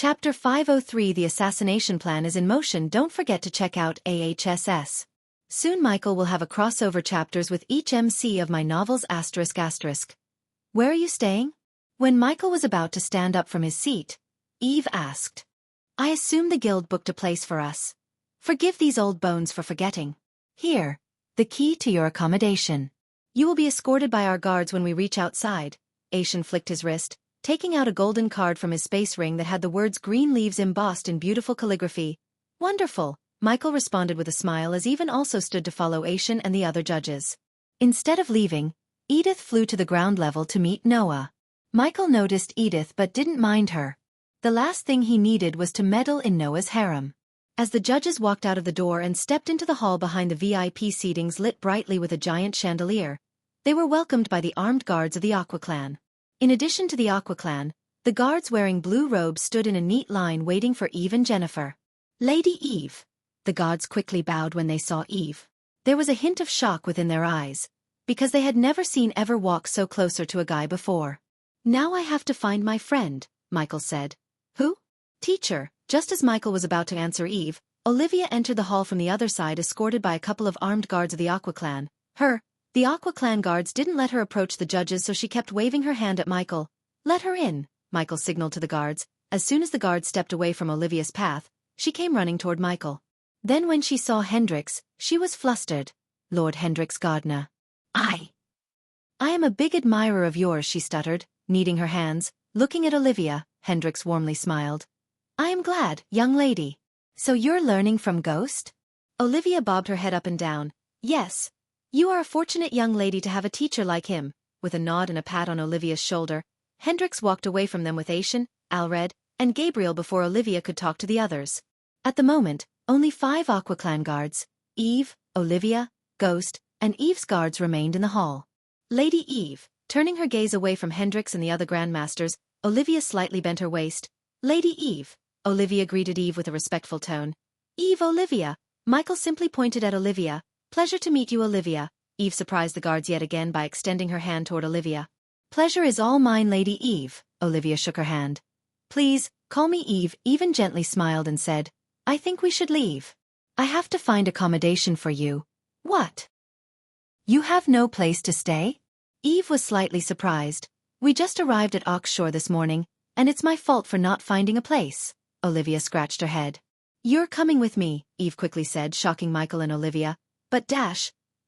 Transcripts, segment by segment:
Chapter 503 The assassination plan is in motion. Don't forget to check out AHSS. Soon Michael will have a crossover chapters with each MC of my novels ***. Where are you staying? When Michael was about to stand up from his seat, Eve asked. I assume the guild booked a place for us. Forgive these old bones for forgetting. Here, the key to your accommodation. You will be escorted by our guards when we reach outside. Aishan flicked his wrist, taking out a golden card from his space ring that had the words green leaves embossed in beautiful calligraphy. Wonderful, Michael responded with a smile as Even also stood to follow Aishan and the other judges. Instead of leaving, Edith flew to the ground level to meet Noah. Michael noticed Edith but didn't mind her. The last thing he needed was to meddle in Noah's harem. As the judges walked out of the door and stepped into the hall behind the VIP seatings lit brightly with a giant chandelier, they were welcomed by the armed guards of the Aqua Clan. In addition to the Aqua Clan, the guards wearing blue robes stood in a neat line waiting for Eve and Jennifer. Lady Eve. The guards quickly bowed when they saw Eve. There was a hint of shock within their eyes, because they had never seen Eve walk so closer to a guy before. Now I have to find my friend, Michael said. Who? Teacher. Just as Michael was about to answer Eve, Olivia entered the hall from the other side escorted by a couple of armed guards of the Aqua Clan. The Aqua Clan guards didn't let her approach the judges, so she kept waving her hand at Michael. Let her in, Michael signaled to the guards. As soon as the guards stepped away from Olivia's path, she came running toward Michael. Then when she saw Hendrix, she was flustered. Lord Hendrix Gardner. I am a big admirer of yours, she stuttered, kneading her hands. Looking at Olivia, Hendrix warmly smiled. I am glad, young lady. So you're learning from Ghost? Olivia bobbed her head up and down. Yes. You are a fortunate young lady to have a teacher like him. With a nod and a pat on Olivia's shoulder, Hendrix walked away from them with Aishan, Alred, and Gabriel before Olivia could talk to the others. At the moment, only 5 Aqua Clan guards, Eve, Olivia, Ghost, and Eve's guards remained in the hall. Lady Eve, turning her gaze away from Hendrix and the other grandmasters, Olivia slightly bent her waist. Lady Eve, Olivia greeted Eve with a respectful tone. Eve Olivia, Michael simply pointed at Olivia. Pleasure to meet you, Olivia. Eve surprised the guards yet again by extending her hand toward Olivia. Pleasure is all mine, Lady Eve. Olivia shook her hand. Please, call me Eve. Eve gently smiled and said, I think we should leave. I have to find accommodation for you. What? You have no place to stay? Eve was slightly surprised. We just arrived at Oxshore this morning, and it's my fault for not finding a place. Olivia scratched her head. You're coming with me, Eve quickly said, shocking Michael and Olivia. But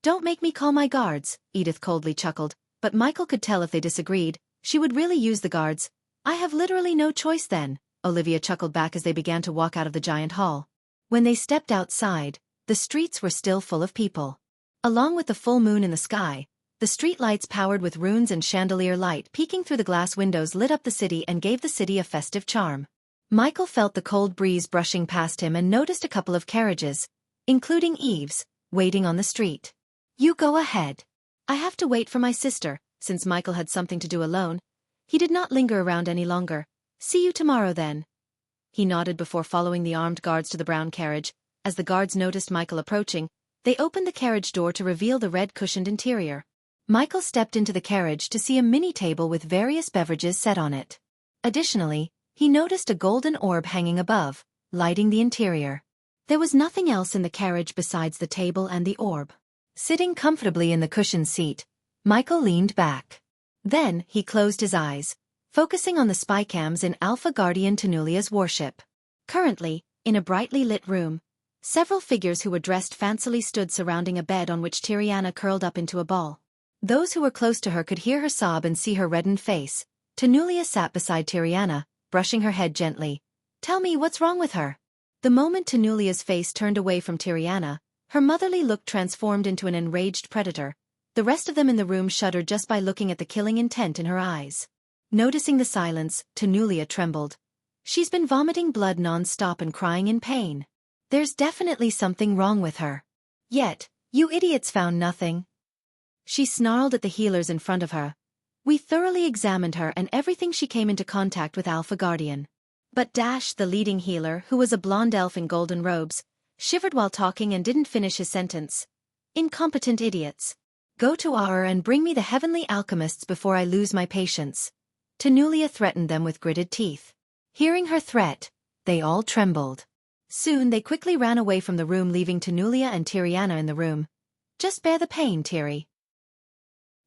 don't make me call my guards, Edith coldly chuckled, but Michael could tell if they disagreed, she would really use the guards. I have literally no choice then, Olivia chuckled back as they began to walk out of the giant hall. When they stepped outside, the streets were still full of people. Along with the full moon in the sky, the street lights powered with runes and chandelier light peeking through the glass windows lit up the city and gave the city a festive charm. Michael felt the cold breeze brushing past him and noticed a couple of carriages, including Eve's, waiting on the street. You go ahead. I have to wait for my sister. Since Michael had something to do alone, he did not linger around any longer. See you tomorrow then. He nodded before following the armed guards to the brown carriage. As the guards noticed Michael approaching, they opened the carriage door to reveal the red-cushioned interior. Michael stepped into the carriage to see a mini table with various beverages set on it. Additionally, he noticed a golden orb hanging above, lighting the interior. There was nothing else in the carriage besides the table and the orb. Sitting comfortably in the cushioned seat, Michael leaned back. Then, he closed his eyes, focusing on the spy cams in Alpha Guardian Tenulia's warship. Currently, in a brightly lit room, several figures who were dressed fancily stood surrounding a bed on which Tiriana curled up into a ball. Those who were close to her could hear her sob and see her reddened face. Tenulia sat beside Tiriana, brushing her head gently. Tell me what's wrong with her. The moment Tenulia's face turned away from Tiriana, her motherly look transformed into an enraged predator. The rest of them in the room shuddered just by looking at the killing intent in her eyes. Noticing the silence, Tenulia trembled. She's been vomiting blood non-stop and crying in pain. There's definitely something wrong with her. Yet, you idiots found nothing. She snarled at the healers in front of her. We thoroughly examined her and everything she came into contact with Alpha Guardian. But the leading healer, who was a blonde elf in golden robes, shivered while talking and didn't finish his sentence. Incompetent idiots. Go to Aur and bring me the heavenly alchemists before I lose my patience. Tenulia threatened them with gritted teeth. Hearing her threat, they all trembled. Soon they quickly ran away from the room, leaving Tanulia and Tiriana in the room. Just bear the pain, Tiri.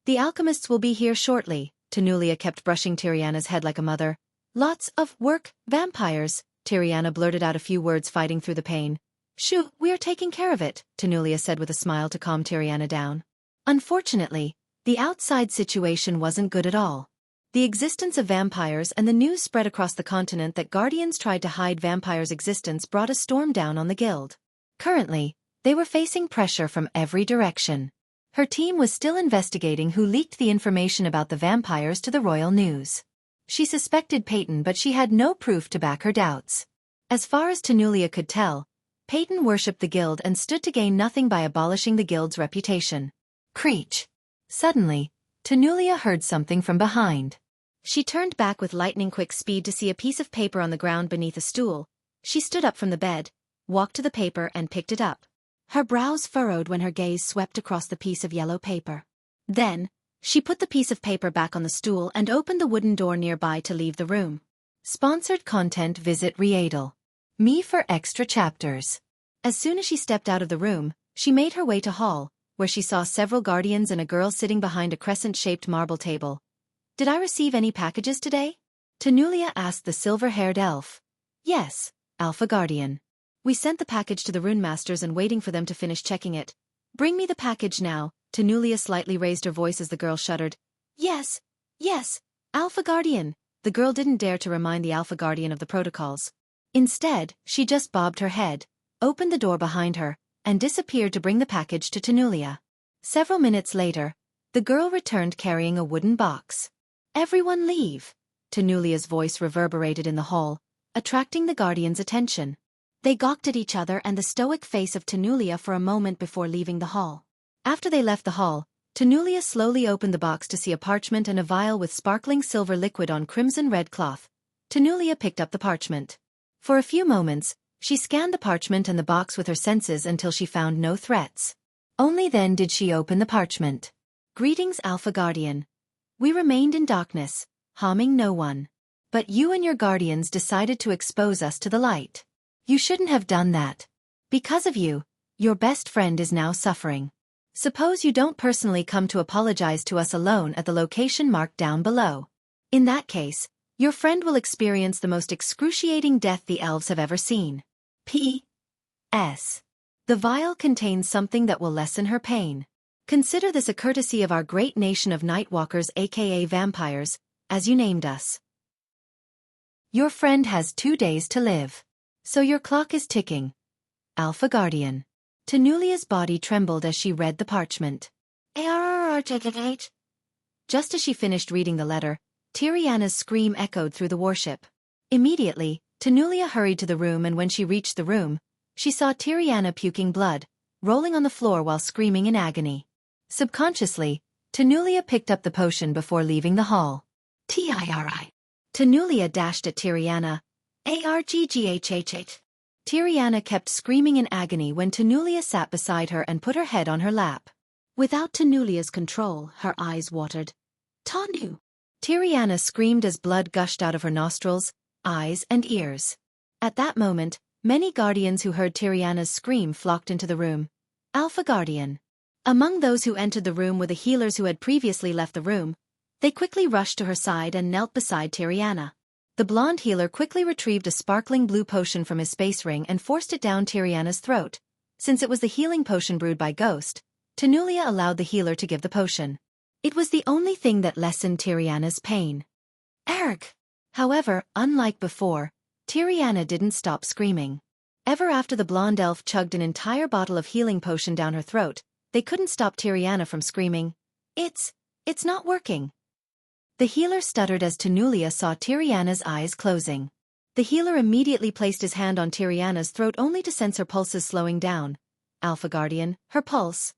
The alchemists will be here shortly. Tanulia kept brushing Tiriana's head like a mother. Lots of work, vampires. Tiriana blurted out a few words, fighting through the pain. Shoo, we are taking care of it, Tanulia said with a smile to calm Tiriana down. Unfortunately, the outside situation wasn't good at all. The existence of vampires and the news spread across the continent that guardians tried to hide vampires' existence brought a storm down on the guild. Currently, they were facing pressure from every direction. Her team was still investigating who leaked the information about the vampires to the royal news. She suspected Peyton, but she had no proof to back her doubts. As far as Tanulia could tell, Peyton worshipped the guild and stood to gain nothing by abolishing the guild's reputation. Creech. Suddenly, Tanulia heard something from behind. She turned back with lightning-quick speed to see a piece of paper on the ground beneath a stool. She stood up from the bed, walked to the paper and picked it up. Her brows furrowed when her gaze swept across the piece of yellow paper. Then, she put the piece of paper back on the stool and opened the wooden door nearby to leave the room. Sponsored content. Visit Readel. Me for extra chapters. As soon as she stepped out of the room, she made her way to hall, where she saw several guardians and a girl sitting behind a crescent-shaped marble table. Did I receive any packages today? Tanulia asked the silver-haired elf. Yes, Alpha Guardian. We sent the package to the rune masters and waiting for them to finish checking it. Bring me the package now. Tanulia slightly raised her voice as the girl shuddered. Yes, Alpha Guardian. The girl didn't dare to remind the Alpha Guardian of the protocols. Instead, she just bobbed her head, opened the door behind her, and disappeared to bring the package to Tanulia. Several minutes later, the girl returned carrying a wooden box. Everyone leave. Tanulia's voice reverberated in the hall, attracting the guardians' attention. They gawked at each other and the stoic face of Tanulia for a moment before leaving the hall. After they left the hall, Tanulia slowly opened the box to see a parchment and a vial with sparkling silver liquid on crimson-red cloth. Tanulia picked up the parchment. For a few moments, she scanned the parchment and the box with her senses until she found no threats. Only then did she open the parchment. Greetings, Alpha Guardian. We remained in darkness, harming no one. But you and your guardians decided to expose us to the light. You shouldn't have done that. Because of you, your best friend is now suffering. Suppose you don't personally come to apologize to us alone at the location marked down below. In that case, your friend will experience the most excruciating death the elves have ever seen. P.S. The vial contains something that will lessen her pain. Consider this a courtesy of our great nation of Nightwalkers, aka vampires, as you named us. Your friend has 2 days to live. So your clock is ticking. Alpha Guardian. Tanulia's body trembled as she read the parchment. Just as she finished reading the letter, Tiriana's scream echoed through the warship. Immediately, Tanulia hurried to the room, and when she reached the room, she saw Tiriana puking blood, rolling on the floor while screaming in agony. Subconsciously, Tanulia picked up the potion before leaving the hall. Tiri. Tanulia dashed at Tiriana. Argghh. Tiriana kept screaming in agony when Tanulia sat beside her and put her head on her lap. Without Tanulia's control, her eyes watered. Tanu! Tiriana screamed as blood gushed out of her nostrils, eyes and ears. At that moment, many guardians who heard Tiriana's scream flocked into the room. Alpha Guardian. Among those who entered the room were the healers who had previously left the room. They quickly rushed to her side and knelt beside Tiriana. The blonde healer quickly retrieved a sparkling blue potion from his space ring and forced it down Tiriana's throat. Since it was the healing potion brewed by Ghost, Tanulia allowed the healer to give the potion. It was the only thing that lessened Tiriana's pain. Erg! However, unlike before, Tiriana didn't stop screaming. Ever after the blonde elf chugged an entire bottle of healing potion down her throat, they couldn't stop Tiriana from screaming. It's not working. The healer stuttered as Tanulia saw Tiriana's eyes closing. The healer immediately placed his hand on Tiriana's throat only to sense her pulses slowing down. Alpha Guardian, her pulse.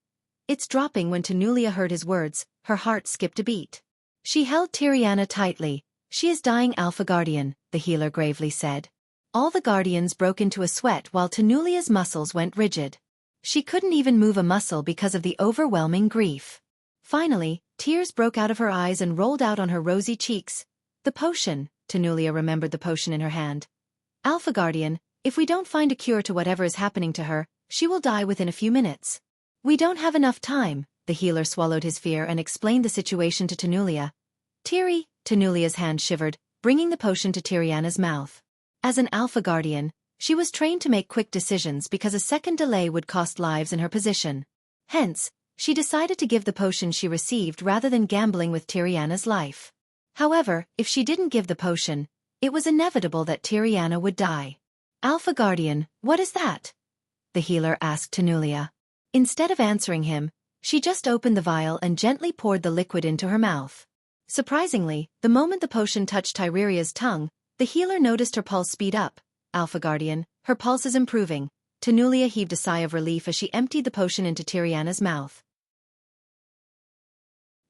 It's dropping. When Tanulia heard his words, her heart skipped a beat. She held Tiriana tightly. She is dying, Alpha Guardian, the healer gravely said. All the guardians broke into a sweat while Tanulia's muscles went rigid. She couldn't even move a muscle because of the overwhelming grief. Finally, tears broke out of her eyes and rolled out on her rosy cheeks. The potion, Tanulia remembered the potion in her hand. Alpha Guardian, if we don't find a cure to whatever is happening to her, she will die within a few minutes. We don't have enough time, the healer swallowed his fear and explained the situation to Tanulia. Tiri, Tanulia's hand shivered, bringing the potion to Tiriana's mouth. As an Alpha Guardian, she was trained to make quick decisions because a second delay would cost lives in her position. Hence, she decided to give the potion she received rather than gambling with Tiriana's life. However, if she didn't give the potion, it was inevitable that Tiriana would die. Alpha Guardian, what is that? The healer asked Tanulia. Instead of answering him, she just opened the vial and gently poured the liquid into her mouth. Surprisingly, the moment the potion touched Tyreria's tongue, the healer noticed her pulse speed up. Alpha Guardian, her pulse is improving. Tanulia heaved a sigh of relief as she emptied the potion into Tiriana's mouth.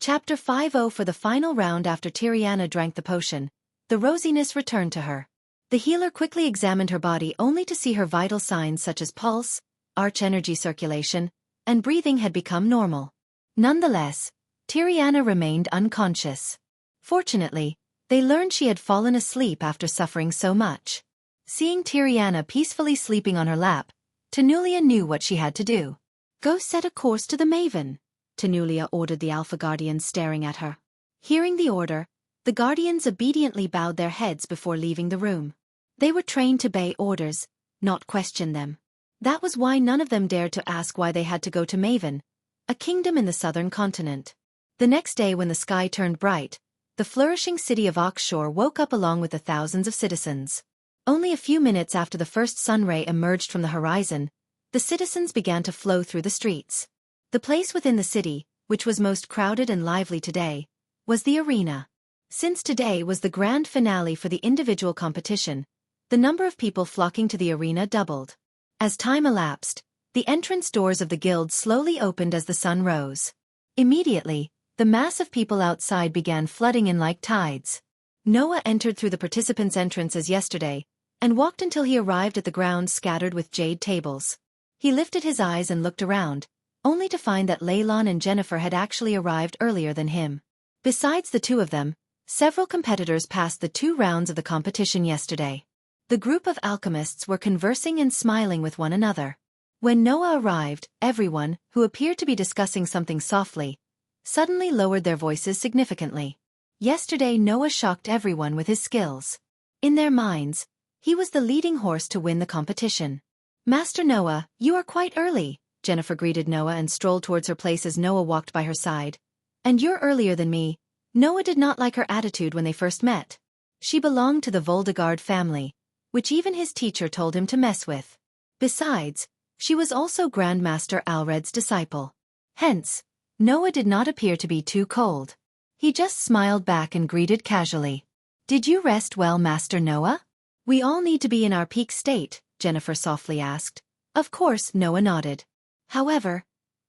Chapter 50. For the final round after Tiriana drank the potion, the rosiness returned to her. The healer quickly examined her body only to see her vital signs such as pulse, arch energy circulation, and breathing had become normal. Nonetheless, Tiriana remained unconscious. Fortunately, they learned she had fallen asleep after suffering so much. Seeing Tiriana peacefully sleeping on her lap, Tanulia knew what she had to do. Go set a course to the Maven, Tanulia ordered the Alpha Guardians staring at her. Hearing the order, the Guardians obediently bowed their heads before leaving the room. They were trained to obey orders, not question them. That was why none of them dared to ask why they had to go to Maven, a kingdom in the southern continent. The next day when the sky turned bright, the flourishing city of Oxshore woke up along with the thousands of citizens. Only a few minutes after the first sunray emerged from the horizon, the citizens began to flow through the streets. The place within the city, which was most crowded and lively today, was the arena. Since today was the grand finale for the individual competition, the number of people flocking to the arena doubled. As time elapsed, the entrance doors of the guild slowly opened as the sun rose. Immediately, the mass of people outside began flooding in like tides. Noah entered through the participants' entrance as yesterday, and walked until he arrived at the ground scattered with jade tables. He lifted his eyes and looked around, only to find that Leylon and Jennifer had actually arrived earlier than him. Besides the two of them, several competitors passed the 2 rounds of the competition yesterday. The group of alchemists were conversing and smiling with one another. When Noah arrived, everyone, who appeared to be discussing something softly, suddenly lowered their voices significantly. Yesterday Noah shocked everyone with his skills. In their minds, he was the leading horse to win the competition. Master Noah, you are quite early, Jennifer greeted Noah and strolled towards her place as Noah walked by her side. And you're earlier than me. Noah did not like her attitude when they first met. She belonged to the Voldegard family, which even his teacher told him to mess with. Besides, she was also Grandmaster Alred's disciple. Hence, Noah did not appear to be too cold. He just smiled back and greeted casually. Did you rest well, Master Noah? We all need to be in our peak state, Jennifer softly asked. Of course, Noah nodded. However,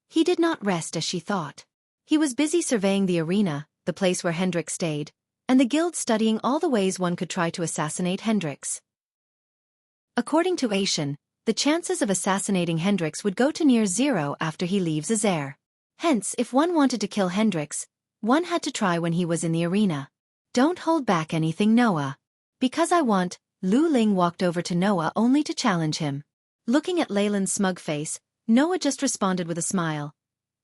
he did not rest as she thought. He was busy surveying the arena, the place where Hendrik stayed, and the guild studying all the ways one could try to assassinate Hendrix. According to Asian, the chances of assassinating Hendrix would go to near 0 after he leaves Azair. Hence, if one wanted to kill Hendrix, one had to try when he was in the arena. Don't hold back anything, Noah. Because I want, Lu Ling walked over to Noah only to challenge him. Looking at Leyland's smug face, Noah just responded with a smile.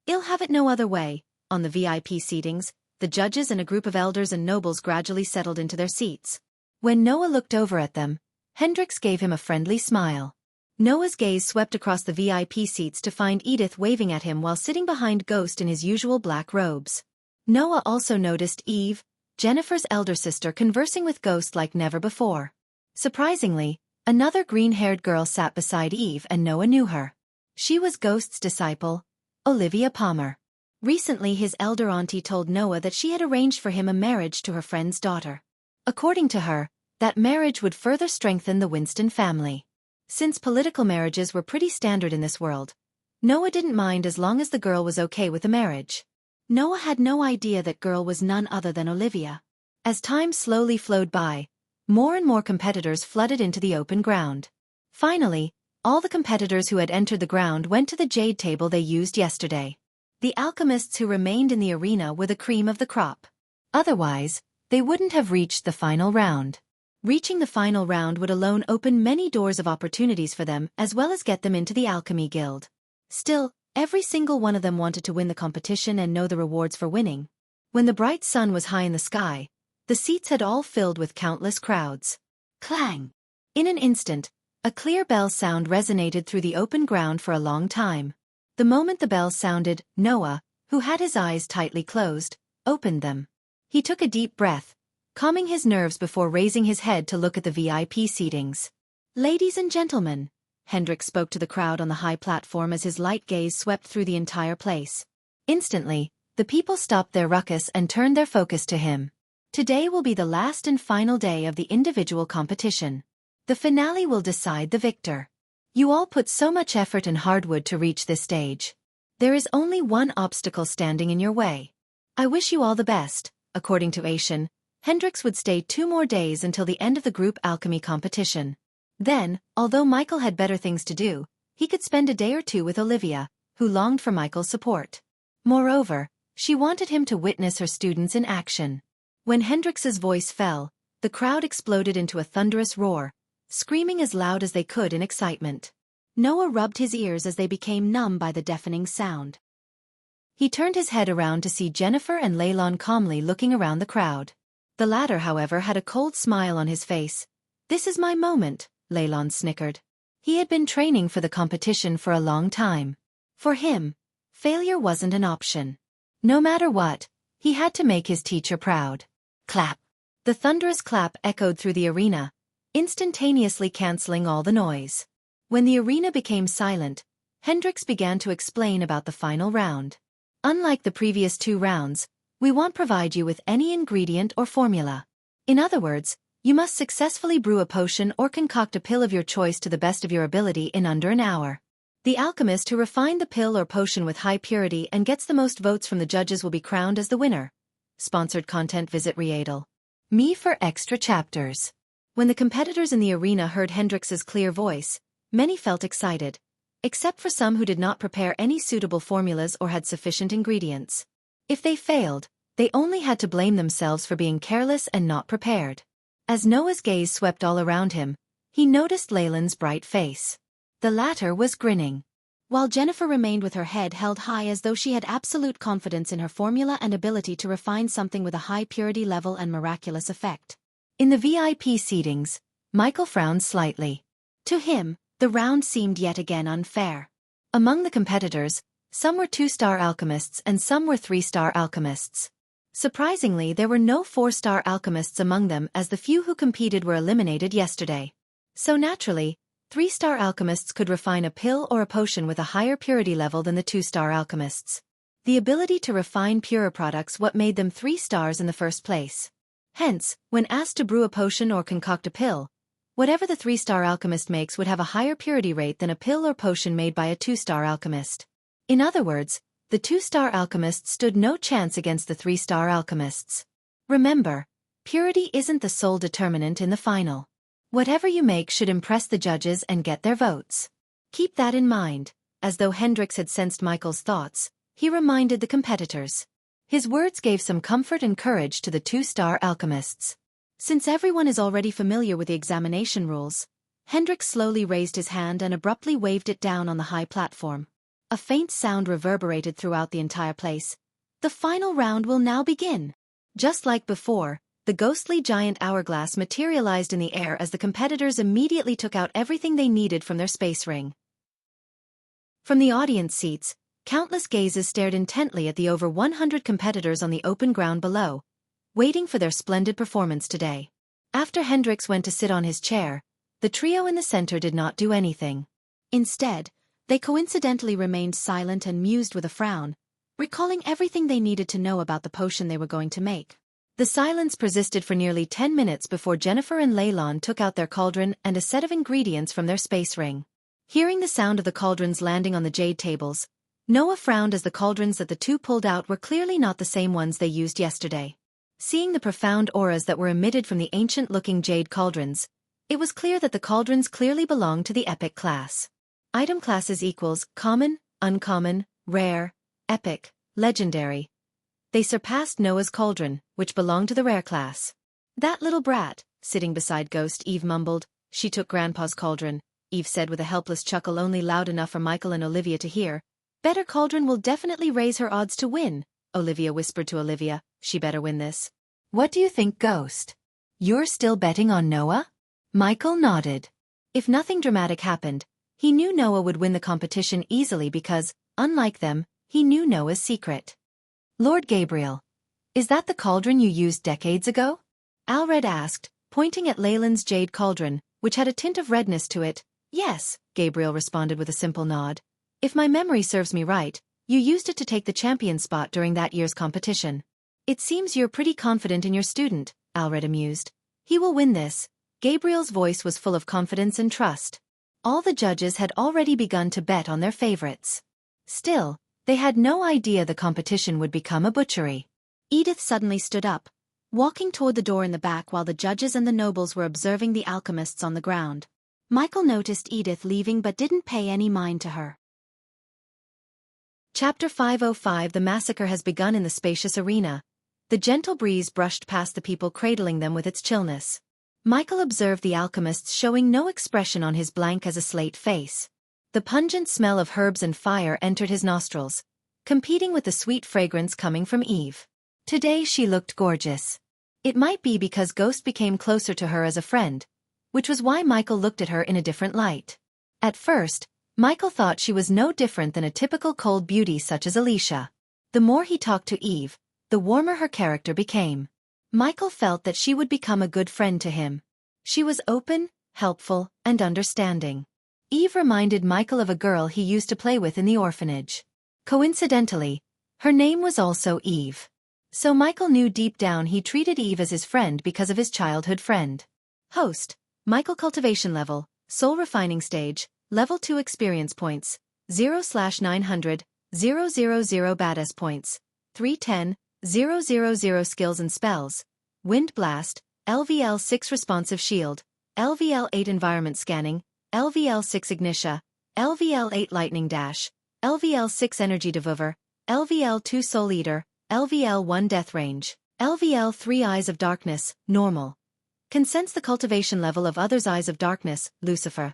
I'll have it no other way. On the VIP seatings, the judges and a group of elders and nobles gradually settled into their seats. When Noah looked over at them, Hendrix gave him a friendly smile. Noah's gaze swept across the VIP seats to find Edith waving at him while sitting behind Ghost in his usual black robes. Noah also noticed Eve, Jennifer's elder sister, conversing with Ghost like never before. Surprisingly, another green-haired girl sat beside Eve and Noah knew her. She was Ghost's disciple, Olivia Palmer. Recently his elder auntie told Noah that she had arranged for him a marriage to her friend's daughter. According to her, that marriage would further strengthen the Winston family. Since political marriages were pretty standard in this world, Noah didn't mind as long as the girl was okay with the marriage. Noah had no idea that girl was none other than Olivia. As time slowly flowed by, more and more competitors flooded into the open ground. Finally, all the competitors who had entered the ground went to the jade table they used yesterday. The alchemists who remained in the arena were the cream of the crop. Otherwise, they wouldn't have reached the final round. Reaching the final round would alone open many doors of opportunities for them as well as get them into the Alchemy Guild. Still, every single one of them wanted to win the competition and know the rewards for winning. When the bright sun was high in the sky, the seats had all filled with countless crowds. Clang! In an instant, a clear bell sound resonated through the open ground for a long time. The moment the bell sounded, Noah, who had his eyes tightly closed, opened them. He took a deep breath, calming his nerves before raising his head to look at the VIP seatings. "Ladies and gentlemen," Hendrix spoke to the crowd on the high platform as his light gaze swept through the entire place. Instantly, the people stopped their ruckus and turned their focus to him. Today will be the last and final day of the individual competition. The finale will decide the victor. You all put so much effort and hardwood to reach this stage. There is only one obstacle standing in your way. I wish you all the best. According to Asian, Hendrix would stay 2 more days until the end of the group alchemy competition. Then, although Michael had better things to do, he could spend a day or two with Olivia, who longed for Michael's support. Moreover, she wanted him to witness her students in action. When Hendrix's voice fell, the crowd exploded into a thunderous roar, screaming as loud as they could in excitement. Noah rubbed his ears as they became numb by the deafening sound. He turned his head around to see Jennifer and Leylon calmly looking around the crowd. The latter, however, had a cold smile on his face. "This is my moment," Leylon snickered. He had been training for the competition for a long time. For him, failure wasn't an option. No matter what, he had to make his teacher proud. Clap! The thunderous clap echoed through the arena, instantaneously canceling all the noise. When the arena became silent, Hendrix began to explain about the final round. "Unlike the previous 2 rounds, we won't provide you with any ingredient or formula. In other words, you must successfully brew a potion or concoct a pill of your choice to the best of your ability in under an hour. The alchemist who refined the pill or potion with high purity and gets the most votes from the judges will be crowned as the winner." Sponsored content. Visit Me for extra chapters. When the competitors in the arena heard Hendrix's clear voice, many felt excited, except for some who did not prepare any suitable formulas or had sufficient ingredients. If they failed, they only had to blame themselves for being careless and not prepared. As Noah's gaze swept all around him, he noticed Leyland's bright face. The latter was grinning, while Jennifer remained with her head held high as though she had absolute confidence in her formula and ability to refine something with a high purity level and miraculous effect. In the VIP seatings, Michael frowned slightly. To him, the round seemed yet again unfair. Among the competitors, some were 2-star alchemists and some were 3-star alchemists. Surprisingly, there were no 4-star alchemists among them as the few who competed were eliminated yesterday. So naturally, 3-star alchemists could refine a pill or a potion with a higher purity level than the 2-star alchemists. The ability to refine purer products what made them 3 stars in the first place. Hence, when asked to brew a potion or concoct a pill, whatever the 3-star alchemist makes would have a higher purity rate than a pill or potion made by a 2-star alchemist. In other words, the 2-star alchemists stood no chance against the 3-star alchemists. Remember, purity isn't the sole determinant in the final. Whatever you make should impress the judges and get their votes. Keep that in mind. As though Hendrix had sensed Michael's thoughts, he reminded the competitors. His words gave some comfort and courage to the 2-star alchemists. Since everyone is already familiar with the examination rules, Hendrix slowly raised his hand and abruptly waved it down on the high platform. A faint sound reverberated throughout the entire place. "The final round will now begin." Just like before, the ghostly giant hourglass materialized in the air as the competitors immediately took out everything they needed from their space ring. From the audience seats, countless gazes stared intently at the over 100 competitors on the open ground below, waiting for their splendid performance today. After Hendrix went to sit on his chair, the trio in the center did not do anything. Instead, they coincidentally remained silent and mused with a frown, recalling everything they needed to know about the potion they were going to make. The silence persisted for nearly 10 minutes before Jennifer and Leylon took out their cauldron and a set of ingredients from their space ring. Hearing the sound of the cauldrons landing on the jade tables, Noah frowned as the cauldrons that the two pulled out were clearly not the same ones they used yesterday. Seeing the profound auras that were emitted from the ancient-looking jade cauldrons, it was clear that the cauldrons clearly belonged to the epic class. Item classes equals common, uncommon, rare, epic, legendary. They surpassed Noah's cauldron, which belonged to the rare class. That little brat, sitting beside Ghost, Eve mumbled. She took Grandpa's cauldron, Eve said with a helpless chuckle only loud enough for Michael and Olivia to hear. Better cauldron will definitely raise her odds to win, Olivia whispered to Olivia. She better win this. What do you think, Ghost? You're still betting on Noah? Michael nodded. If nothing dramatic happened, he knew Noah would win the competition easily because, unlike them, he knew Noah's secret. Lord Gabriel. Is that the cauldron you used decades ago? Alred asked, pointing at Leyland's jade cauldron, which had a tint of redness to it. Yes, Gabriel responded with a simple nod. If my memory serves me right, you used it to take the champion spot during that year's competition. It seems you're pretty confident in your student, Alred amused. He will win this. Gabriel's voice was full of confidence and trust. All the judges had already begun to bet on their favorites. Still, they had no idea the competition would become a butchery. Edith suddenly stood up, walking toward the door in the back while the judges and the nobles were observing the alchemists on the ground. Michael noticed Edith leaving but didn't pay any mind to her. Chapter 505. The massacre has begun in the spacious arena. The gentle breeze brushed past the people, cradling them with its chillness. Michael observed the alchemists showing no expression on his blank as a slate face. The pungent smell of herbs and fire entered his nostrils, competing with the sweet fragrance coming from Eve. Today she looked gorgeous. It might be because Ghost became closer to her as a friend, which was why Michael looked at her in a different light. At first, Michael thought she was no different than a typical cold beauty such as Alicia. The more he talked to Eve, the warmer her character became. Michael felt that she would become a good friend to him. She was open, helpful, and understanding. Eve reminded Michael of a girl he used to play with in the orphanage. Coincidentally, her name was also Eve. So Michael knew deep down he treated Eve as his friend because of his childhood friend. Host, Michael. Cultivation level, soul refining stage, level 2 experience points, 0/900, 000 badass points, 310, 000 skills and spells, Wind Blast, LVL 6 responsive shield, LVL 8 environment scanning, LVL 6 ignitia, LVL 8 lightning dash, LVL 6 energy devour, LVL 2 soul eater, LVL 1 death range, LVL 3 eyes of darkness, normal. Can sense the cultivation level of others. Eyes of darkness, Lucifer.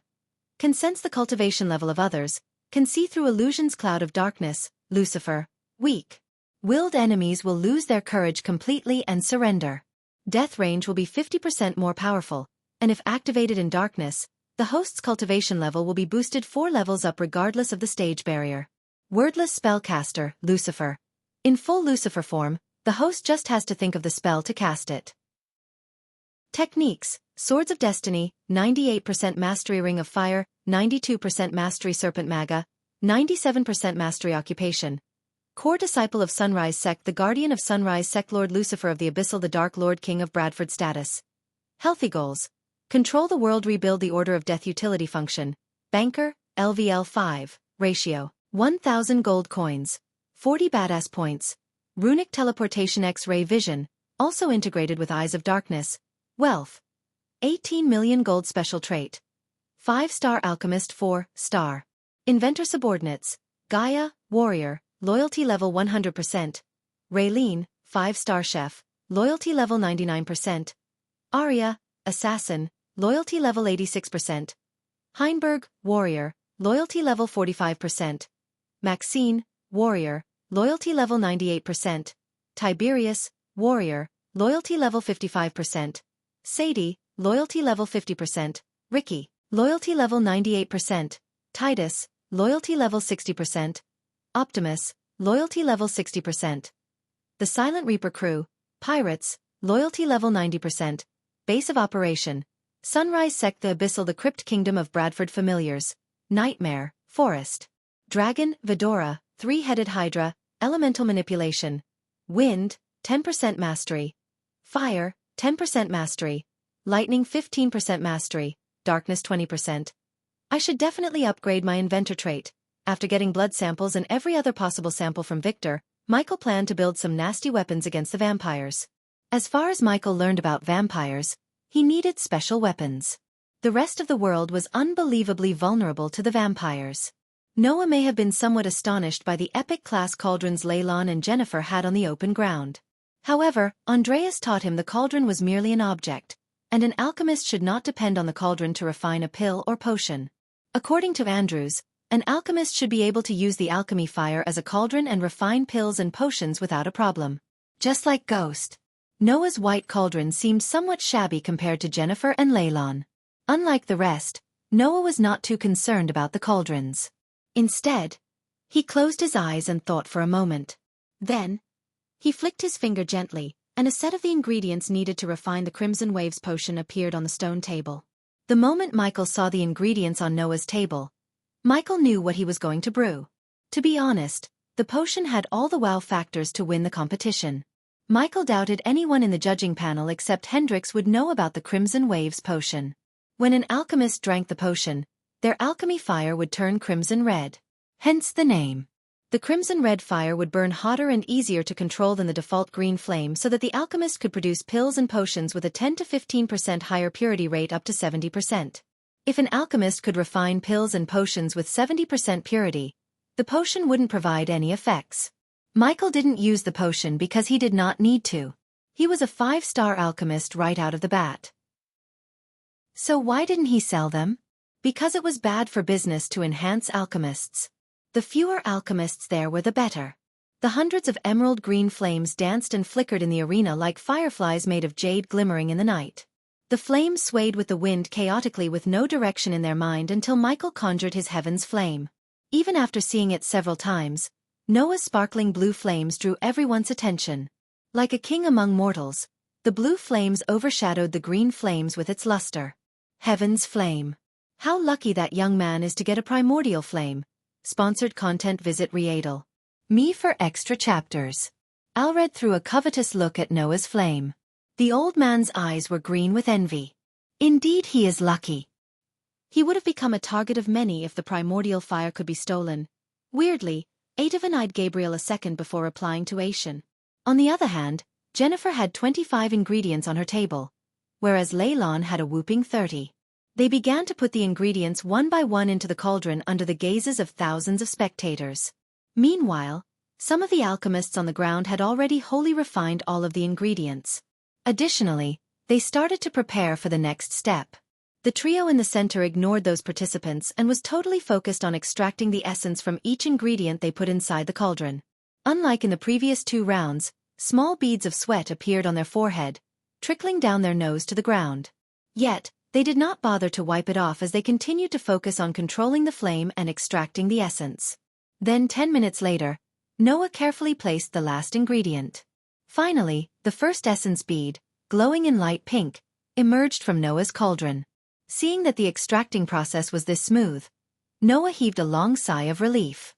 Can sense the cultivation level of others, can see through illusions. Cloud of darkness, Lucifer, weak. Willed enemies will lose their courage completely and surrender. Death range will be 50% more powerful, and if activated in darkness, the host's cultivation level will be boosted 4 levels up regardless of the stage barrier. Wordless spellcaster, Lucifer. In full Lucifer form, the host just has to think of the spell to cast it. Techniques: Swords of Destiny, 98% mastery. Ring of Fire, 92% mastery. Serpent Maga, 97% mastery. Occupation: Core Disciple of Sunrise Sect, the Guardian of Sunrise Sect. Lord Lucifer of the Abyssal, the Dark Lord, King of Bradford. Status: Healthy goals: Control the world, rebuild the Order of Death. Utility function: Banker, LVL 5, ratio: 1000 gold coins, 40 badass points. Runic teleportation. X-ray vision, also integrated with Eyes of Darkness. Wealth: 18 million gold. Special trait: 5-star alchemist. 4-star. Inventor. Subordinates: Gaia, warrior, loyalty level 100%. Raylene, 5-star chef, loyalty level 99%. Arya, assassin, loyalty level 86%. Heinberg, warrior, loyalty level 45%. Maxine, warrior, loyalty level 98%. Tiberius, warrior, loyalty level 55%. Sadie, loyalty level 50%. Ricky, loyalty level 98%. Titus, loyalty level 60%. Optimus, loyalty level 60%. The Silent Reaper crew, pirates, loyalty level 90%. Base of operation: Sunrise Sect, the Abyssal, the Crypt Kingdom of Bradford. Familiars: Nightmare, Forest. Dragon, Vidora, 3-headed Hydra, elemental manipulation. Wind, 10% mastery. Fire, 10% mastery. Lightning, 15% mastery. Darkness, 20%. I should definitely upgrade my inventor trait. After getting blood samples and every other possible sample from Victor, Michael planned to build some nasty weapons against the vampires. As far as Michael learned about vampires, he needed special weapons. The rest of the world was unbelievably vulnerable to the vampires. Noah may have been somewhat astonished by the epic-class cauldrons Leylon and Jennifer had on the open ground. However, Andreas taught him the cauldron was merely an object, and an alchemist should not depend on the cauldron to refine a pill or potion. According to Andrews, an alchemist should be able to use the alchemy fire as a cauldron and refine pills and potions without a problem. Just like Ghost. Noah's white cauldron seemed somewhat shabby compared to Jennifer and Leylon. Unlike the rest, Noah was not too concerned about the cauldrons. Instead, he closed his eyes and thought for a moment. Then, he flicked his finger gently, and a set of the ingredients needed to refine the Crimson Waves potion appeared on the stone table. The moment Michael saw the ingredients on Noah's table, Michael knew what he was going to brew. To be honest, the potion had all the wow factors to win the competition. Michael doubted anyone in the judging panel except Hendrix would know about the Crimson Waves potion. When an alchemist drank the potion, their alchemy fire would turn crimson red. Hence the name. The crimson red fire would burn hotter and easier to control than the default green flame so that the alchemist could produce pills and potions with a 10 to 15% higher purity rate up to 70%. If an alchemist could refine pills and potions with 70% purity, the potion wouldn't provide any effects. Michael didn't use the potion because he did not need to. He was a 5-star alchemist right out of the bat. So why didn't he sell them? Because it was bad for business to enhance alchemists. The fewer alchemists there were the better. The hundreds of emerald green flames danced and flickered in the arena like fireflies made of jade glimmering in the night. The flames swayed with the wind chaotically with no direction in their mind until Michael conjured his heaven's flame. Even after seeing it several times, Noah's sparkling blue flames drew everyone's attention. Like a king among mortals, the blue flames overshadowed the green flames with its luster. Heaven's flame. How lucky that young man is to get a primordial flame. Sponsored content. Visit Readel. Me for extra chapters. Alred threw a covetous look at Noah's flame. The old man's eyes were green with envy. Indeed he is lucky. He would have become a target of many if the primordial fire could be stolen. Weirdly, Adovan eyed Gabriel a second before replying to Asian. On the other hand, Jennifer had 25 ingredients on her table, whereas Leylon had a whooping 30. They began to put the ingredients one by one into the cauldron under the gazes of thousands of spectators. Meanwhile, some of the alchemists on the ground had already wholly refined all of the ingredients. Additionally, they started to prepare for the next step. The trio in the center ignored those participants and was totally focused on extracting the essence from each ingredient they put inside the cauldron. Unlike in the previous 2 rounds, small beads of sweat appeared on their forehead, trickling down their nose to the ground. Yet, they did not bother to wipe it off as they continued to focus on controlling the flame and extracting the essence. Then 10 minutes later, Noah carefully placed the last ingredient. Finally, the first essence bead, glowing in light pink, emerged from Noah's cauldron. Seeing that the extracting process was this smooth, Noah heaved a long sigh of relief.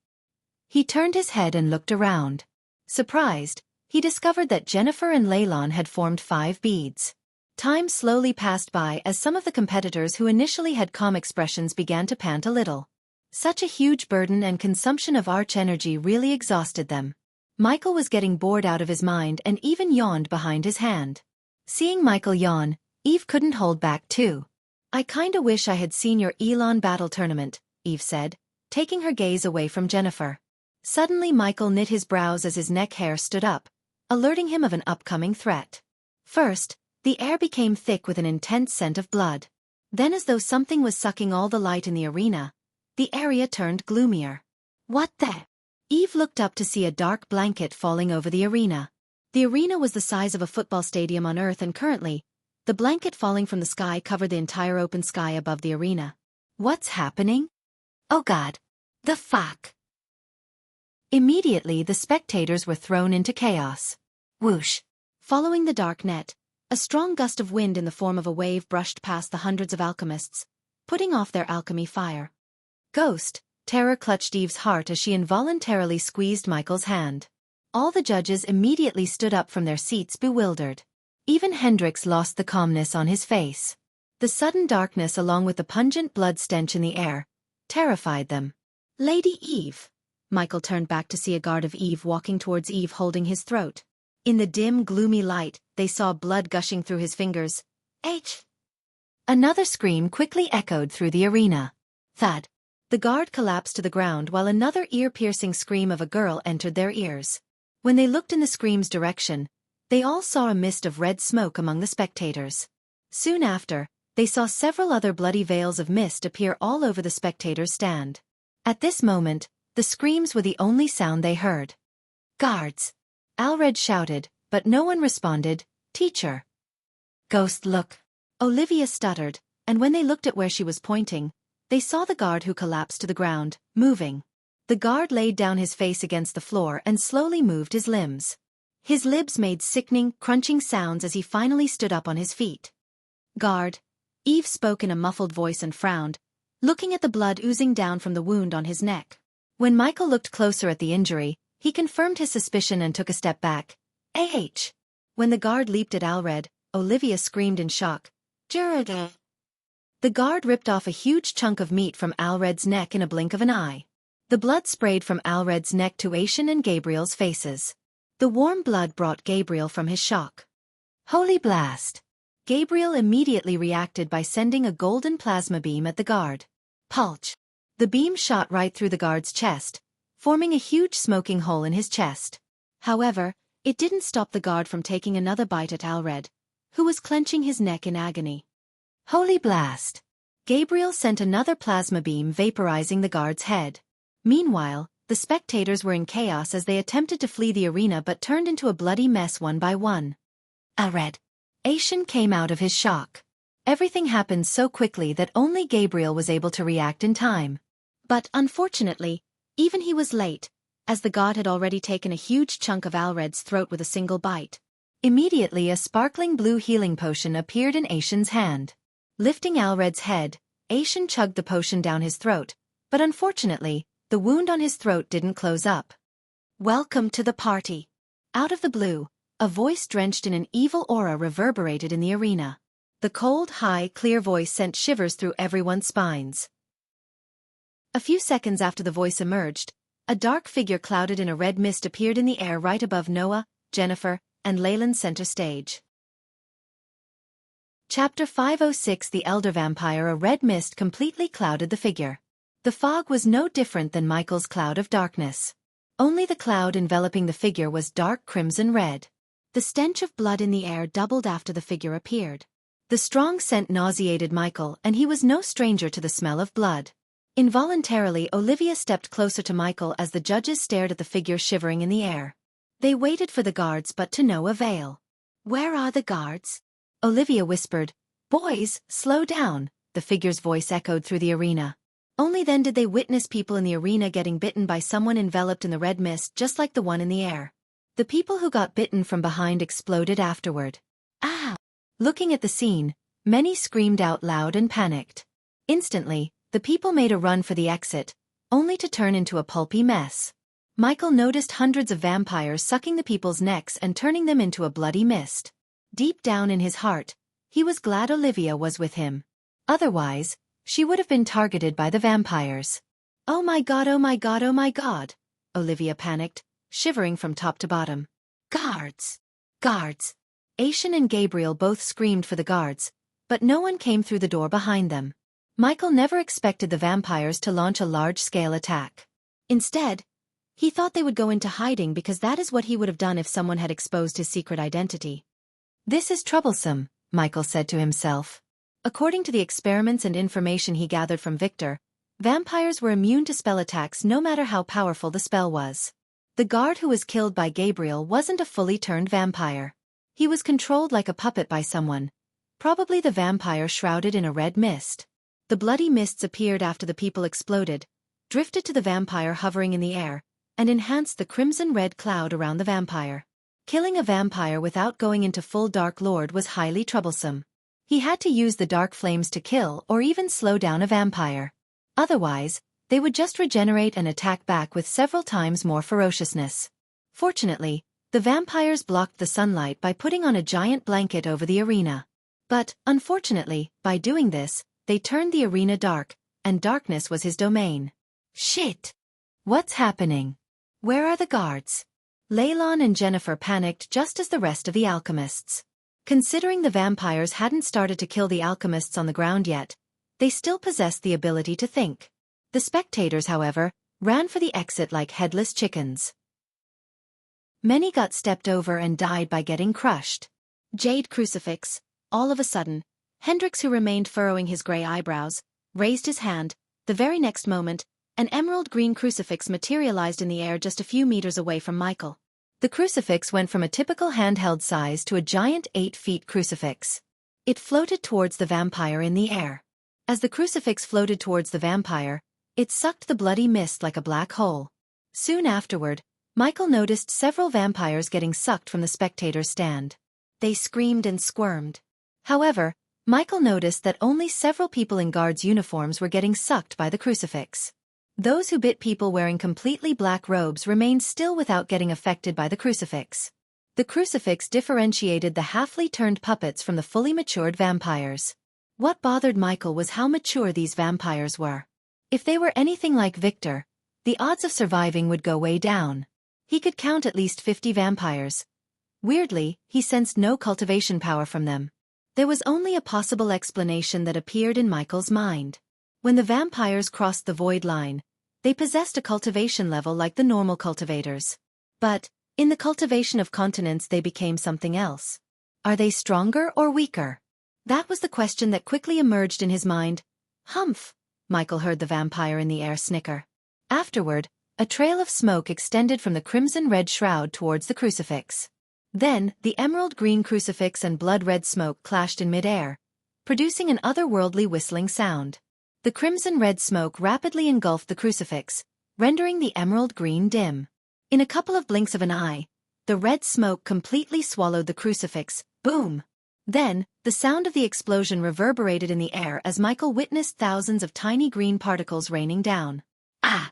He turned his head and looked around. Surprised, he discovered that Jennifer and Leylon had formed 5 beads. Time slowly passed by as some of the competitors who initially had calm expressions began to pant a little. Such a huge burden and consumption of arch energy really exhausted them. Michael was getting bored out of his mind and even yawned behind his hand. Seeing Michael yawn, Eve couldn't hold back too. I kinda wish I had seen your Elon battle tournament, Eve said, taking her gaze away from Jennifer. Suddenly Michael knit his brows as his neck hair stood up, alerting him of an upcoming threat. First, the air became thick with an intense scent of blood. Then as though something was sucking all the light in the arena, the area turned gloomier. What the? Eve looked up to see a dark blanket falling over the arena. The arena was the size of a football stadium on Earth and currently, the blanket falling from the sky covered the entire open sky above the arena. What's happening? Oh God. The fuck? Immediately the spectators were thrown into chaos. Whoosh. Following the dark net, a strong gust of wind in the form of a wave brushed past the hundreds of alchemists, putting off their alchemy fire. Ghost, terror clutched Eve's heart as she involuntarily squeezed Michael's hand. All the judges immediately stood up from their seats bewildered. Even Hendrix lost the calmness on his face. The sudden darkness along with the pungent blood stench in the air terrified them. Lady Eve. Michael turned back to see a guard of Eve walking towards Eve holding his throat. In the dim, gloomy light, they saw blood gushing through his fingers. H. Another scream quickly echoed through the arena. Thud. The guard collapsed to the ground while another ear-piercing scream of a girl entered their ears. When they looked in the scream's direction, they all saw a mist of red smoke among the spectators. Soon after, they saw several other bloody veils of mist appear all over the spectators' stand. At this moment, the screams were the only sound they heard. "Guards!" Alred shouted, but no one responded. "Teacher." "Ghost, look." Olivia stuttered, and when they looked at where she was pointing, they saw the guard who collapsed to the ground, moving. The guard laid down his face against the floor and slowly moved his limbs. His lips made sickening, crunching sounds as he finally stood up on his feet. "Guard." Eve spoke in a muffled voice and frowned, looking at the blood oozing down from the wound on his neck. When Michael looked closer at the injury, he confirmed his suspicion and took a step back. When the guard leaped at Alred, Olivia screamed in shock. "Jurada!" The guard ripped off a huge chunk of meat from Alred's neck in a blink of an eye. The blood sprayed from Alred's neck to Aishan and Gabriel's faces. The warm blood brought Gabriel from his shock. "Holy blast!" Gabriel immediately reacted by sending a golden plasma beam at the guard. Pulch! The beam shot right through the guard's chest, forming a huge smoking hole in his chest. However, it didn't stop the guard from taking another bite at Alred, who was clenching his neck in agony. Holy blast! Gabriel sent another plasma beam vaporizing the guard's head. Meanwhile, the spectators were in chaos as they attempted to flee the arena but turned into a bloody mess one by one. Alred! Aishan came out of his shock. Everything happened so quickly that only Gabriel was able to react in time. But unfortunately, even he was late, as the god had already taken a huge chunk of Alred's throat with a single bite. Immediately a sparkling blue healing potion appeared in Aishan's hand. Lifting Alred's head, Aishan chugged the potion down his throat, but unfortunately, the wound on his throat didn't close up. "Welcome to the party." Out of the blue, a voice drenched in an evil aura reverberated in the arena. The cold, high, clear voice sent shivers through everyone's spines. A few seconds after the voice emerged, a dark figure clouded in a red mist appeared in the air right above Noah, Jennifer, and Leyland's center stage. Chapter 506 The Elder Vampire. A red mist completely clouded the figure. The fog was no different than Michael's cloud of darkness. Only the cloud enveloping the figure was dark crimson red. The stench of blood in the air doubled after the figure appeared. The strong scent nauseated Michael, and he was no stranger to the smell of blood. Involuntarily, Olivia stepped closer to Michael as the judges stared at the figure shivering in the air. They waited for the guards but to no avail. "Where are the guards?" Olivia whispered. "Boys, slow down," the figure's voice echoed through the arena. Only then did they witness people in the arena getting bitten by someone enveloped in the red mist just like the one in the air. The people who got bitten from behind exploded afterward. "Ah!" Looking at the scene, many screamed out loud and panicked. Instantly, the people made a run for the exit, only to turn into a pulpy mess. Michael noticed hundreds of vampires sucking the people's necks and turning them into a bloody mist. Deep down in his heart, he was glad Olivia was with him. Otherwise, she would have been targeted by the vampires. "Oh my god, oh my god, oh my god!" Olivia panicked, shivering from top to bottom. "Guards! Guards!" Aishan and Gabriel both screamed for the guards, but no one came through the door behind them. Michael never expected the vampires to launch a large-scale attack. Instead, he thought they would go into hiding because that is what he would have done if someone had exposed his secret identity. "This is troublesome," Michael said to himself. According to the experiments and information he gathered from Victor, vampires were immune to spell attacks no matter how powerful the spell was. The guard who was killed by Gabriel wasn't a fully turned vampire. He was controlled like a puppet by someone, probably the vampire shrouded in a red mist. The bloody mists appeared after the people exploded, drifted to the vampire hovering in the air, and enhanced the crimson-red cloud around the vampire. Killing a vampire without going into full Dark Lord was highly troublesome. He had to use the dark flames to kill or even slow down a vampire. Otherwise, they would just regenerate and attack back with several times more ferociousness. Fortunately, the vampires blocked the sunlight by putting on a giant blanket over the arena. But, unfortunately, by doing this, they turned the arena dark, and darkness was his domain. "Shit! What's happening? Where are the guards?" Leylon and Jennifer panicked just as the rest of the alchemists. Considering the vampires hadn't started to kill the alchemists on the ground yet, they still possessed the ability to think. The spectators, however, ran for the exit like headless chickens. Many got stepped over and died by getting crushed. Jade crucifix. All of a sudden, Hendrix, who remained furrowing his gray eyebrows, raised his hand. The very next moment, an emerald green crucifix materialized in the air just a few meters away from Michael. The crucifix went from a typical handheld size to a giant 8-foot crucifix. It floated towards the vampire in the air. As the crucifix floated towards the vampire, it sucked the bloody mist like a black hole. Soon afterward, Michael noticed several vampires getting sucked from the spectators' stand. They screamed and squirmed. However, Michael noticed that only several people in guards' uniforms were getting sucked by the crucifix. Those who bit people wearing completely black robes remained still without getting affected by the crucifix. The crucifix differentiated the halfly turned puppets from the fully matured vampires. What bothered Michael was how mature these vampires were. If they were anything like Victor, the odds of surviving would go way down. He could count at least 50 vampires. Weirdly, he sensed no cultivation power from them. There was only a possible explanation that appeared in Michael's mind. When the vampires crossed the void line, they possessed a cultivation level like the normal cultivators. But, in the cultivation of continents, they became something else. Are they stronger or weaker? That was the question that quickly emerged in his mind. Humph! Michael heard the vampire in the air snicker. Afterward, a trail of smoke extended from the crimson-red shroud towards the crucifix. Then, the emerald-green crucifix and blood-red smoke clashed in mid-air, producing an otherworldly whistling sound. The crimson-red smoke rapidly engulfed the crucifix, rendering the emerald-green dim. In a couple of blinks of an eye, the red smoke completely swallowed the crucifix. Boom! Then, the sound of the explosion reverberated in the air as Michael witnessed thousands of tiny green particles raining down. Ah!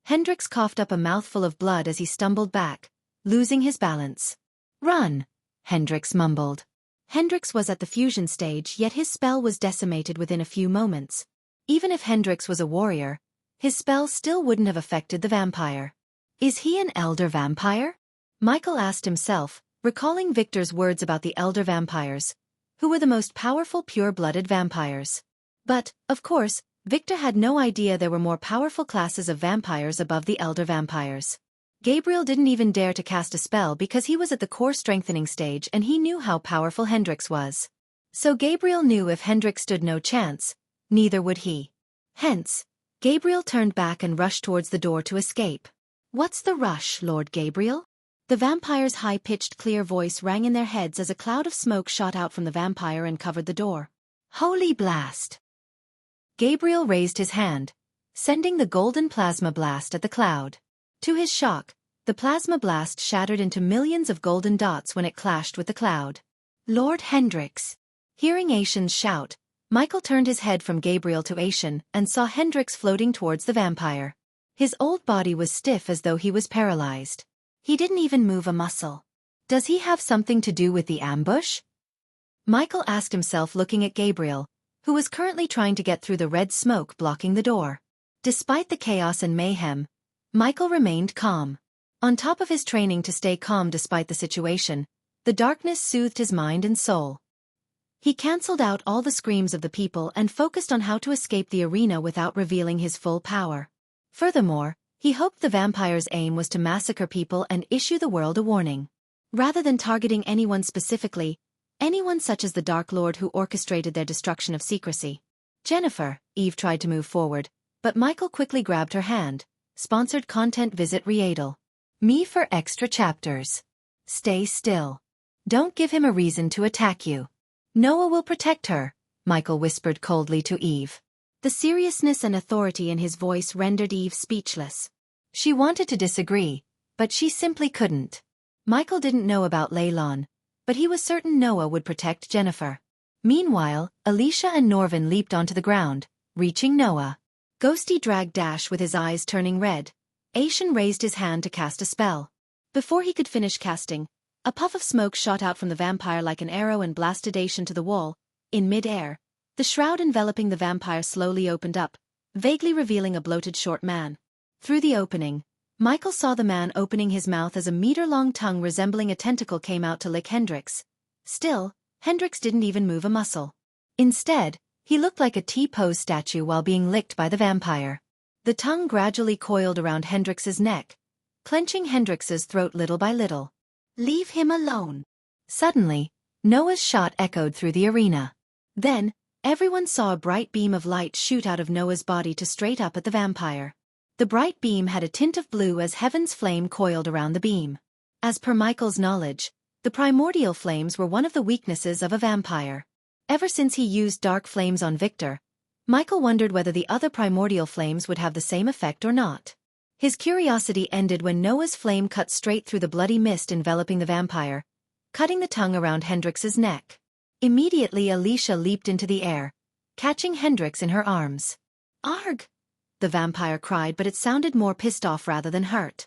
Hendrix coughed up a mouthful of blood as he stumbled back, losing his balance. Run! Hendrix mumbled. Hendrix was at the fusion stage, yet his spell was decimated within a few moments. Even if Hendrix was a warrior, his spell still wouldn't have affected the vampire. Is he an elder vampire? Michael asked himself, recalling Victor's words about the elder vampires, who were the most powerful pure-blooded vampires. But, of course, Victor had no idea there were more powerful classes of vampires above the elder vampires. Gabriel didn't even dare to cast a spell because he was at the core strengthening stage and he knew how powerful Hendrix was. So Gabriel knew if Hendrix stood no chance, neither would he. Hence, Gabriel turned back and rushed towards the door to escape. What's the rush, Lord Gabriel? The vampire's high-pitched clear voice rang in their heads as a cloud of smoke shot out from the vampire and covered the door. Holy blast! Gabriel raised his hand, sending the golden plasma blast at the cloud. To his shock, the plasma blast shattered into millions of golden dots when it clashed with the cloud. Lord Hendrix! Hearing Aishan's shout, Michael turned his head from Gabriel to Aishan and saw Hendrix floating towards the vampire. His old body was stiff as though he was paralyzed. He didn't even move a muscle. Does he have something to do with the ambush? Michael asked himself, looking at Gabriel, who was currently trying to get through the red smoke blocking the door. Despite the chaos and mayhem, Michael remained calm. On top of his training to stay calm despite the situation, the darkness soothed his mind and soul. He cancelled out all the screams of the people and focused on how to escape the arena without revealing his full power. Furthermore, he hoped the vampire's aim was to massacre people and issue the world a warning. Rather than targeting anyone specifically, anyone such as the Dark Lord who orchestrated their destruction of secrecy. Jennifer, Eve tried to move forward, but Michael quickly grabbed her hand. Sponsored content, visit Riedel. Me for extra chapters. Stay still. Don't give him a reason to attack you. Noah will protect her, Michael whispered coldly to Eve. The seriousness and authority in his voice rendered Eve speechless. She wanted to disagree, but she simply couldn't. Michael didn't know about Leylon, but he was certain Noah would protect Jennifer. Meanwhile, Alicia and Norvin leaped onto the ground, reaching Noah. Ghosty dragged Dash with his eyes turning red. Aishan raised his hand to cast a spell. Before he could finish casting, a puff of smoke shot out from the vampire like an arrow and blasted Aishan to the wall. In mid-air, the shroud enveloping the vampire slowly opened up, vaguely revealing a bloated short man. Through the opening, Michael saw the man opening his mouth as a meter-long tongue resembling a tentacle came out to lick Hendrix. Still, Hendrix didn't even move a muscle. Instead, he looked like a T-pose statue while being licked by the vampire. The tongue gradually coiled around Hendrix's neck, clenching Hendrix's throat little by little. "Leave him alone." Suddenly, Noah's shot echoed through the arena. Then, everyone saw a bright beam of light shoot out of Noah's body to straight up at the vampire. The bright beam had a tint of blue as heaven's flame coiled around the beam. As per Michael's knowledge, the primordial flames were one of the weaknesses of a vampire. Ever since he used dark flames on Victor, Michael wondered whether the other primordial flames would have the same effect or not. His curiosity ended when Noah's flame cut straight through the bloody mist enveloping the vampire, cutting the tongue around Hendrix's neck. Immediately Alicia leaped into the air, catching Hendrix in her arms. "Arg!" the vampire cried, but it sounded more pissed off rather than hurt.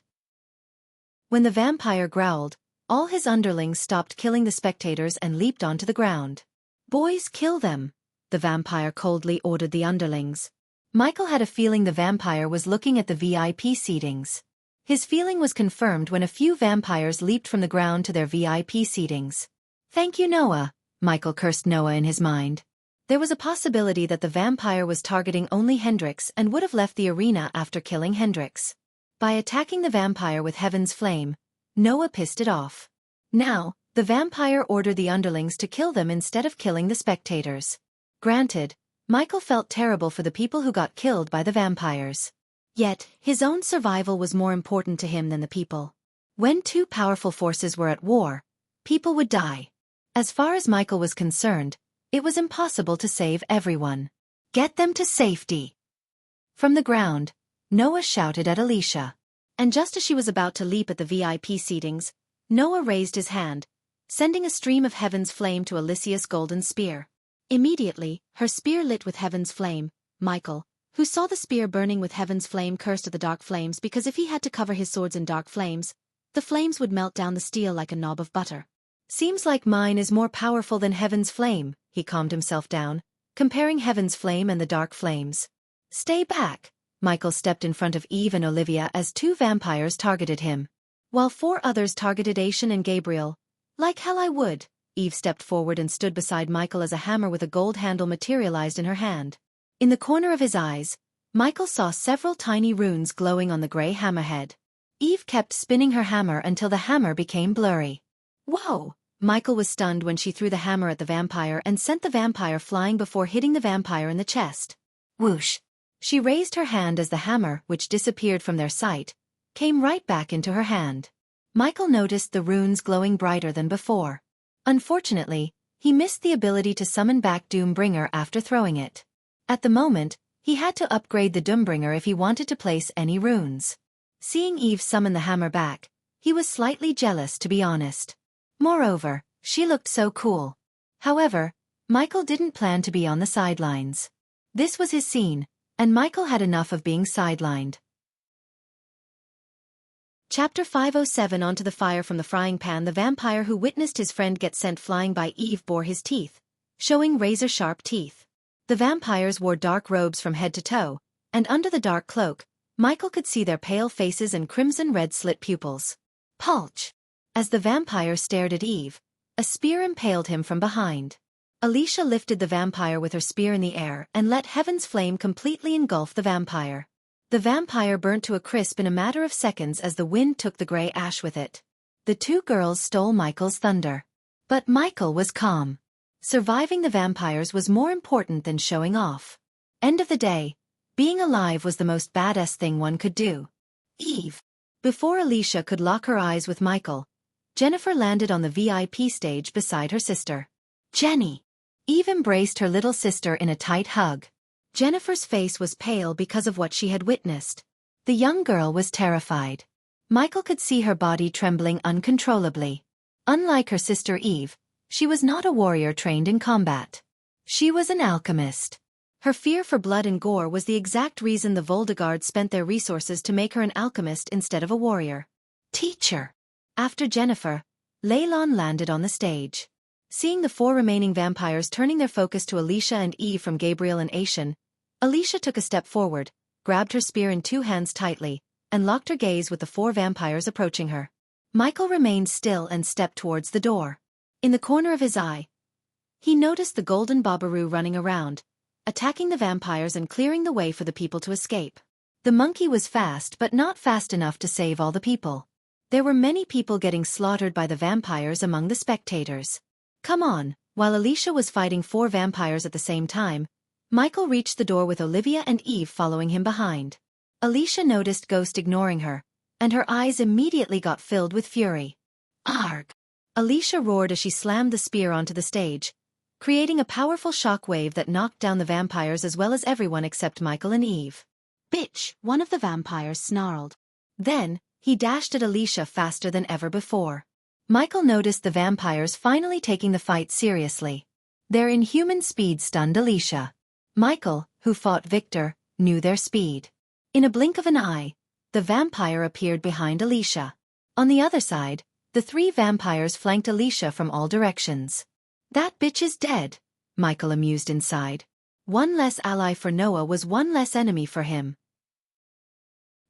When the vampire growled, all his underlings stopped killing the spectators and leaped onto the ground. "Boys, kill them," the vampire coldly ordered the underlings. Michael had a feeling the vampire was looking at the VIP seatings. His feeling was confirmed when a few vampires leaped from the ground to their VIP seatings. "Thank you, Noah," Michael cursed Noah in his mind. There was a possibility that the vampire was targeting only Hendrix and would have left the arena after killing Hendrix. By attacking the vampire with Heaven's Flame, Noah pissed it off. Now, the vampire ordered the underlings to kill them instead of killing the spectators. Granted, Michael felt terrible for the people who got killed by the vampires. Yet, his own survival was more important to him than the people. When two powerful forces were at war, people would die. As far as Michael was concerned, it was impossible to save everyone. "Get them to safety." From the ground, Noah shouted at Alicia. And just as she was about to leap at the VIP seatings, Noah raised his hand, sending a stream of Heaven's Flame to Alicia's golden spear. Immediately, her spear lit with Heaven's Flame. Michael, who saw the spear burning with Heaven's Flame, cursed at the dark flames because if he had to cover his swords in dark flames, the flames would melt down the steel like a knob of butter. "Seems like mine is more powerful than Heaven's Flame," he calmed himself down, comparing Heaven's Flame and the dark flames. "Stay back." Michael stepped in front of Eve and Olivia as two vampires targeted him. While four others targeted Asian and Gabriel. "Like hell I would." Eve stepped forward and stood beside Michael as a hammer with a gold handle materialized in her hand. In the corner of his eyes, Michael saw several tiny runes glowing on the gray hammerhead. Eve kept spinning her hammer until the hammer became blurry. "Whoa!" Michael was stunned when she threw the hammer at the vampire and sent the vampire flying before hitting the vampire in the chest. Whoosh! She raised her hand as the hammer, which disappeared from their sight, came right back into her hand. Michael noticed the runes glowing brighter than before. Unfortunately, he missed the ability to summon back Doombringer after throwing it. At the moment, he had to upgrade the Doombringer if he wanted to place any runes. Seeing Eve summon the hammer back, he was slightly jealous, to be honest. Moreover, she looked so cool. However, Michael didn't plan to be on the sidelines. This was his scene, and Michael had enough of being sidelined. Chapter 507. Onto the fire from the frying pan. The vampire who witnessed his friend get sent flying by Eve bore his teeth, showing razor-sharp teeth. The vampires wore dark robes from head to toe, and under the dark cloak, Michael could see their pale faces and crimson-red slit pupils. Pulch! As the vampire stared at Eve, a spear impaled him from behind. Alicia lifted the vampire with her spear in the air and let Heaven's Flame completely engulf the vampire. The vampire burnt to a crisp in a matter of seconds as the wind took the gray ash with it. The two girls stole Michael's thunder. But Michael was calm. Surviving the vampires was more important than showing off. End of the day, being alive was the most badass thing one could do. Eve. Before Alicia could lock her eyes with Michael, Jennifer landed on the VIP stage beside her sister. "Jenny." Eve embraced her little sister in a tight hug. Jennifer's face was pale because of what she had witnessed. The young girl was terrified. Michael could see her body trembling uncontrollably. Unlike her sister Eve, she was not a warrior trained in combat. She was an alchemist. Her fear for blood and gore was the exact reason the Voldegarde spent their resources to make her an alchemist instead of a warrior. "Teacher." After Jennifer, Leylon landed on the stage. Seeing the four remaining vampires turning their focus to Alicia and Eve from Gabriel and Asian, Alicia took a step forward, grabbed her spear in two hands tightly, and locked her gaze with the four vampires approaching her. Michael remained still and stepped towards the door. In the corner of his eye, he noticed the golden Babaru running around, attacking the vampires and clearing the way for the people to escape. The monkey was fast but not fast enough to save all the people. There were many people getting slaughtered by the vampires among the spectators. Come on, while Alicia was fighting 4 vampires at the same time, Michael reached the door with Olivia and Eve following him behind. Alicia noticed Ghost ignoring her, and her eyes immediately got filled with fury. Arg! Alicia roared as she slammed the spear onto the stage, creating a powerful shock wave that knocked down the vampires as well as everyone except Michael and Eve. Bitch, one of the vampires snarled. Then, he dashed at Alicia faster than ever before. Michael noticed the vampires finally taking the fight seriously. Their inhuman speed stunned Alicia. Michael, who fought Victor, knew their speed. In a blink of an eye, the vampire appeared behind Alicia. On the other side, the 3 vampires flanked Alicia from all directions. That bitch is dead, Michael amused inside. One less ally for Noah was one less enemy for him.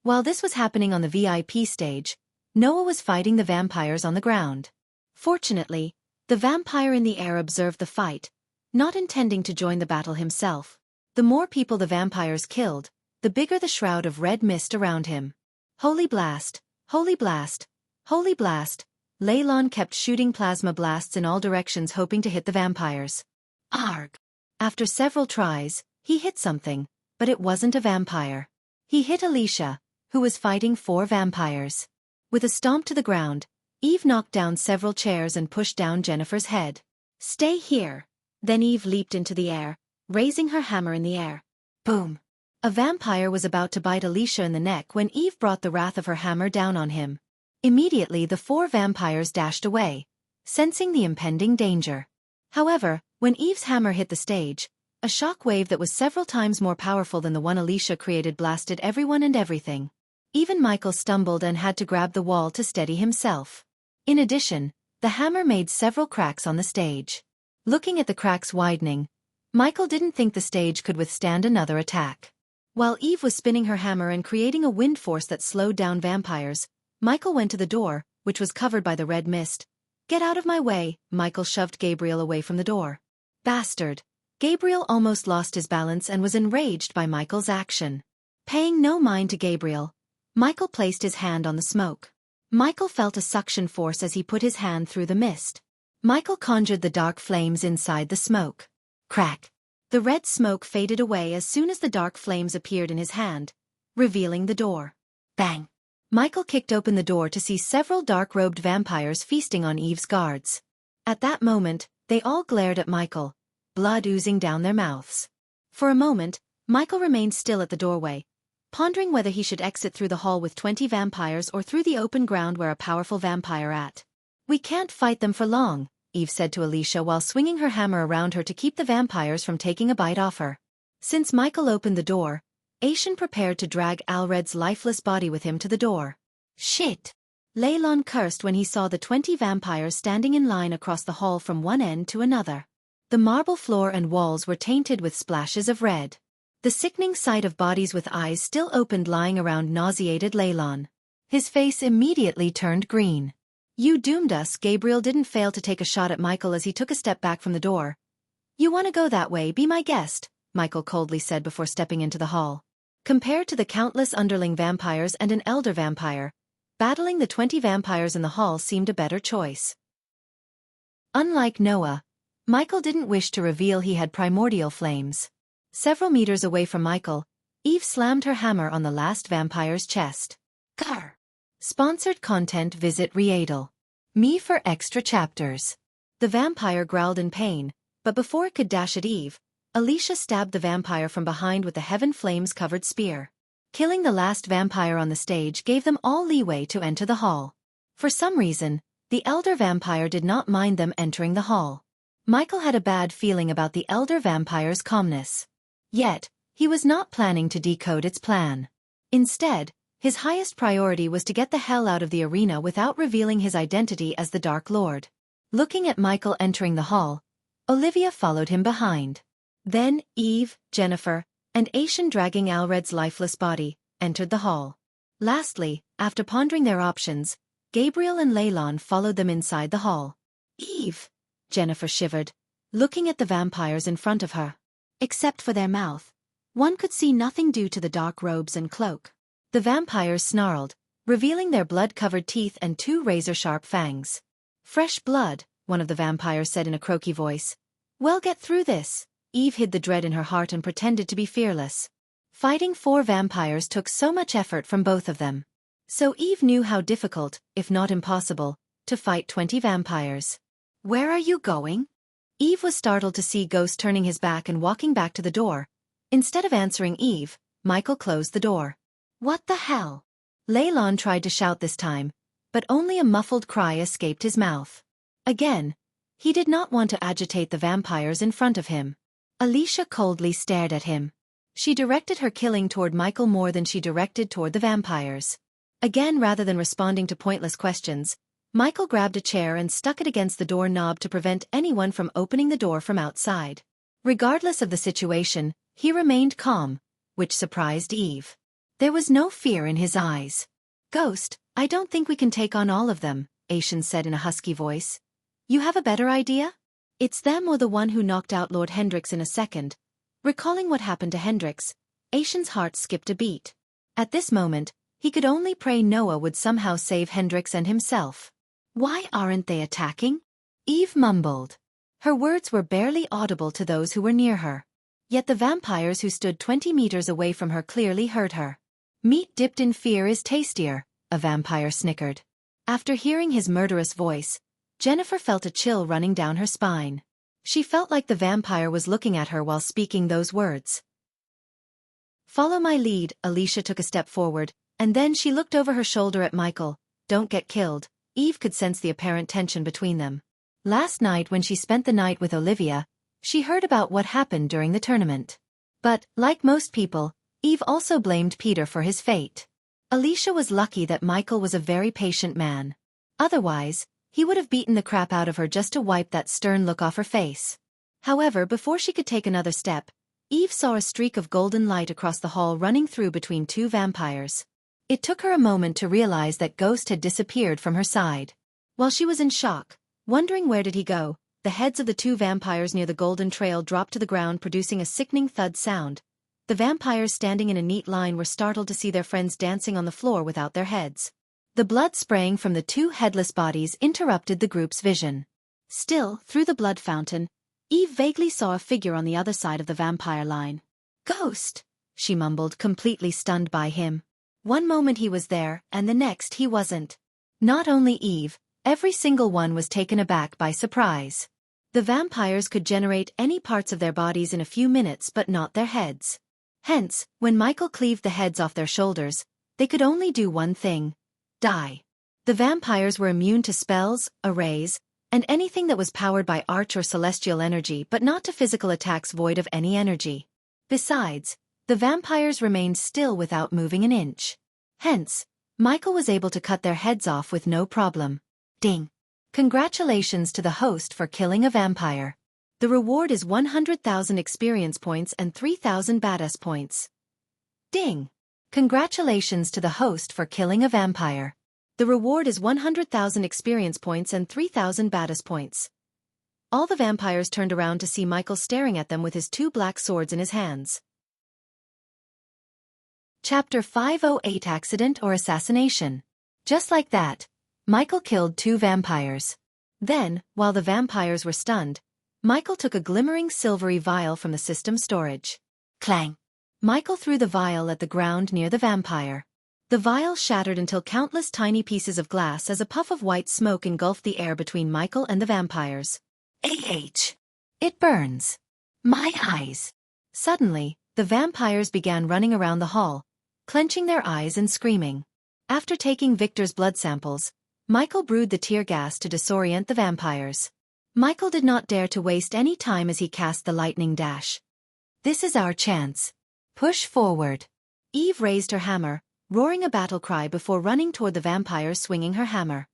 While this was happening on the VIP stage, Noah was fighting the vampires on the ground. Fortunately, the vampire in the air observed the fight, not intending to join the battle himself. The more people the vampires killed, the bigger the shroud of red mist around him. Holy blast, holy blast, holy blast. Leylon kept shooting plasma blasts in all directions hoping to hit the vampires. Arg! After several tries, he hit something, but it wasn't a vampire. He hit Alicia, who was fighting 4 vampires. With a stomp to the ground, Eve knocked down several chairs and pushed down Jennifer's head. Stay here. Then Eve leaped into the air, raising her hammer in the air. Boom! A vampire was about to bite Alicia in the neck when Eve brought the wrath of her hammer down on him. Immediately the 4 vampires dashed away, sensing the impending danger. However, when Eve's hammer hit the stage, a shock wave that was several times more powerful than the one Alicia created blasted everyone and everything. Even Michael stumbled and had to grab the wall to steady himself. In addition, the hammer made several cracks on the stage. Looking at the cracks widening, Michael didn't think the stage could withstand another attack. While Eve was spinning her hammer and creating a wind force that slowed down vampires, Michael went to the door, which was covered by the red mist. Get out of my way, Michael shoved Gabriel away from the door. Bastard! Gabriel almost lost his balance and was enraged by Michael's action. Paying no mind to Gabriel, Michael placed his hand on the smoke. Michael felt a suction force as he put his hand through the mist. Michael conjured the dark flames inside the smoke. Crack! The red smoke faded away as soon as the dark flames appeared in his hand, revealing the door. Bang! Michael kicked open the door to see several dark-robed vampires feasting on Eve's guards. At that moment, they all glared at Michael, blood oozing down their mouths. For a moment, Michael remained still at the doorway, pondering whether he should exit through the hall with 20 vampires or through the open ground where a powerful vampire at. We can't fight them for long, Eve said to Alicia while swinging her hammer around her to keep the vampires from taking a bite off her. Since Michael opened the door, Aishan prepared to drag Alred's lifeless body with him to the door. Shit! Leylon cursed when he saw the 20 vampires standing in line across the hall from one end to another. The marble floor and walls were tainted with splashes of red. The sickening sight of bodies with eyes still opened lying around nauseated Leylon. His face immediately turned green. You doomed us. Gabriel didn't fail to take a shot at Michael as he took a step back from the door. You want to go that way, be my guest, Michael coldly said before stepping into the hall. Compared to the countless underling vampires and an elder vampire, battling the 20 vampires in the hall seemed a better choice. Unlike Noah, Michael didn't wish to reveal he had primordial flames. Several meters away from Michael, Eve slammed her hammer on the last vampire's chest. Grr! Sponsored content. Visit Readel. Me for extra chapters. The vampire growled in pain, but before it could dash at Eve, Alicia stabbed the vampire from behind with the heaven flames-covered spear. Killing the last vampire on the stage gave them all leeway to enter the hall. For some reason, the elder vampire did not mind them entering the hall. Michael had a bad feeling about the elder vampire's calmness. Yet, he was not planning to decode its plan. Instead, his highest priority was to get the hell out of the arena without revealing his identity as the Dark Lord. Looking at Michael entering the hall, Olivia followed him behind. Then, Eve, Jennifer, and Aishan dragging Alred's lifeless body, entered the hall. Lastly, after pondering their options, Gabriel and Leylon followed them inside the hall. Eve! Jennifer shivered, looking at the vampires in front of her. Except for their mouth, One could see nothing due to the dark robes and cloak. The vampires snarled, revealing their blood-covered teeth and 2 razor-sharp fangs. "Fresh blood," one of the vampires said in a croaky voice. "Well, get through this." Eve hid the dread in her heart and pretended to be fearless. Fighting 4 vampires took so much effort from both of them. So Eve knew how difficult, if not impossible, to fight 20 vampires. "Where are you going?" Eve was startled to see Ghost turning his back and walking back to the door. Instead of answering Eve, Michael closed the door. "What the hell?" Leylon tried to shout this time, but only a muffled cry escaped his mouth. Again, he did not want to agitate the vampires in front of him. Alicia coldly stared at him. She directed her killing toward Michael more than she directed toward the vampires. Again, rather than responding to pointless questions, Michael grabbed a chair and stuck it against the door knob to prevent anyone from opening the door from outside. Regardless of the situation, he remained calm, which surprised Eve. There was no fear in his eyes. "Ghost, I don't think we can take on all of them," Aishan said in a husky voice. "You have a better idea? It's them or the one who knocked out Lord Hendrix in a second." Recalling what happened to Hendrix, Aishan's heart skipped a beat. At this moment, he could only pray Noah would somehow save Hendrix and himself. "Why aren't they attacking?" Eve mumbled. Her words were barely audible to those who were near her. Yet the vampires who stood 20 meters away from her clearly heard her. "Meat dipped in fear is tastier," a vampire snickered. After hearing his murderous voice, Jennifer felt a chill running down her spine. She felt like the vampire was looking at her while speaking those words. "Follow my lead," Alicia took a step forward, and then she looked over her shoulder at Michael. "Don't get killed." Eve could sense the apparent tension between them. Last night when she spent the night with Olivia, she heard about what happened during the tournament. But, like most people, Eve also blamed Peter for his fate. Alicia was lucky that Michael was a very patient man. Otherwise, he would have beaten the crap out of her just to wipe that stern look off her face. However, before she could take another step, Eve saw a streak of golden light across the hall running through between 2 vampires. It took her a moment to realize that Ghost had disappeared from her side. While she was in shock, wondering where did he go, the heads of the 2 vampires near the golden trail dropped to the ground, producing a sickening thud sound. The vampires standing in a neat line were startled to see their friends dancing on the floor without their heads. The blood spraying from the 2 headless bodies interrupted the group's vision. Still, through the blood fountain, Eve vaguely saw a figure on the other side of the vampire line. "Ghost," she mumbled, completely stunned by him. One moment he was there, and the next he wasn't. Not only Eve, every single one was taken aback by surprise. The vampires could generate any parts of their bodies in a few minutes but not their heads. Hence, when Michael cleaved the heads off their shoulders, they could only do one thing: die. The vampires were immune to spells, arrays, and anything that was powered by arch or celestial energy but not to physical attacks void of any energy. Besides, the vampires remained still without moving an inch. Hence, Michael was able to cut their heads off with no problem. Ding! Congratulations to the host for killing a vampire. The reward is 100,000 experience points and 3,000 badass points. Ding! Congratulations to the host for killing a vampire. The reward is 100,000 experience points and 3,000 badass points. All the vampires turned around to see Michael staring at them with his 2 black swords in his hands. Chapter 508: Accident or Assassination. Just like that, Michael killed 2 vampires. Then, while the vampires were stunned, Michael took a glimmering silvery vial from the system storage. Clang! Michael threw the vial at the ground near the vampire. The vial shattered until countless tiny pieces of glass as a puff of white smoke engulfed the air between Michael and the vampires. It burns. My eyes. Suddenly, the vampires began running around the hall, clenching their eyes and screaming. After taking Victor's blood samples, Michael brewed the tear gas to disorient the vampires. Michael did not dare to waste any time as he cast the lightning dash. This is our chance. Push forward. Eve raised her hammer, roaring a battle cry before running toward the vampires swinging her hammer.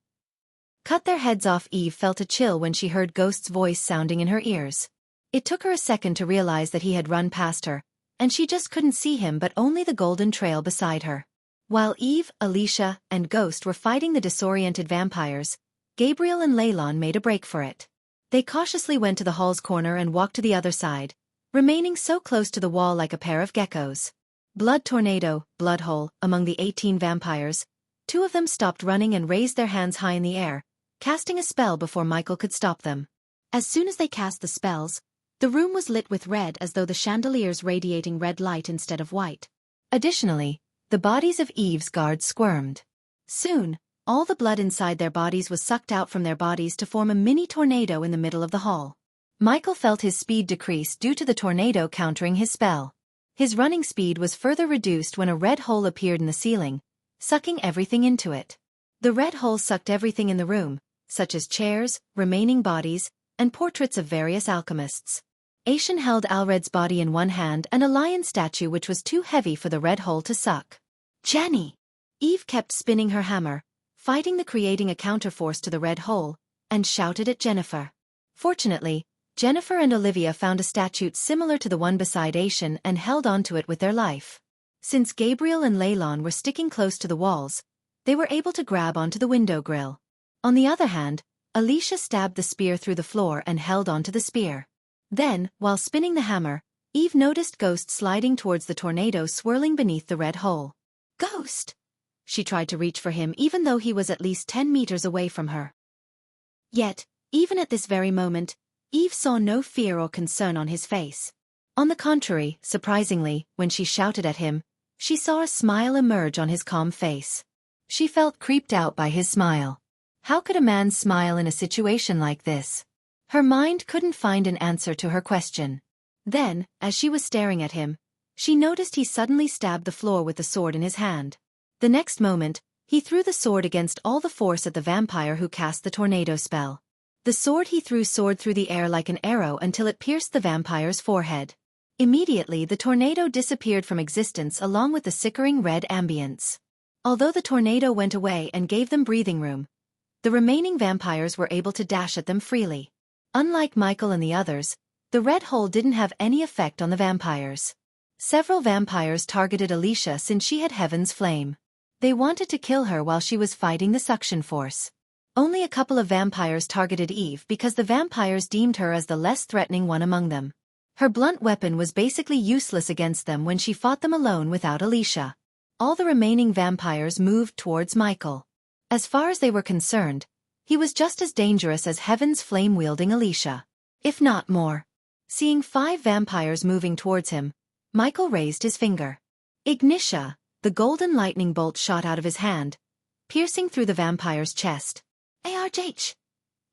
Cut their heads off. Eve felt a chill when she heard Ghost's voice sounding in her ears. It took her a second to realize that he had run past her, and she just couldn't see him but only the golden trail beside her. While Eve, Alicia, and Ghost were fighting the disoriented vampires, Gabriel and Leylon made a break for it. They cautiously went to the hall's corner and walked to the other side, remaining so close to the wall like a pair of geckos. Blood tornado, blood hole, among the 18 vampires. 2 of them stopped running and raised their hands high in the air, casting a spell before Michael could stop them. As soon as they cast the spells, the room was lit with red as though the chandeliers radiating red light instead of white. Additionally, the bodies of Eve's guards squirmed. Soon, all the blood inside their bodies was sucked out from their bodies to form a mini tornado in the middle of the hall. Michael felt his speed decrease due to the tornado countering his spell. His running speed was further reduced when a red hole appeared in the ceiling, sucking everything into it. The red hole sucked everything in the room, such as chairs, remaining bodies, and portraits of various alchemists. Xianxia held Alred's body in one hand and a lion statue which was too heavy for the red hole to suck. Jenny! Eve kept spinning her hammer, fighting the creating a counterforce to the red hole, and shouted at Jennifer. Fortunately, Jennifer and Olivia found a statue similar to the one beside Xianxia and held onto it with their life. Since Gabriel and Leylon were sticking close to the walls, they were able to grab onto the window grill. On the other hand, Alicia stabbed the spear through the floor and held onto the spear. Then, while spinning the hammer, Eve noticed Ghost sliding towards the tornado swirling beneath the red hole. Ghost! She tried to reach for him even though he was at least 10 meters away from her. Yet, even at this very moment, Eve saw no fear or concern on his face. On the contrary, surprisingly, when she shouted at him, she saw a smile emerge on his calm face. She felt creeped out by his smile. How could a man smile in a situation like this? Her mind couldn't find an answer to her question. Then, as she was staring at him, she noticed he suddenly stabbed the floor with the sword in his hand. The next moment, he threw the sword against all the force at the vampire who cast the tornado spell. The sword he threw soared through the air like an arrow until it pierced the vampire's forehead. Immediately the tornado disappeared from existence along with the sickering red ambience. Although the tornado went away and gave them breathing room, the remaining vampires were able to dash at them freely. Unlike Michael and the others, the red hole didn't have any effect on the vampires. Several vampires targeted Alicia since she had Heaven's Flame. They wanted to kill her while she was fighting the suction force. Only a couple of vampires targeted Eve because the vampires deemed her as the less threatening one among them. Her blunt weapon was basically useless against them when she fought them alone without Alicia. All the remaining vampires moved towards Michael. As far as they were concerned, he was just as dangerous as Heaven's Flame-wielding Alicia, if not more. Seeing 5 vampires moving towards him, Michael raised his finger. Ignitia, the golden lightning bolt shot out of his hand, piercing through the vampire's chest. ARJ!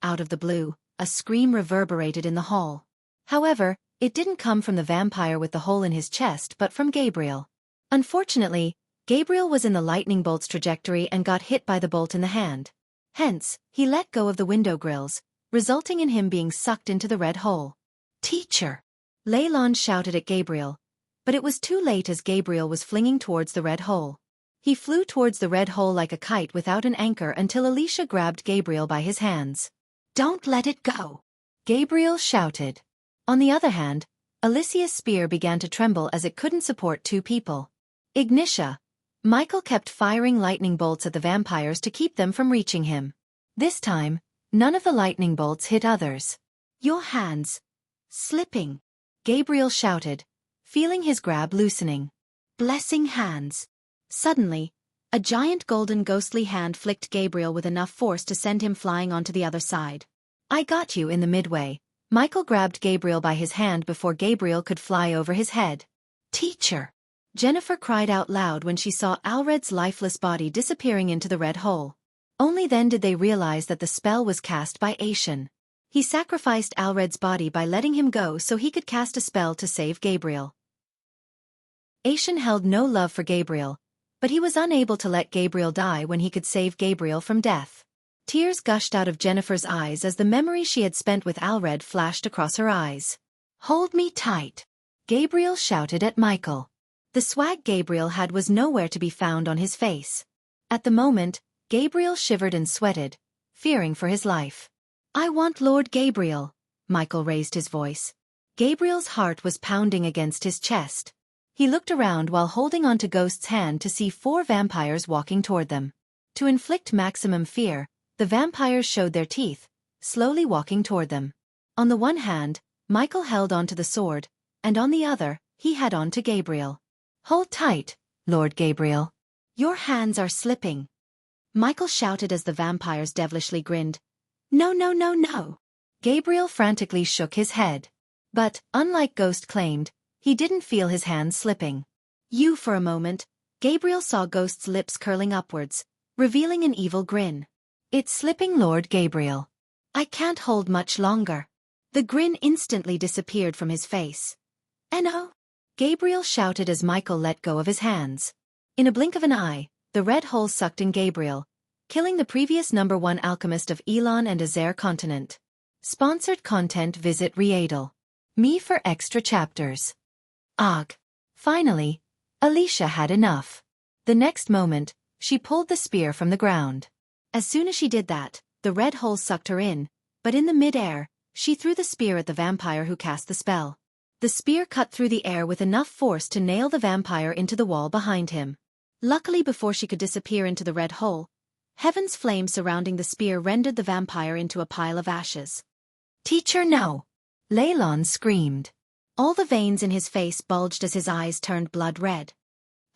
Out of the blue, a scream reverberated in the hall. However, it didn't come from the vampire with the hole in his chest but from Gabriel. Unfortunately, Gabriel was in the lightning bolt's trajectory and got hit by the bolt in the hand. Hence, he let go of the window grills, resulting in him being sucked into the red hole. Teacher! Leylon shouted at Gabriel, but it was too late as Gabriel was flinging towards the red hole. He flew towards the red hole like a kite without an anchor until Alicia grabbed Gabriel by his hands. Don't let it go! Gabriel shouted. On the other hand, Alicia's spear began to tremble as it couldn't support 2 people. Ignitia! Michael kept firing lightning bolts at the vampires to keep them from reaching him. This time, none of the lightning bolts hit others. Your hands! Slipping! Gabriel shouted, feeling his grab loosening. Blessing hands! Suddenly, a giant golden ghostly hand flicked Gabriel with enough force to send him flying onto the other side. I got you in the midway. Michael grabbed Gabriel by his hand before Gabriel could fly over his head. Teacher! Jennifer cried out loud when she saw Alred's lifeless body disappearing into the red hole. Only then did they realize that the spell was cast by Xianxia. He sacrificed Alred's body by letting him go so he could cast a spell to save Gabriel. Xianxia held no love for Gabriel, but he was unable to let Gabriel die when he could save Gabriel from death. Tears gushed out of Jennifer's eyes as the memory she had spent with Alred flashed across her eyes. Hold me tight! Gabriel shouted at Michael. The swag Gabriel had was nowhere to be found on his face. At the moment, Gabriel shivered and sweated, fearing for his life. I want Lord Gabriel, Michael raised his voice. Gabriel's heart was pounding against his chest. He looked around while holding onto Ghost's hand to see 4 vampires walking toward them. To inflict maximum fear, the vampires showed their teeth, slowly walking toward them. On the one hand, Michael held onto the sword, and on the other, he had on to Gabriel. "Hold tight, Lord Gabriel. Your hands are slipping," Michael shouted as the vampires devilishly grinned. "No, no, no, no." Gabriel frantically shook his head. But, unlike Ghost claimed, he didn't feel his hands slipping. For a moment, Gabriel saw Ghost's lips curling upwards, revealing an evil grin. "It's slipping, Lord Gabriel. I can't hold much longer." The grin instantly disappeared from his face. "No!" Gabriel shouted as Michael let go of his hands. In a blink of an eye, the red hole sucked in Gabriel, killing the previous #1 alchemist of Elon and Azer continent. Sponsored content. Visit Readel. Me for extra chapters. Ugh. Finally, Alicia had enough. The next moment, she pulled the spear from the ground. As soon as she did that, the red hole sucked her in, but in the mid-air, she threw the spear at the vampire who cast the spell. The spear cut through the air with enough force to nail the vampire into the wall behind him. Luckily, before she could disappear into the red hole, heaven's flame surrounding the spear rendered the vampire into a pile of ashes. "Teacher, no!" Leylon screamed. All the veins in his face bulged as his eyes turned blood red.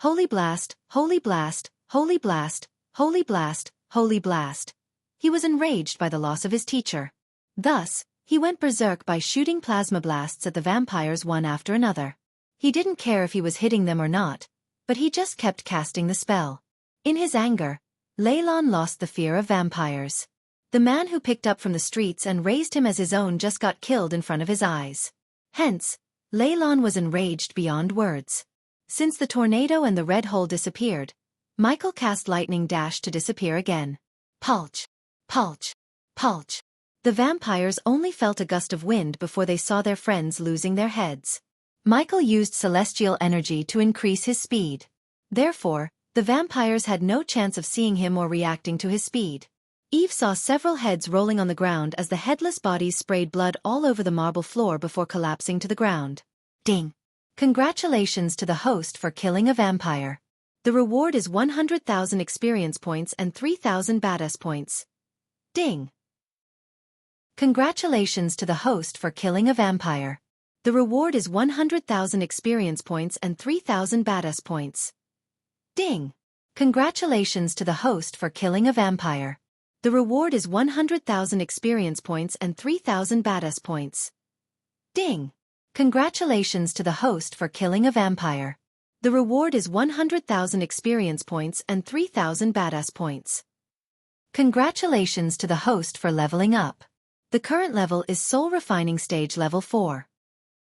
Holy blast, holy blast, holy blast, holy blast, holy blast. He was enraged by the loss of his teacher. Thus, he went berserk by shooting plasma blasts at the vampires one after another. He didn't care if he was hitting them or not, but he just kept casting the spell. In his anger, Leylon lost the fear of vampires. The man who picked up from the streets and raised him as his own just got killed in front of his eyes. Hence, Leylon was enraged beyond words. Since the tornado and the red hole disappeared, Michael cast lightning dash to disappear again. Pulch! Pulch! Pulch! The vampires only felt a gust of wind before they saw their friends losing their heads. Michael used celestial energy to increase his speed. Therefore, the vampires had no chance of seeing him or reacting to his speed. Eve saw several heads rolling on the ground as the headless bodies sprayed blood all over the marble floor before collapsing to the ground. Ding! Congratulations to the host for killing a vampire. The reward is 100,000 experience points and 3,000 badass points. Ding! Congratulations to the host for killing a vampire. The reward is 100,000 experience points and 3,000 badass points. Ding! Congratulations to the host for killing a vampire. The reward is 100,000 experience points and 3,000 badass points. Ding! Congratulations to the host for killing a vampire. The reward is 100,000 experience points and 3,000 badass points. Congratulations to the host for leveling up. The current level is Soul Refining Stage Level 4.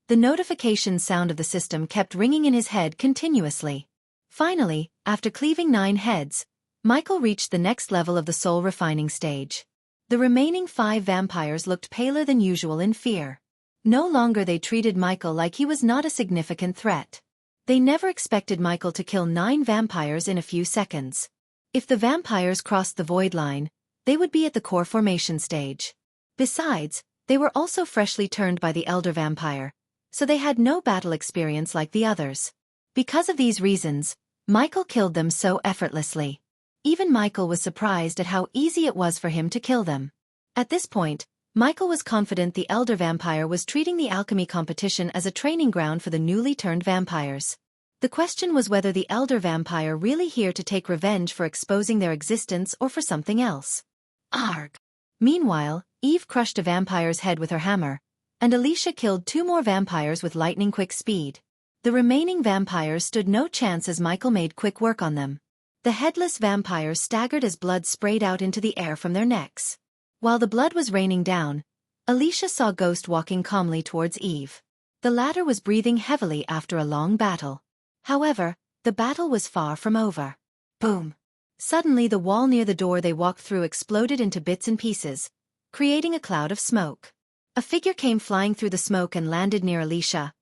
The notification sound of the system kept ringing in his head continuously. Finally, after cleaving 9 heads, Michael reached the next level of the Soul Refining stage. The remaining 5 vampires looked paler than usual in fear. No longer they treated Michael like he was not a significant threat. They never expected Michael to kill 9 vampires in a few seconds. If the vampires crossed the void line, they would be at the core formation stage. Besides, they were also freshly turned by the elder vampire, so they had no battle experience like the others. Because of these reasons, Michael killed them so effortlessly. Even Michael was surprised at how easy it was for him to kill them. At this point, Michael was confident the elder vampire was treating the alchemy competition as a training ground for the newly turned vampires. The question was whether the elder vampire really here to take revenge for exposing their existence or for something else. Arg! Meanwhile, Eve crushed a vampire's head with her hammer, and Alicia killed 2 more vampires with lightning-quick speed. The remaining vampires stood no chance as Michael made quick work on them. The headless vampires staggered as blood sprayed out into the air from their necks. While the blood was raining down, Alicia saw Ghost walking calmly towards Eve. The latter was breathing heavily after a long battle. However, the battle was far from over. Boom! Suddenly the wall near the door they walked through exploded into bits and pieces, creating a cloud of smoke. A figure came flying through the smoke and landed near Alicia.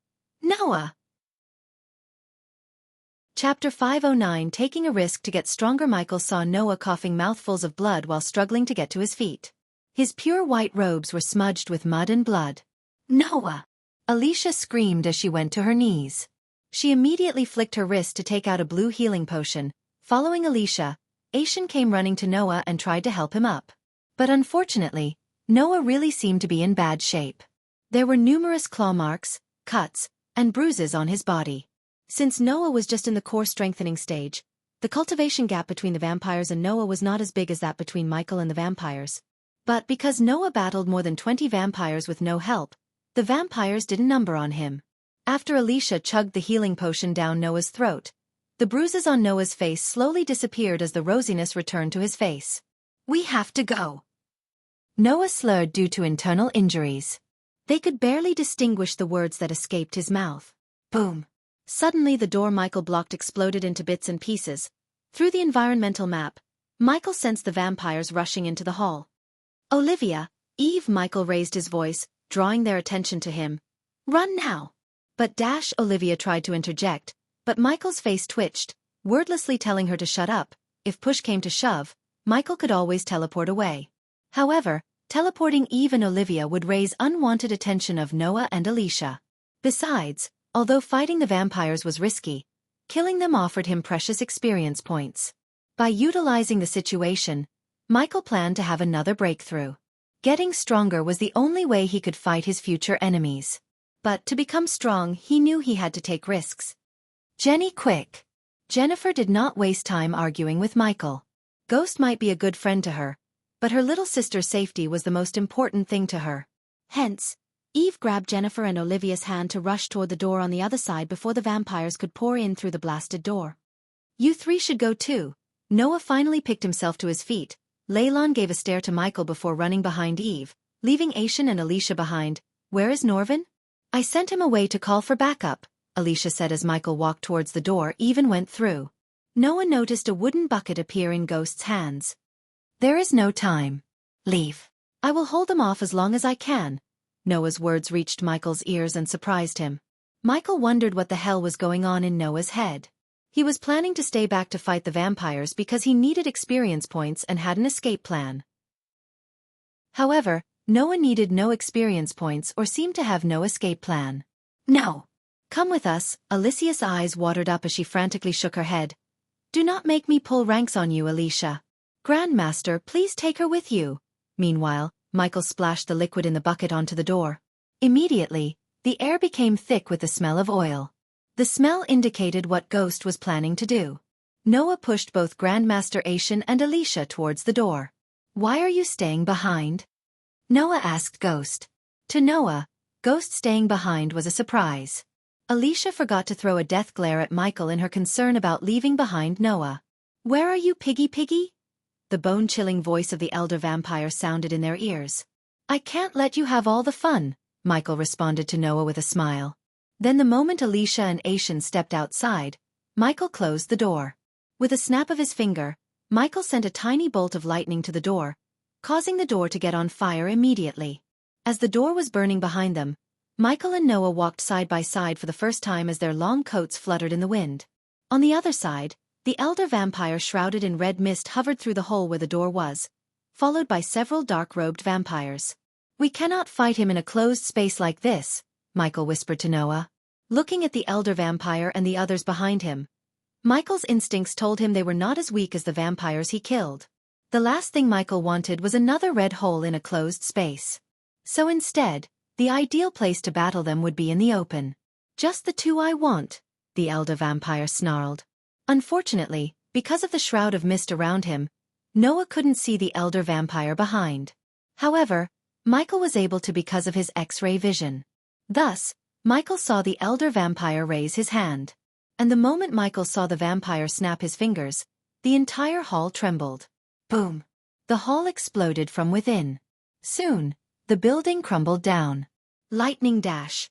Noah! Chapter 509. Taking a risk to get stronger. Michael saw Noah coughing mouthfuls of blood while struggling to get to his feet. His pure white robes were smudged with mud and blood. Noah! Alicia screamed as she went to her knees. She immediately flicked her wrist to take out a blue healing potion. Following Alicia, Aishan came running to Noah and tried to help him up. But unfortunately, Noah really seemed to be in bad shape. There were numerous claw marks, cuts, and bruises on his body. Since Noah was just in the core strengthening stage, the cultivation gap between the vampires and Noah was not as big as that between Michael and the vampires. But because Noah battled more than 20 vampires with no help, the vampires did a number on him. After Alicia chugged the healing potion down Noah's throat, the bruises on Noah's face slowly disappeared as the rosiness returned to his face. "We have to go." Noah slurred due to internal injuries. They could barely distinguish the words that escaped his mouth. Boom. Suddenly the door Michael blocked exploded into bits and pieces. Through the environmental map, Michael sensed the vampires rushing into the hall. "Olivia, Eve," Michael raised his voice, drawing their attention to him. "Run now." But Olivia tried to interject, but Michael's face twitched, wordlessly telling her to shut up. If push came to shove, Michael could always teleport away. However, teleporting Eve and Olivia would raise unwanted attention of Noah and Alicia. Besides, although fighting the vampires was risky, killing them offered him precious experience points. By utilizing the situation, Michael planned to have another breakthrough. Getting stronger was the only way he could fight his future enemies. But to become strong, he knew he had to take risks. "Jenny, quick!" Jennifer did not waste time arguing with Michael. Ghost might be a good friend to her, but her little sister's safety was the most important thing to her. Hence, Eve grabbed Jennifer and Olivia's hand to rush toward the door on the other side before the vampires could pour in through the blasted door. "You three should go too." Noah finally picked himself to his feet. Leylon gave a stare to Michael before running behind Eve, leaving Aishan and Alicia behind. "Where is Norvin?" "I sent him away to call for backup," Alicia said as Michael walked towards the door. Even went through. Noah noticed a wooden bucket appear in Ghost's hands. "There is no time. Leave. I will hold them off as long as I can." Noah's words reached Michael's ears and surprised him. Michael wondered what the hell was going on in Noah's head. He was planning to stay back to fight the vampires because he needed experience points and had an escape plan. However, Noah needed no experience points or seemed to have no escape plan. "No. Come with us." Alicia's eyes watered up as she frantically shook her head. "Do not make me pull ranks on you, Alicia. Grandmaster, please take her with you." Meanwhile, Michael splashed the liquid in the bucket onto the door. Immediately, the air became thick with the smell of oil. The smell indicated what Ghost was planning to do. Noah pushed both Grandmaster Aishan and Alicia towards the door. "Why are you staying behind?" Noah asked Ghost. To Noah, Ghost staying behind was a surprise. Alicia forgot to throw a death glare at Michael in her concern about leaving behind Noah. "Where are you, Piggy?" The bone-chilling voice of the elder vampire sounded in their ears. "I can't let you have all the fun," Michael responded to Noah with a smile. Then the moment Alicia and Aishan stepped outside, Michael closed the door. With a snap of his finger, Michael sent a tiny bolt of lightning to the door, causing the door to get on fire immediately. As the door was burning behind them, Michael and Noah walked side by side for the first time as their long coats fluttered in the wind. On the other side, the elder vampire shrouded in red mist hovered through the hole where the door was, followed by several dark-robed vampires. "We cannot fight him in a closed space like this," Michael whispered to Noah. Looking at the elder vampire and the others behind him, Michael's instincts told him they were not as weak as the vampires he killed. The last thing Michael wanted was another red hole in a closed space. So instead, the ideal place to battle them would be in the open. "Just the two I want," the elder vampire snarled. Unfortunately, because of the shroud of mist around him, Noah couldn't see the elder vampire behind. However, Michael was able to because of his X-ray vision. Thus, Michael saw the elder vampire raise his hand. And the moment Michael saw the vampire snap his fingers, the entire hall trembled. Boom! The hall exploded from within. Soon, the building crumbled down. Lightning dash.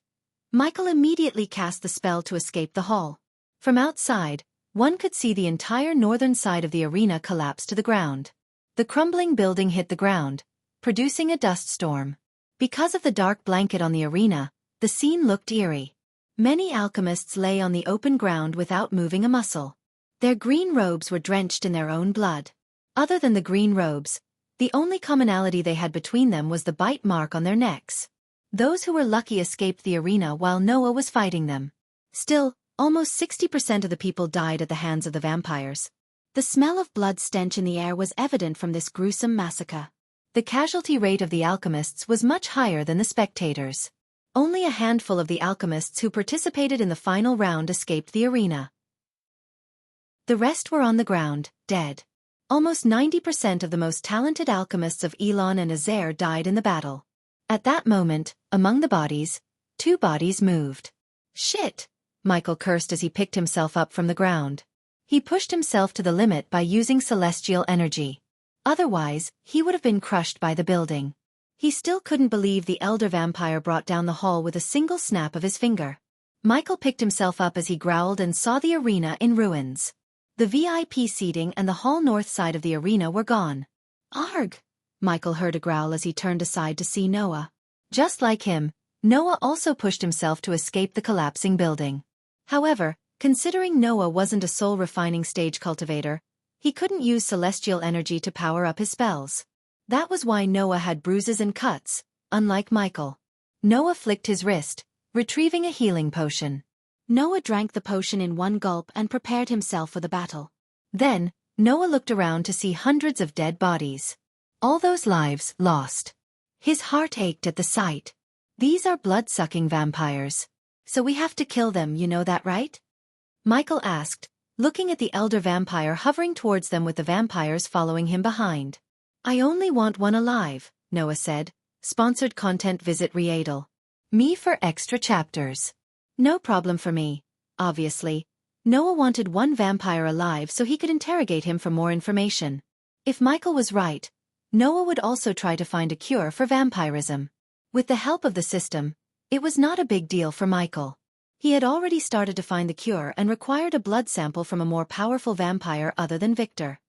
Michael immediately cast the spell to escape the hall. From outside, one could see the entire northern side of the arena collapse to the ground. The crumbling building hit the ground, producing a dust storm. Because of the dark blanket on the arena, the scene looked eerie. Many alchemists lay on the open ground without moving a muscle. Their green robes were drenched in their own blood. Other than the green robes, the only commonality they had between them was the bite mark on their necks. Those who were lucky escaped the arena while Noah was fighting them. Still, almost 60% of the people died at the hands of the vampires. The smell of blood stench in the air was evident from this gruesome massacre. The casualty rate of the alchemists was much higher than the spectators. Only a handful of the alchemists who participated in the final round escaped the arena. The rest were on the ground, dead. Almost 90% of the most talented alchemists of Elon and Azair died in the battle. At that moment, among the bodies, 2 bodies moved. Shit! Michael cursed as he picked himself up from the ground. He pushed himself to the limit by using celestial energy. Otherwise, he would have been crushed by the building. He still couldn't believe the elder vampire brought down the hall with a single snap of his finger. Michael picked himself up as he growled and saw the arena in ruins. The VIP seating and the hall north side of the arena were gone. Arg! Michael heard a growl as he turned aside to see Noah. Just like him, Noah also pushed himself to escape the collapsing building. However, considering Noah wasn't a soul refining stage cultivator, he couldn't use celestial energy to power up his spells. That was why Noah had bruises and cuts, unlike Michael. Noah flicked his wrist, retrieving a healing potion. Noah drank the potion in one gulp and prepared himself for the battle. Then, Noah looked around to see hundreds of dead bodies. All those lives lost. His heart ached at the sight. These are blood-sucking vampires. So we have to kill them, you know that, right? Michael asked, looking at the elder vampire hovering towards them with the vampires following him behind. I only want one alive, Noah said. Sponsored content. Visit Readel. Me for extra chapters. No problem for me, obviously. Noah wanted one vampire alive so he could interrogate him for more information. If Michael was right, Noah would also try to find a cure for vampirism. With the help of the system, it was not a big deal for Michael. He had already started to find the cure and required a blood sample from a more powerful vampire other than Victor.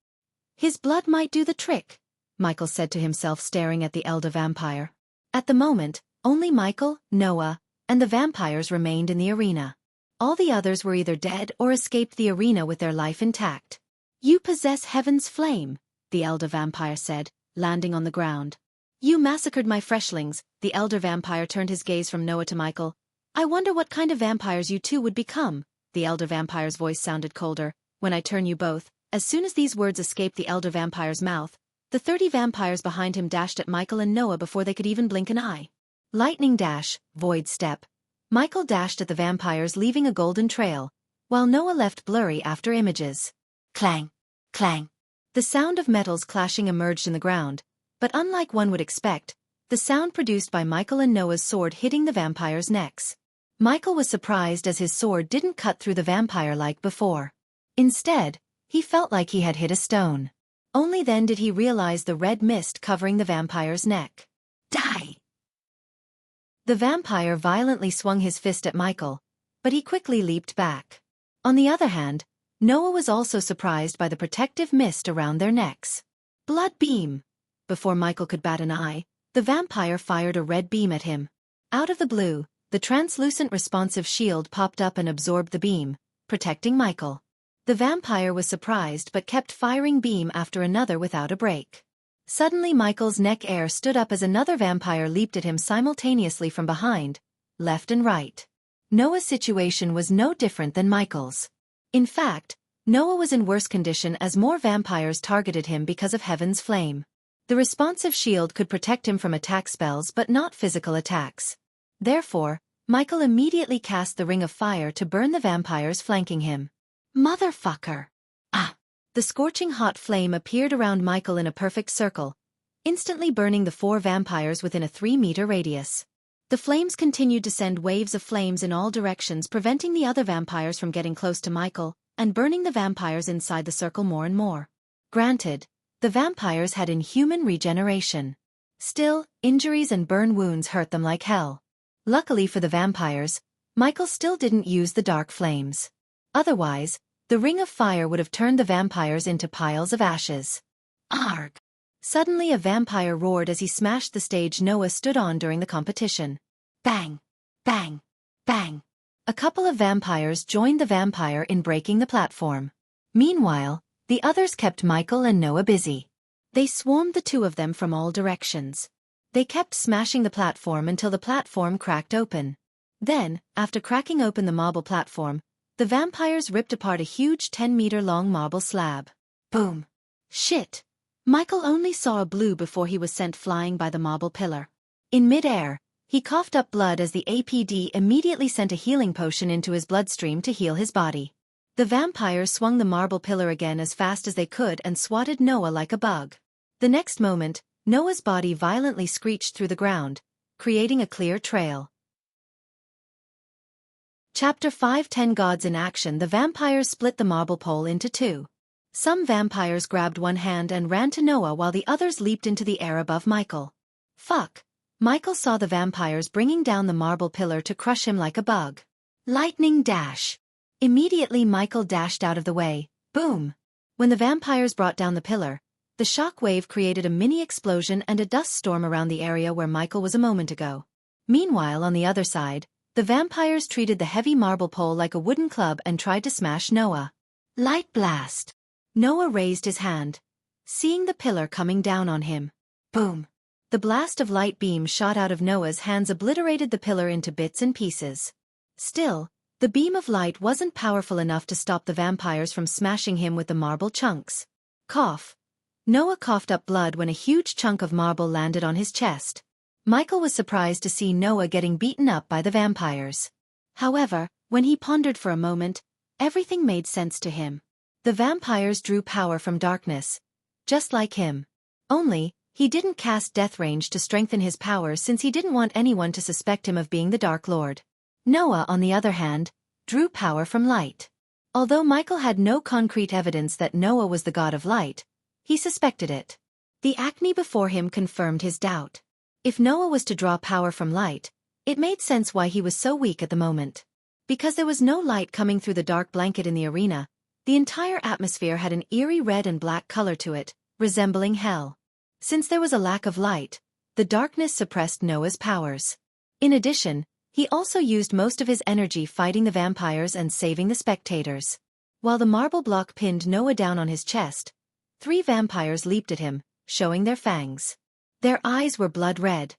His blood might do the trick, Michael said to himself, staring at the elder vampire. At the moment, only Michael, Noah, and the vampires remained in the arena. All the others were either dead or escaped the arena with their life intact. You possess heaven's flame, the elder vampire said, landing on the ground. You massacred my freshlings. The elder vampire turned his gaze from Noah to Michael. I wonder what kind of vampires you two would become. The elder vampire's voice sounded colder. When I turn you both. As soon as these words escaped the elder vampire's mouth, the 30 vampires behind him dashed at Michael and Noah before they could even blink an eye. Lightning dash, void step. Michael dashed at the vampires, leaving a golden trail, while Noah left blurry after images. Clang, clang. The sound of metals clashing emerged in the ground, but unlike one would expect, the sound produced by Michael and Noah's sword hitting the vampires' necks. Michael was surprised as his sword didn't cut through the vampire like before. Instead, he felt like he had hit a stone. Only then did he realize the red mist covering the vampire's neck. Die! The vampire violently swung his fist at Michael, but he quickly leaped back. On the other hand, Noah was also surprised by the protective mist around their necks. Blood beam! Before Michael could bat an eye, the vampire fired a red beam at him. Out of the blue, the translucent responsive shield popped up and absorbed the beam, protecting Michael. The vampire was surprised but kept firing beam after another without a break. Suddenly Michael's neck air stood up as another vampire leaped at him simultaneously from behind, left and right. Noah's situation was no different than Michael's. In fact, Noah was in worse condition as more vampires targeted him because of Heaven's Flame. The responsive shield could protect him from attack spells but not physical attacks. Therefore, Michael immediately cast the Ring of Fire to burn the vampires flanking him. Motherfucker! Ah! The scorching hot flame appeared around Michael in a perfect circle, instantly burning the 4 vampires within a 3-meter radius. The flames continued to send waves of flames in all directions, preventing the other vampires from getting close to Michael, and burning the vampires inside the circle more and more. Granted, the vampires had inhuman regeneration. Still, injuries and burn wounds hurt them like hell. Luckily for the vampires, Michael still didn't use the dark flames. Otherwise, the Ring of Fire would have turned the vampires into piles of ashes. Arg! Suddenly a vampire roared as he smashed the stage Noah stood on during the competition. Bang! Bang! Bang! A couple of vampires joined the vampire in breaking the platform. Meanwhile, the others kept Michael and Noah busy. They swarmed the 2 of them from all directions. They kept smashing the platform until the platform cracked open. Then, after cracking open the marble platform, the vampires ripped apart a huge 10-meter-long marble slab. Boom! Shit! Michael only saw a blue before he was sent flying by the marble pillar. In mid-air, He coughed up blood as the APD immediately sent a healing potion into his bloodstream to heal his body. The vampires swung the marble pillar again as fast as they could and swatted Noah like a bug. The next moment, Noah's body violently screeched through the ground, creating a clear trail. Chapter 5 10 Gods in Action. The vampires split the marble pole into two. Some vampires grabbed one hand and ran to Noah while the others leaped into the air above Michael. Fuck! Michael saw the vampires bringing down the marble pillar to crush him like a bug. Lightning dash! Immediately Michael dashed out of the way. Boom! When the vampires brought down the pillar, the shock wave created a mini explosion and a dust storm around the area where Michael was a moment ago. Meanwhile, on the other side, the vampires treated the heavy marble pole like a wooden club and tried to smash Noah. Light blast! Noah raised his hand, seeing the pillar coming down on him. Boom! The blast of light beam shot out of Noah's hands, obliterated the pillar into bits and pieces. Still, the beam of light wasn't powerful enough to stop the vampires from smashing him with the marble chunks. Cough! Noah coughed up blood when a huge chunk of marble landed on his chest. Michael was surprised to see Noah getting beaten up by the vampires. However, when he pondered for a moment, everything made sense to him. The vampires drew power from darkness, just like him. Only, he didn't cast Death Range to strengthen his powers since he didn't want anyone to suspect him of being the Dark Lord. Noah, on the other hand, drew power from light. Although Michael had no concrete evidence that Noah was the god of light, he suspected it. The acne before him confirmed his doubt. If Noah was to draw power from light, it made sense why he was so weak at the moment. Because there was no light coming through the dark blanket in the arena, the entire atmosphere had an eerie red and black color to it, resembling hell. Since there was a lack of light, the darkness suppressed Noah's powers. In addition, he also used most of his energy fighting the vampires and saving the spectators. While the marble block pinned Noah down on his chest, 3 vampires leaped at him, showing their fangs. Their eyes were blood red,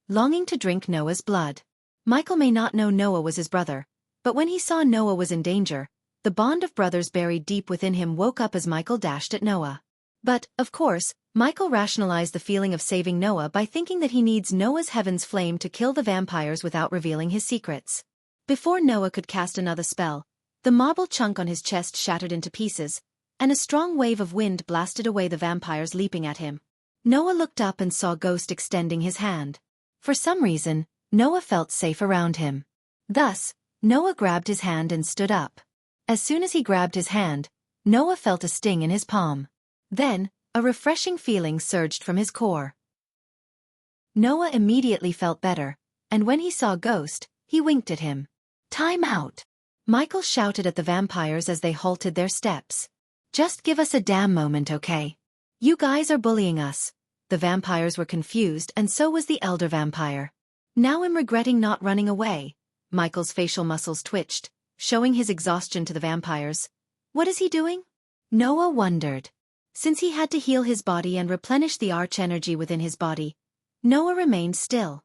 longing to drink Noah's blood. Michael may not know Noah was his brother, but when he saw Noah was in danger, the bond of brothers buried deep within him woke up as Michael dashed at Noah. But, of course, Michael rationalized the feeling of saving Noah by thinking that he needs Noah's heaven's flame to kill the vampires without revealing his secrets. Before Noah could cast another spell, the marble chunk on his chest shattered into pieces, and a strong wave of wind blasted away the vampires leaping at him. Noah looked up and saw Ghost extending his hand. For some reason, Noah felt safe around him. Thus, Noah grabbed his hand and stood up. As soon as he grabbed his hand, Noah felt a sting in his palm. Then, a refreshing feeling surged from his core. Noah immediately felt better, and when he saw Ghost, he winked at him. "Time out!" Michael shouted at the vampires as they halted their steps. "Just give us a damn moment, okay? You guys are bullying us." The vampires were confused, and so was the elder vampire. "Now I'm regretting not running away." Michael's facial muscles twitched, showing his exhaustion to the vampires. "What is he doing?" Noah wondered. Since he had to heal his body and replenish the arch-energy within his body, Noah remained still.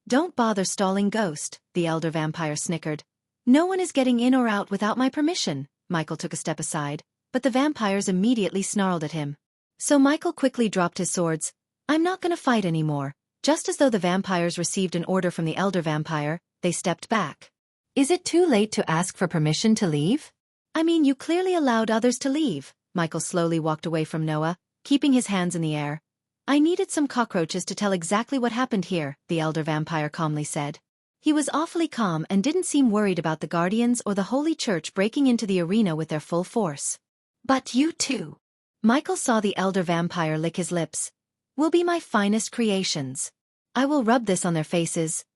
"Don't bother stalling, Ghost," the elder vampire snickered. "No one is getting in or out without my permission." Michael took a step aside, but the vampires immediately snarled at him. So Michael quickly dropped his swords. "I'm not gonna fight anymore." Just as though the vampires received an order from the elder vampire, they stepped back. "Is it too late to ask for permission to leave?" "I mean, you clearly allowed others to leave." Michael slowly walked away from Noah, keeping his hands in the air. "I needed some cockroaches to tell exactly what happened here," the elder vampire calmly said. He was awfully calm and didn't seem worried about the Guardians or the Holy Church breaking into the arena with their full force. "But you too." Michael saw the elder vampire lick his lips. "Will be my finest creations. I will rub this on their faces."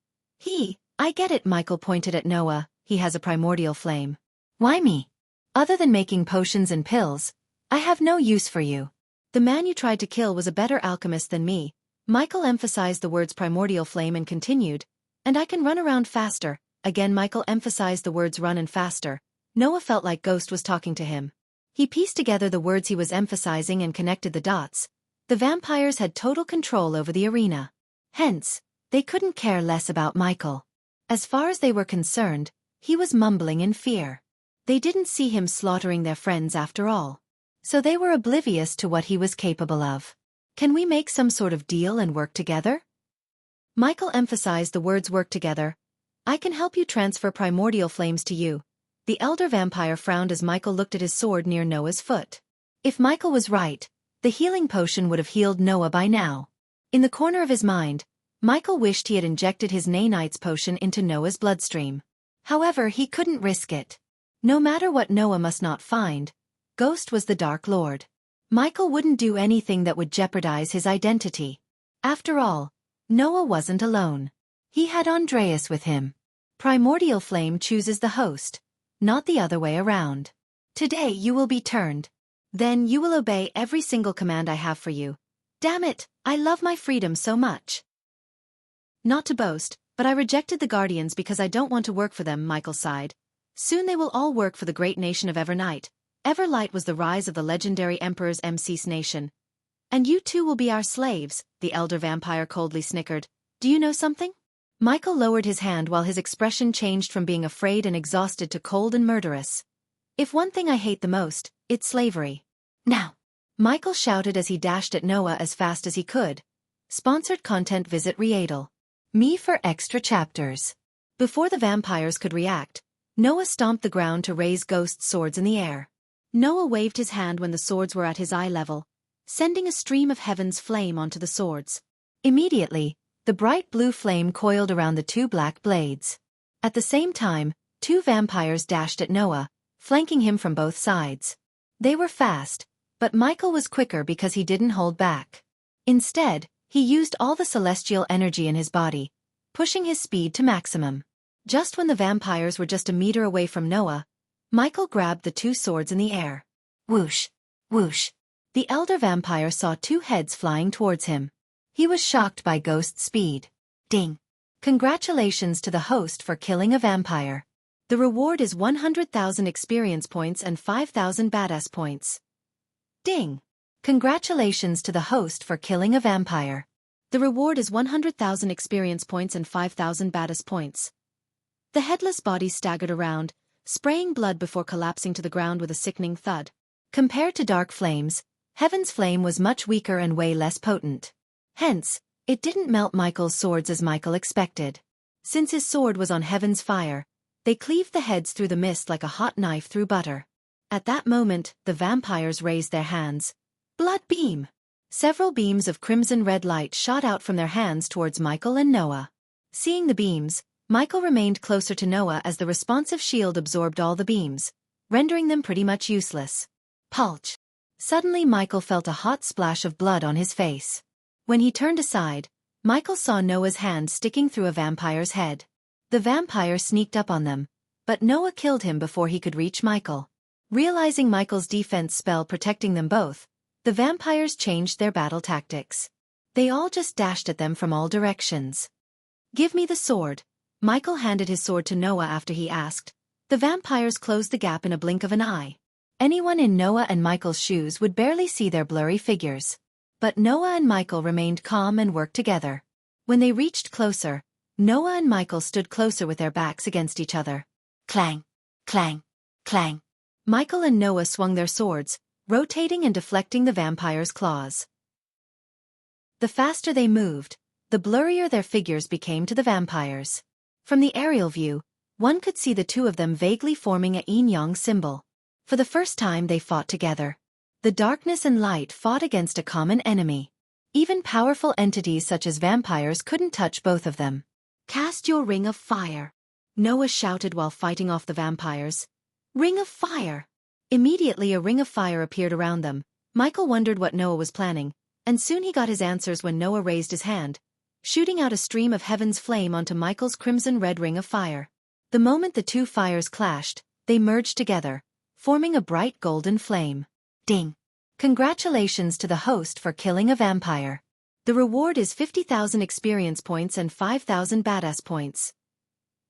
I get it." Michael pointed at Noah. "He has a primordial flame." "Why me? Other than making potions and pills, I have no use for you." "The man you tried to kill was a better alchemist than me." Michael emphasized the words primordial flame and continued, "And I can run around faster." Again Michael emphasized the words run and faster. Noah felt like Ghost was talking to him. He pieced together the words he was emphasizing and connected the dots. The vampires had total control over the arena. Hence, they couldn't care less about Michael. As far as they were concerned, he was mumbling in fear. They didn't see him slaughtering their friends after all. So they were oblivious to what he was capable of. "Can we make some sort of deal and work together?" Michael emphasized the words work together. I can help you transfer primordial flames to you. The elder vampire frowned as Michael looked at his sword near Noah's foot. If Michael was right, the healing potion would have healed Noah by now. In the corner of his mind, Michael wished he had injected his Nanite's potion into Noah's bloodstream. However, he couldn't risk it. No matter what Noah must not find, Ghost was the Dark Lord. Michael wouldn't do anything that would jeopardize his identity. After all, Noah wasn't alone. He had Andreas with him. Primordial flame chooses the host, not the other way around. Today you will be turned. Then you will obey every single command I have for you. Damn it, I love my freedom so much. Not to boast, but I rejected the Guardians because I don't want to work for them, Michael sighed. Soon they will all work for the great nation of Evernight. Everlight was the rise of the legendary Emperor's MC's nation. And you too will be our slaves, the elder vampire coldly snickered. Do you know something? Michael lowered his hand while his expression changed from being afraid and exhausted to cold and murderous. If one thing I hate the most, it's slavery. Now! Michael shouted as he dashed at Noah as fast as he could. Sponsored content visit Readel. Me for extra chapters. Before the vampires could react, Noah stomped the ground to raise Ghost's swords in the air. Noah waved his hand when the swords were at his eye level, sending a stream of heaven's flame onto the swords. Immediately, the bright blue flame coiled around the two black blades. At the same time, two vampires dashed at Noah, flanking him from both sides. They were fast, but Michael was quicker because he didn't hold back. Instead, he used all the celestial energy in his body, pushing his speed to maximum. Just when the vampires were just a meter away from Noah, Michael grabbed the two swords in the air. Whoosh! Whoosh! The elder vampire saw two heads flying towards him. He was shocked by Ghost's speed. Ding! Congratulations to the host for killing a vampire. The reward is 100,000 experience points and 5,000 badass points. Ding! Congratulations to the host for killing a vampire. The reward is 100,000 experience points and 5,000 badass points. The headless body staggered around, spraying blood before collapsing to the ground with a sickening thud. Compared to Dark Flame's, Heaven's Flame was much weaker and way less potent. Hence, it didn't melt Michael's swords as Michael expected. Since his sword was on Heaven's fire, they cleaved the heads through the mist like a hot knife through butter. At that moment, the vampires raised their hands. Blood beam! Several beams of crimson-red light shot out from their hands towards Michael and Noah. Seeing the beams, Michael remained closer to Noah as the responsive shield absorbed all the beams, rendering them pretty much useless. Pulch! Suddenly Michael felt a hot splash of blood on his face. When he turned aside, Michael saw Noah's hand sticking through a vampire's head. The vampire sneaked up on them, but Noah killed him before he could reach Michael. Realizing Michael's defense spell protecting them both, the vampires changed their battle tactics. They all just dashed at them from all directions. Give me the sword. Michael handed his sword to Noah after he asked. The vampires closed the gap in a blink of an eye. Anyone in Noah and Michael's shoes would barely see their blurry figures. But Noah and Michael remained calm and worked together. When they reached closer, Noah and Michael stood closer with their backs against each other. Clang! Clang! Clang! Michael and Noah swung their swords, rotating and deflecting the vampire's claws. The faster they moved, the blurrier their figures became to the vampires. From the aerial view, one could see the two of them vaguely forming a yin-yang symbol. For the first time they fought together. The darkness and light fought against a common enemy. Even powerful entities such as vampires couldn't touch both of them. Cast your ring of fire! Noah shouted while fighting off the vampires. Ring of fire! Immediately a ring of fire appeared around them. Michael wondered what Noah was planning, and soon he got his answers when Noah raised his hand, shooting out a stream of heaven's flame onto Michael's crimson-red ring of fire. The moment the two fires clashed, they merged together, forming a bright golden flame. Ding! Congratulations to the host for killing a vampire. The reward is 50,000 experience points and 5,000 badass points.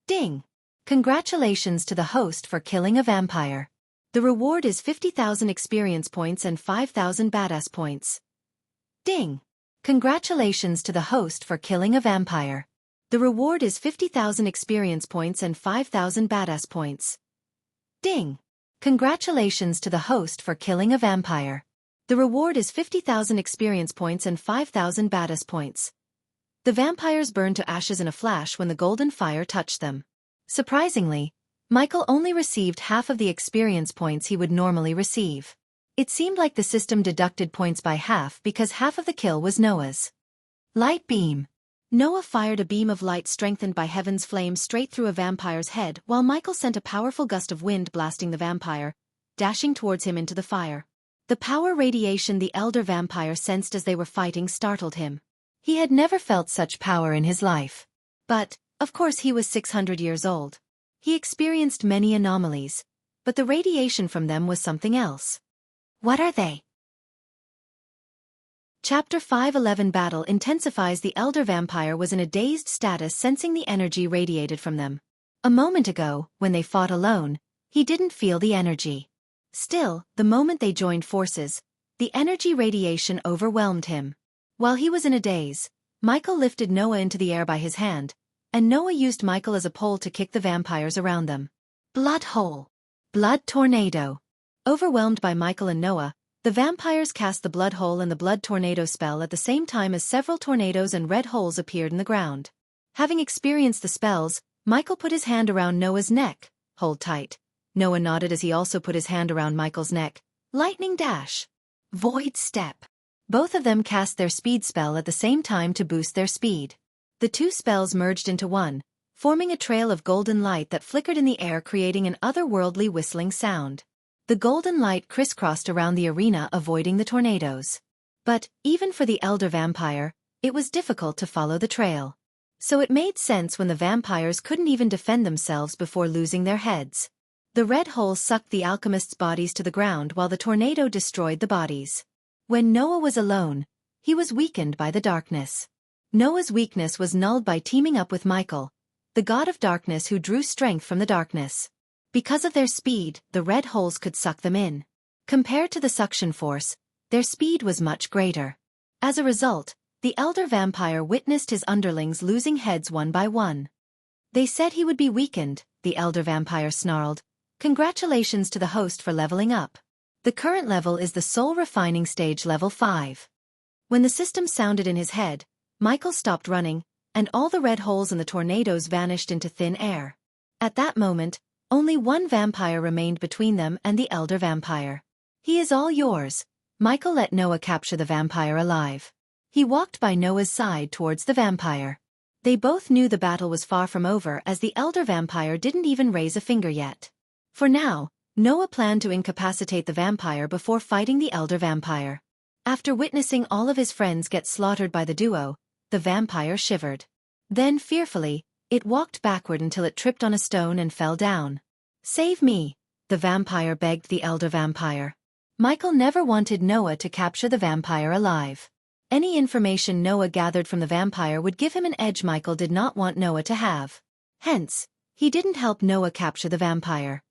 Ding! Congratulations to the host for killing a vampire. The reward is 50,000 experience points and 5,000 badass points. Ding! Congratulations to the host for killing a vampire. The reward is 50,000 experience points and 5,000 badass points. Ding! Congratulations to the host for killing a vampire. The reward is 50,000 experience points and 5,000 badass points. The vampires burned to ashes in a flash when the golden fire touched them. Surprisingly, Michael only received half of the experience points he would normally receive. It seemed like the system deducted points by half because half of the kill was Noah's. Light beam. Noah fired a beam of light strengthened by heaven's flame straight through a vampire's head while Michael sent a powerful gust of wind blasting the vampire, dashing towards him into the fire. The power radiation the elder vampire sensed as they were fighting startled him. He had never felt such power in his life. But, of course he was 600 years old. He experienced many anomalies, but the radiation from them was something else. What are they? Chapter 5:11 Battle intensifies. The elder vampire was in a dazed status, sensing the energy radiated from them. A moment ago, when they fought alone, he didn't feel the energy. Still, the moment they joined forces, the energy radiation overwhelmed him. While he was in a daze, Michael lifted Noah into the air by his hand, and Noah used Michael as a pole to kick the vampires around them. Blood hole. Blood tornado. Overwhelmed by Michael and Noah, the vampires cast the blood hole and the blood tornado spell at the same time as several tornadoes and red holes appeared in the ground. Having experienced the spells, Michael put his hand around Noah's neck. Hold tight. Noah nodded as he also put his hand around Michael's neck. Lightning dash. Void step. Both of them cast their speed spell at the same time to boost their speed. The two spells merged into one, forming a trail of golden light that flickered in the air, creating an otherworldly whistling sound. The golden light crisscrossed around the arena, avoiding the tornadoes. But, even for the elder vampire, it was difficult to follow the trail. So it made sense when the vampires couldn't even defend themselves before losing their heads. The red hole sucked the alchemists' bodies to the ground while the tornado destroyed the bodies. When Noah was alone, he was weakened by the darkness. Noah's weakness was nulled by teaming up with Michael, the god of darkness who drew strength from the darkness. Because of their speed, the red holes could suck them in. Compared to the suction force, their speed was much greater. As a result, the elder vampire witnessed his underlings losing heads one by one. They said he would be weakened, the elder vampire snarled. Congratulations to the host for leveling up. The current level is the soul refining stage level 5. When the system sounded in his head, Michael stopped running, and all the red holes and the tornadoes vanished into thin air. At that moment, only one vampire remained between them and the elder vampire. He is all yours. Michael let Noah capture the vampire alive. He walked by Noah's side towards the vampire. They both knew the battle was far from over as the elder vampire didn't even raise a finger yet. For now, Noah planned to incapacitate the vampire before fighting the elder vampire. After witnessing all of his friends get slaughtered by the duo, the vampire shivered. Then fearfully, it walked backward until it tripped on a stone and fell down. Save me, the vampire begged the elder vampire. Michael never wanted Noah to capture the vampire alive. Any information Noah gathered from the vampire would give him an edge Michael did not want Noah to have. Hence, he didn't help Noah capture the vampire.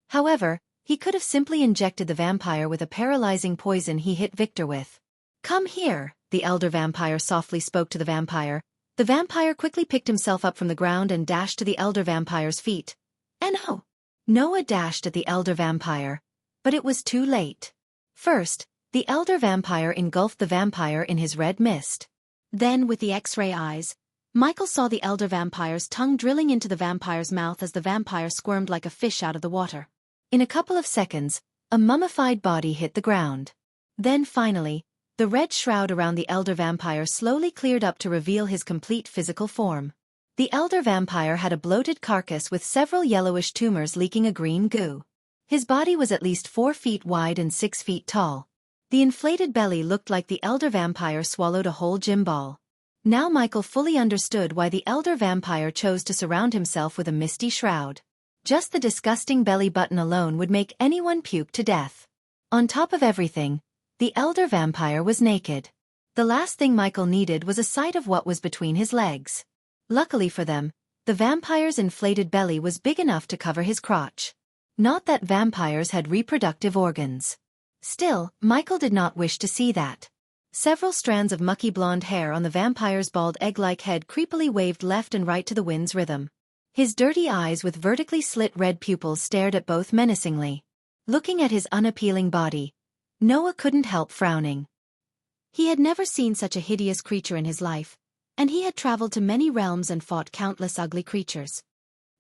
However, he could have simply injected the vampire with a paralyzing poison he hit Victor with. Come here, the elder vampire softly spoke to the vampire. The vampire quickly picked himself up from the ground and dashed to the elder vampire's feet. No! Noah dashed at the elder vampire, but it was too late. First, the elder vampire engulfed the vampire in his red mist. Then, with the X-ray eyes, Michael saw the elder vampire's tongue drilling into the vampire's mouth as the vampire squirmed like a fish out of the water. In a couple of seconds, a mummified body hit the ground. Then finally, the red shroud around the elder vampire slowly cleared up to reveal his complete physical form. The elder vampire had a bloated carcass with several yellowish tumors leaking a green goo. His body was at least 4 feet wide and 6 feet tall. The inflated belly looked like the elder vampire swallowed a whole gym ball. Now Michael fully understood why the elder vampire chose to surround himself with a misty shroud. Just the disgusting belly button alone would make anyone puke to death. On top of everything, the elder vampire was naked. The last thing Michael needed was a sight of what was between his legs. Luckily for them, the vampire's inflated belly was big enough to cover his crotch. Not that vampires had reproductive organs. Still, Michael did not wish to see that. Several strands of mucky blonde hair on the vampire's bald egg-like head creepily waved left and right to the wind's rhythm. His dirty eyes with vertically slit red pupils stared at both menacingly. Looking at his unappealing body, Noah couldn't help frowning. He had never seen such a hideous creature in his life, and he had traveled to many realms and fought countless ugly creatures.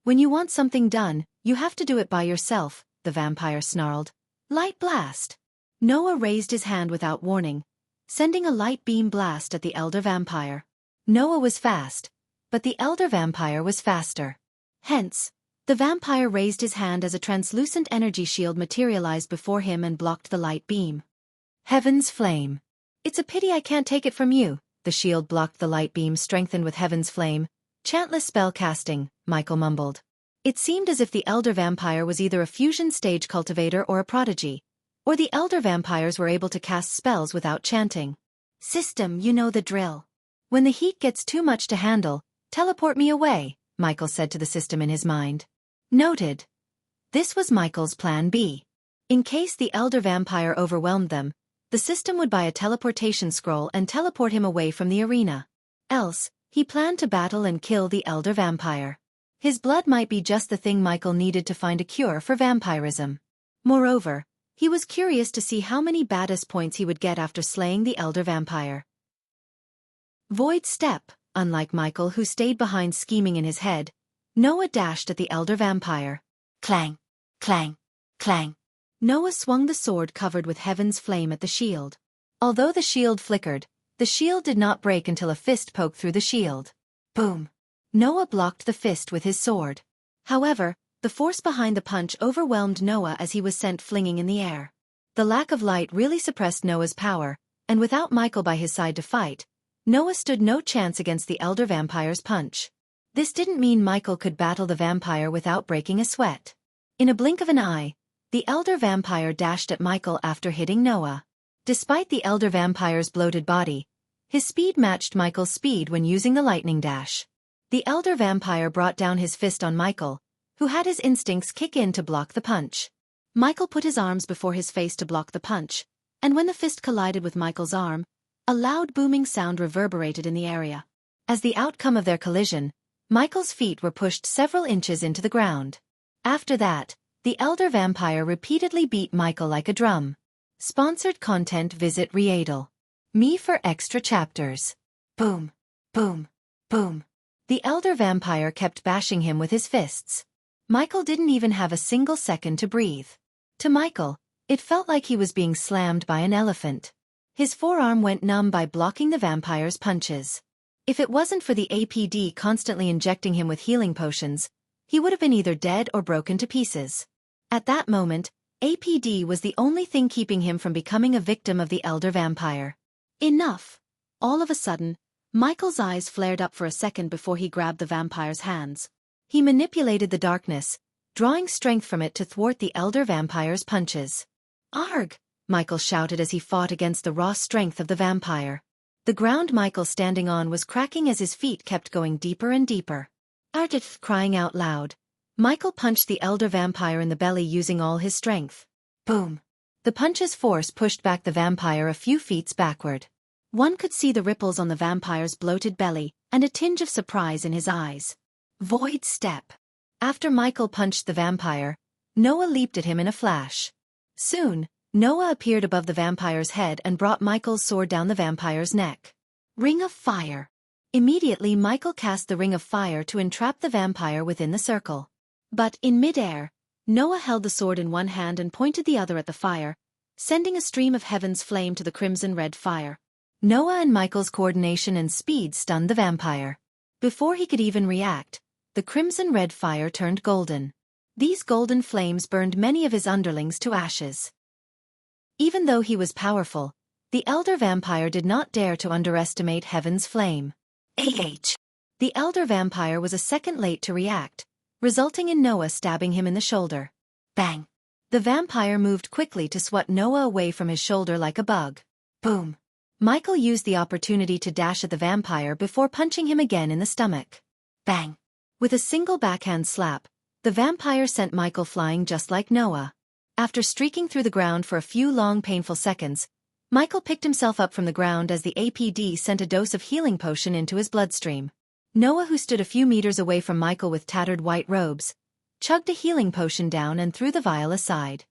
When you want something done, you have to do it by yourself, the vampire snarled. Light blast! Noah raised his hand without warning, sending a light beam blast at the elder vampire. Noah was fast, but the elder vampire was faster. Hence, the vampire raised his hand as a translucent energy shield materialized before him and blocked the light beam. Heaven's flame. It's a pity I can't take it from you. The shield blocked the light beam strengthened with heaven's flame. Chantless spell casting, Michael mumbled. It seemed as if the elder vampire was either a fusion stage cultivator or a prodigy, or the elder vampires were able to cast spells without chanting. System, you know the drill. When the heat gets too much to handle, teleport me away, Michael said to the system in his mind. Noted. This was Michael's plan B. In case the elder vampire overwhelmed them, the system would buy a teleportation scroll and teleport him away from the arena. Else, he planned to battle and kill the elder vampire. His blood might be just the thing Michael needed to find a cure for vampirism. Moreover, he was curious to see how many badass points he would get after slaying the elder vampire. Void step. Unlike Michael who stayed behind scheming in his head, Noah dashed at the elder vampire. Clang, clang, clang. Noah swung the sword covered with heaven's flame at the shield. Although the shield flickered, the shield did not break until a fist poked through the shield. Boom! Noah blocked the fist with his sword. However, the force behind the punch overwhelmed Noah as he was sent flinging in the air. The lack of light really suppressed Noah's power, and without Michael by his side to fight, Noah stood no chance against the elder vampire's punch. This didn't mean Michael could battle the vampire without breaking a sweat. In a blink of an eye, the elder vampire dashed at Michael after hitting Noah. Despite the elder vampire's bloated body, his speed matched Michael's speed when using the lightning dash. The elder vampire brought down his fist on Michael, who had his instincts kick in to block the punch. Michael put his arms before his face to block the punch, and when the fist collided with Michael's arm, a loud booming sound reverberated in the area. As the outcome of their collision, Michael's feet were pushed several inches into the ground. After that, the elder vampire repeatedly beat Michael like a drum. Sponsored content. Visit Readle. Me for extra chapters. Boom, boom, boom. The elder vampire kept bashing him with his fists. Michael didn't even have a single second to breathe. To Michael, it felt like he was being slammed by an elephant. His forearm went numb by blocking the vampire's punches. If it wasn't for the APD constantly injecting him with healing potions, he would have been either dead or broken to pieces. At that moment, APD was the only thing keeping him from becoming a victim of the elder vampire. Enough! All of a sudden, Michael's eyes flared up for a second before he grabbed the vampire's hands. He manipulated the darkness, drawing strength from it to thwart the elder vampire's punches. Arg! Michael shouted as he fought against the raw strength of the vampire. The ground Michael standing on was cracking as his feet kept going deeper and deeper. Ardith crying out loud. Michael punched the elder vampire in the belly using all his strength. Boom! The punch's force pushed back the vampire a few feet backward. One could see the ripples on the vampire's bloated belly and a tinge of surprise in his eyes. Void step. After Michael punched the vampire, Noah leaped at him in a flash. Soon, Noah appeared above the vampire's head and brought Michael's sword down the vampire's neck. Ring of fire. Immediately Michael cast the ring of fire to entrap the vampire within the circle. But in mid-air, Noah held the sword in one hand and pointed the other at the fire, sending a stream of heaven's flame to the crimson-red fire. Noah and Michael's coordination and speed stunned the vampire. Before he could even react, the crimson-red fire turned golden. These golden flames burned many of his underlings to ashes. Even though he was powerful, the elder vampire did not dare to underestimate heaven's flame. The elder vampire was a second late to react, resulting in Noah stabbing him in the shoulder. Bang! The vampire moved quickly to swat Noah away from his shoulder like a bug. Boom! Michael used the opportunity to dash at the vampire before punching him again in the stomach. Bang! With a single backhand slap, the vampire sent Michael flying just like Noah. After streaking through the ground for a few long painful seconds, Michael picked himself up from the ground as the APD sent a dose of healing potion into his bloodstream. Noah, who stood a few meters away from Michael with tattered white robes, chugged a healing potion down and threw the vial aside.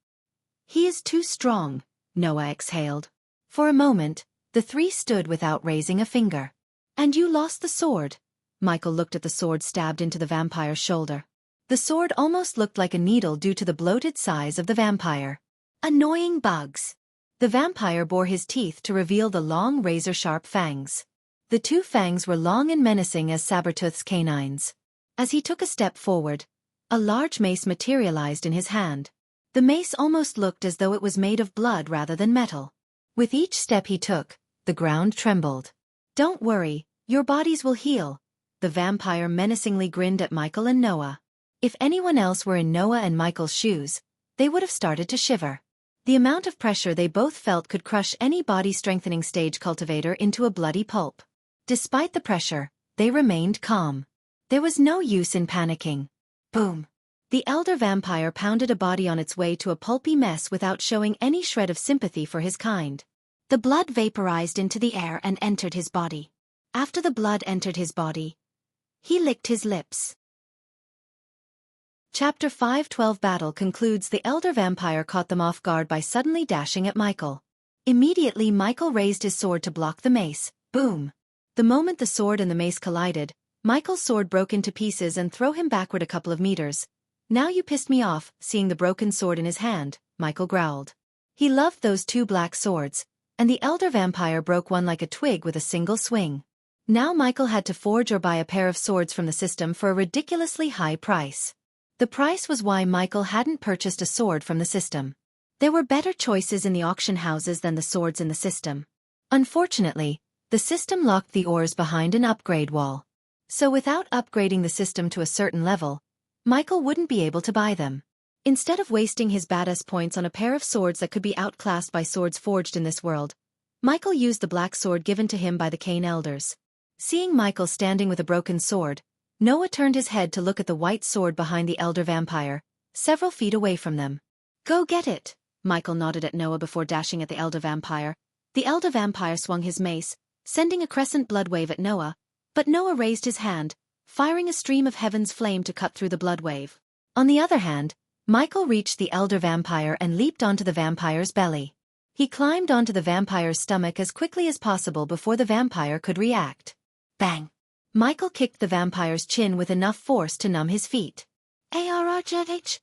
He is too strong, Noah exhaled. For a moment, The three stood without raising a finger. "And you lost the sword?" Michael looked at the sword stabbed into the vampire's shoulder. The sword almost looked like a needle due to the bloated size of the vampire. "Annoying bugs." The vampire bore his teeth to reveal the long razor-sharp fangs. The two fangs were long and menacing as Sabertooth's canines. As he took a step forward, a large mace materialized in his hand. The mace almost looked as though it was made of blood rather than metal. With each step he took, the ground trembled. "Don't worry, your bodies will heal." The vampire menacingly grinned at Michael and Noah. If anyone else were in Noah and Michael's shoes, they would have started to shiver. The amount of pressure they both felt could crush any body-strengthening stage cultivator into a bloody pulp. Despite the pressure, they remained calm. There was no use in panicking. Boom! The elder vampire pounded a body on its way to a pulpy mess without showing any shred of sympathy for his kind. The blood vaporized into the air and entered his body. After the blood entered his body, he licked his lips. Chapter 5:12 Battle concludes. The elder vampire caught them off guard by suddenly dashing at Michael. Immediately Michael raised his sword to block the mace. Boom! The moment the sword and the mace collided, Michael's sword broke into pieces and threw him backward a couple of meters. "Now you pissed me off." Seeing the broken sword in his hand, Michael growled. He loved those two black swords, and the elder vampire broke one like a twig with a single swing. Now Michael had to forge or buy a pair of swords from the system for a ridiculously high price. The price was why Michael hadn't purchased a sword from the system. There were better choices in the auction houses than the swords in the system. Unfortunately, the system locked the ores behind an upgrade wall. So without upgrading the system to a certain level, Michael wouldn't be able to buy them. Instead of wasting his badass points on a pair of swords that could be outclassed by swords forged in this world, Michael used the black sword given to him by the Cane Elders. Seeing Michael standing with a broken sword, Noah turned his head to look at the white sword behind the elder vampire, several feet away from them. "Go get it." Michael nodded at Noah before dashing at the elder vampire. The elder vampire swung his mace, sending a crescent blood wave at Noah, but Noah raised his hand, firing a stream of heaven's flame to cut through the blood wave. On the other hand, Michael reached the elder vampire and leaped onto the vampire's belly. He climbed onto the vampire's stomach as quickly as possible before the vampire could react. Bang! Michael kicked the vampire's chin with enough force to numb his feet. "Arrgh!"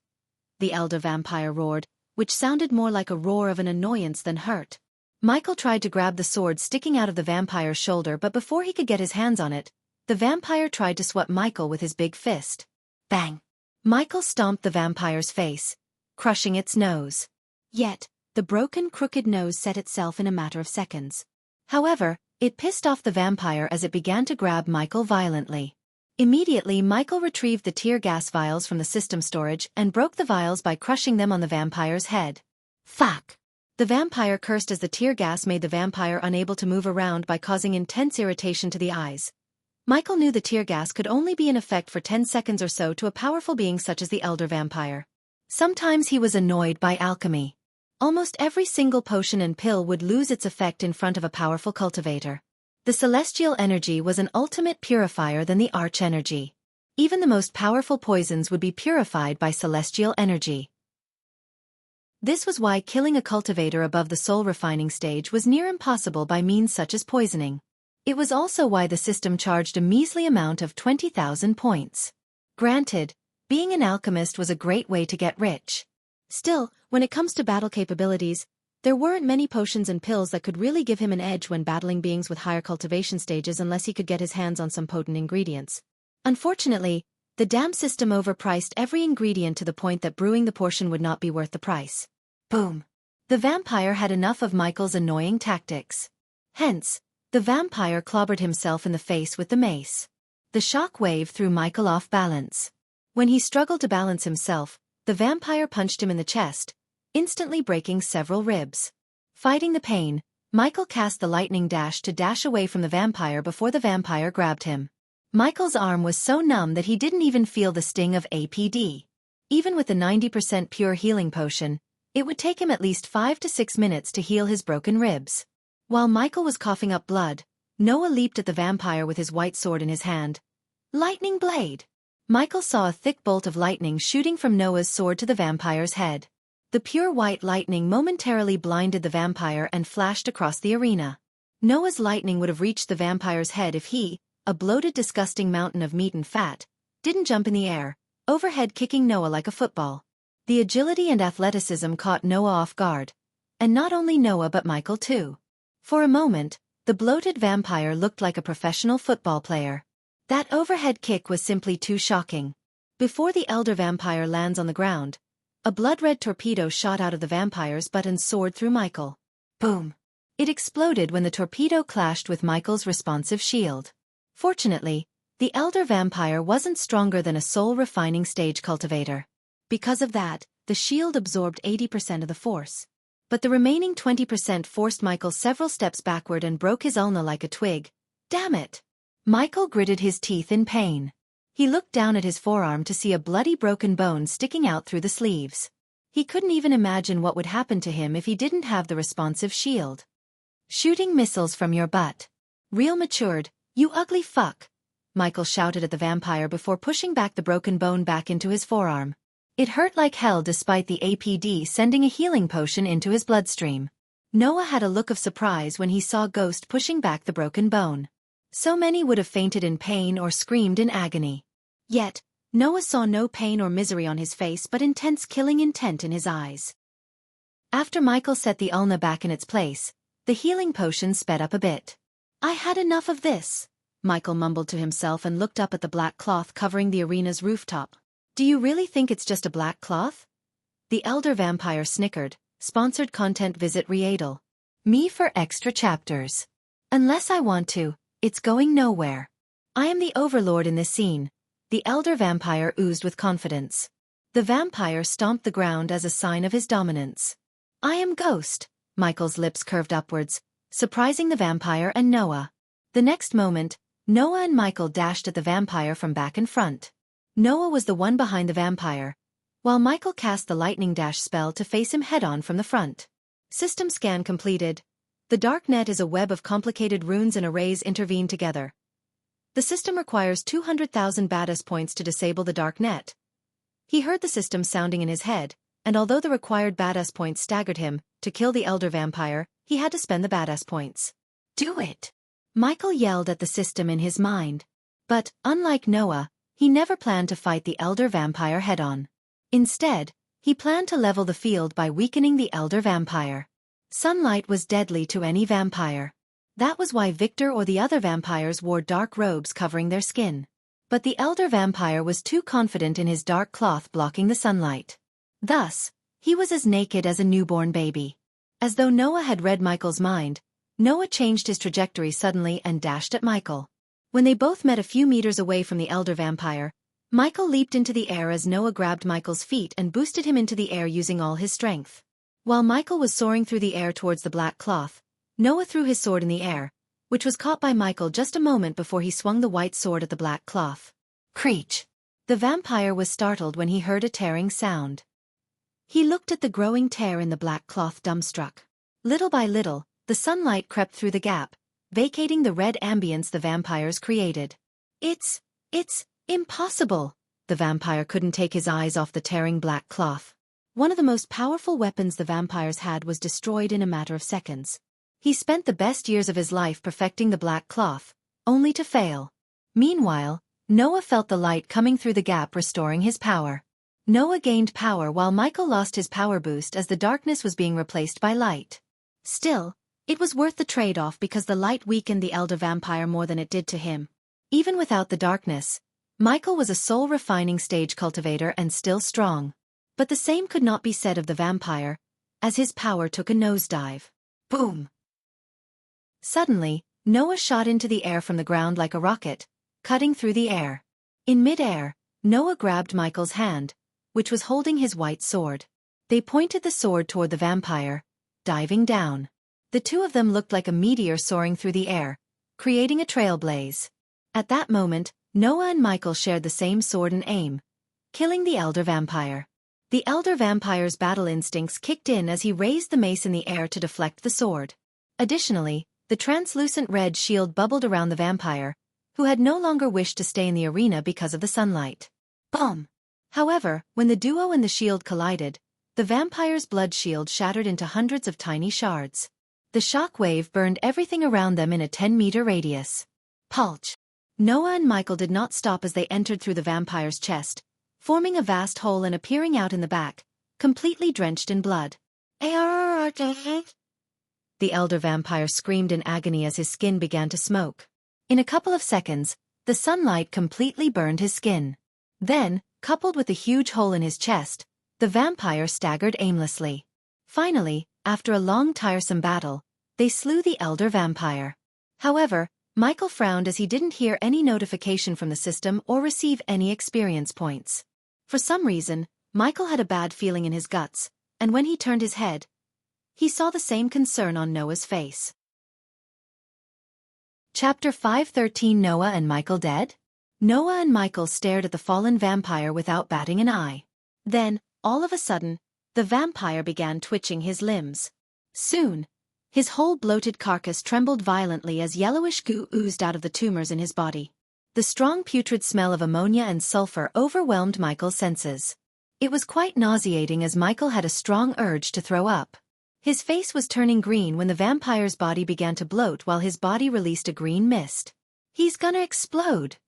The elder vampire roared, which sounded more like a roar of an annoyance than hurt. Michael tried to grab the sword sticking out of the vampire's shoulder, but before he could get his hands on it, the vampire tried to swat Michael with his big fist. Bang! Michael stomped the vampire's face, crushing its nose. Yet, the broken, crooked nose set itself in a matter of seconds. However, it pissed off the vampire as it began to grab Michael violently. Immediately Michael retrieved the tear gas vials from the system storage and broke the vials by crushing them on the vampire's head. "Fuck!" The vampire cursed as the tear gas made the vampire unable to move around by causing intense irritation to the eyes. Michael knew the tear gas could only be in effect for 10 seconds or so to a powerful being such as the elder vampire. Sometimes he was annoyed by alchemy. Almost every single potion and pill would lose its effect in front of a powerful cultivator. The celestial energy was an ultimate purifier than the arch energy. Even the most powerful poisons would be purified by celestial energy. This was why killing a cultivator above the soul refining stage was near impossible by means such as poisoning. It was also why the system charged a measly amount of 20,000 points. Granted, being an alchemist was a great way to get rich. Still, when it comes to battle capabilities, there weren't many potions and pills that could really give him an edge when battling beings with higher cultivation stages unless he could get his hands on some potent ingredients. Unfortunately, the damn system overpriced every ingredient to the point that brewing the portion would not be worth the price. Boom! The vampire had enough of Michael's annoying tactics. Hence, the vampire clobbered himself in the face with the mace. The shock wave threw Michael off balance. When he struggled to balance himself, the vampire punched him in the chest, instantly breaking several ribs. Fighting the pain, Michael cast the lightning dash to dash away from the vampire before the vampire grabbed him. Michael's arm was so numb that he didn't even feel the sting of APD. Even with the 90% pure healing potion, it would take him at least 5 to 6 minutes to heal his broken ribs. While Michael was coughing up blood, Noah leaped at the vampire with his white sword in his hand. Lightning blade! Michael saw a thick bolt of lightning shooting from Noah's sword to the vampire's head. The pure white lightning momentarily blinded the vampire and flashed across the arena. Noah's lightning would have reached the vampire's head if he, a bloated disgusting mountain of meat and fat, didn't jump in the air, overhead kicking Noah like a football. The agility and athleticism caught Noah off guard. And not only Noah but Michael too. For a moment, the bloated vampire looked like a professional football player. That overhead kick was simply too shocking. Before the elder vampire lands on the ground, a blood-red torpedo shot out of the vampire's butt and soared through Michael. Boom! It exploded when the torpedo clashed with Michael's responsive shield. Fortunately, the elder vampire wasn't stronger than a soul-refining stage cultivator. Because of that, the shield absorbed 80% of the force. But the remaining 20% forced Michael several steps backward and broke his ulna like a twig. Damn it! Michael gritted his teeth in pain. He looked down at his forearm to see a bloody broken bone sticking out through the sleeves. He couldn't even imagine what would happen to him if he didn't have the responsive shield. Shooting missiles from your butt. Real matured, you ugly fuck, Michael shouted at the vampire before pushing back the broken bone back into his forearm. It hurt like hell despite the APD sending a healing potion into his bloodstream. Noah had a look of surprise when he saw Ghost pushing back the broken bone. So many would have fainted in pain or screamed in agony. Yet, Noah saw no pain or misery on his face but intense killing intent in his eyes. After Michael set the ulna back in its place, the healing potion sped up a bit. I had enough of this, Michael mumbled to himself and looked up at the black cloth covering the arena's rooftop. Do you really think it's just a black cloth? The elder vampire snickered. Sponsored content, visit Readel. Me for extra chapters. Unless I want to, it's going nowhere. I am the overlord in this scene. The elder vampire oozed with confidence. The vampire stomped the ground as a sign of his dominance. I am Ghost. Michael's lips curved upwards, surprising the vampire and Noah. The next moment, Noah and Michael dashed at the vampire from back and front. Noah was the one behind the vampire, while Michael cast the lightning dash spell to face him head-on from the front. System scan completed. The dark net is a web of complicated runes and arrays intervened together. The system requires 200,000 badass points to disable the dark net. He heard the system sounding in his head, and although the required badass points staggered him, to kill the elder vampire, he had to spend the badass points. Do it! Michael yelled at the system in his mind. But, unlike Noah, he never planned to fight the elder vampire head-on. Instead, he planned to level the field by weakening the elder vampire. Sunlight was deadly to any vampire. That was why Victor or the other vampires wore dark robes covering their skin. But the elder vampire was too confident in his dark cloth blocking the sunlight. Thus, he was as naked as a newborn baby. As though Noah had read Michael's mind, Noah changed his trajectory suddenly and dashed at Michael. When they both met a few meters away from the elder vampire, Michael leaped into the air as Noah grabbed Michael's feet and boosted him into the air using all his strength. While Michael was soaring through the air towards the black cloth, Noah threw his sword in the air, which was caught by Michael just a moment before he swung the white sword at the black cloth. Creech! The vampire was startled when he heard a tearing sound. He looked at the growing tear in the black cloth dumbstruck. Little by little, the sunlight crept through the gap, vacating the red ambience the vampires created. It's impossible! The vampire couldn't take his eyes off the tearing black cloth. One of the most powerful weapons the vampires had was destroyed in a matter of seconds. He spent the best years of his life perfecting the black cloth, only to fail. Meanwhile, Noah felt the light coming through the gap restoring his power. Noah gained power while Michael lost his power boost as the darkness was being replaced by light. Still, it was worth the trade-off because the light weakened the elder vampire more than it did to him. Even without the darkness, Michael was a soul-refining stage cultivator and still strong. But the same could not be said of the vampire, as his power took a nosedive. Boom! Suddenly, Noah shot into the air from the ground like a rocket, cutting through the air. In mid-air, Noah grabbed Michael's hand, which was holding his white sword. They pointed the sword toward the vampire, diving down. The two of them looked like a meteor soaring through the air, creating a trailblaze. At that moment, Noah and Michael shared the same sword and aim, killing the elder vampire. The elder vampire's battle instincts kicked in as he raised the mace in the air to deflect the sword. Additionally, the translucent red shield bubbled around the vampire, who had no longer wished to stay in the arena because of the sunlight. Boom! However, when the duo and the shield collided, the vampire's blood shield shattered into hundreds of tiny shards. The shock wave burned everything around them in a 10-meter radius. Pulch! Noah and Michael did not stop as they entered through the vampire's chest, forming a vast hole and appearing out in the back, completely drenched in blood. The elder vampire screamed in agony as his skin began to smoke. In a couple of seconds, the sunlight completely burned his skin. Then, coupled with the huge hole in his chest, the vampire staggered aimlessly. Finally, after a long tiresome battle, they slew the elder vampire. However, Michael frowned as he didn't hear any notification from the system or receive any experience points. For some reason, Michael had a bad feeling in his guts, and when he turned his head, he saw the same concern on Noah's face. Chapter 513 Noah and Michael dead? Noah and Michael stared at the fallen vampire without batting an eye. Then, all of a sudden, the vampire began twitching his limbs. Soon, his whole bloated carcass trembled violently as yellowish goo oozed out of the tumors in his body. The strong putrid smell of ammonia and sulfur overwhelmed Michael's senses. It was quite nauseating as Michael had a strong urge to throw up. His face was turning green when the vampire's body began to bloat while his body released a green mist. "He's gonna explode!"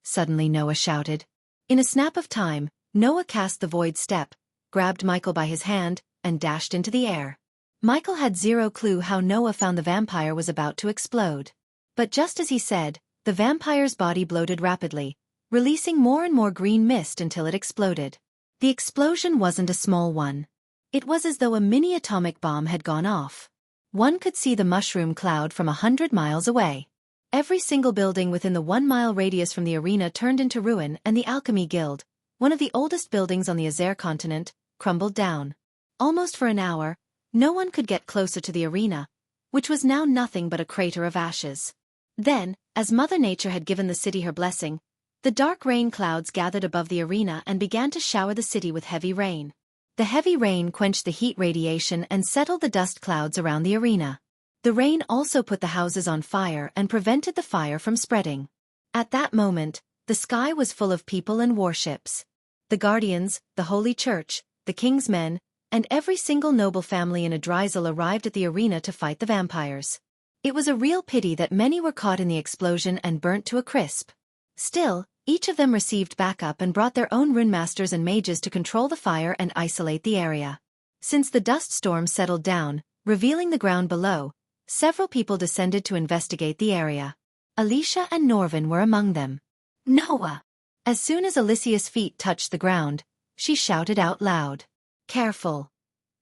Suddenly Noah shouted. In a snap of time, Noah cast the void step, grabbed Michael by his hand, and dashed into the air. Michael had zero clue how Noah found the vampire was about to explode. But just as he said, the vampire's body bloated rapidly, releasing more and more green mist until it exploded. The explosion wasn't a small one. It was as though a mini atomic bomb had gone off. One could see the mushroom cloud from 100 miles away. Every single building within the 1-mile radius from the arena turned into ruin, and the Alchemy Guild, one of the oldest buildings on the Azer continent, crumbled down. Almost for an hour, no one could get closer to the arena, which was now nothing but a crater of ashes. Then, as Mother Nature had given the city her blessing, the dark rain clouds gathered above the arena and began to shower the city with heavy rain. The heavy rain quenched the heat radiation and settled the dust clouds around the arena. The rain also put the houses on fire and prevented the fire from spreading. At that moment, the sky was full of people and warships. The Guardians, the Holy Church, the King's Men, and every single noble family in Adrizel arrived at the arena to fight the vampires. It was a real pity that many were caught in the explosion and burnt to a crisp. Still, each of them received backup and brought their own runemasters and mages to control the fire and isolate the area. Since the dust storm settled down, revealing the ground below, several people descended to investigate the area. Alicia and Norvin were among them. "Noah!" As soon as Alicia's feet touched the ground, she shouted out loud. "Careful.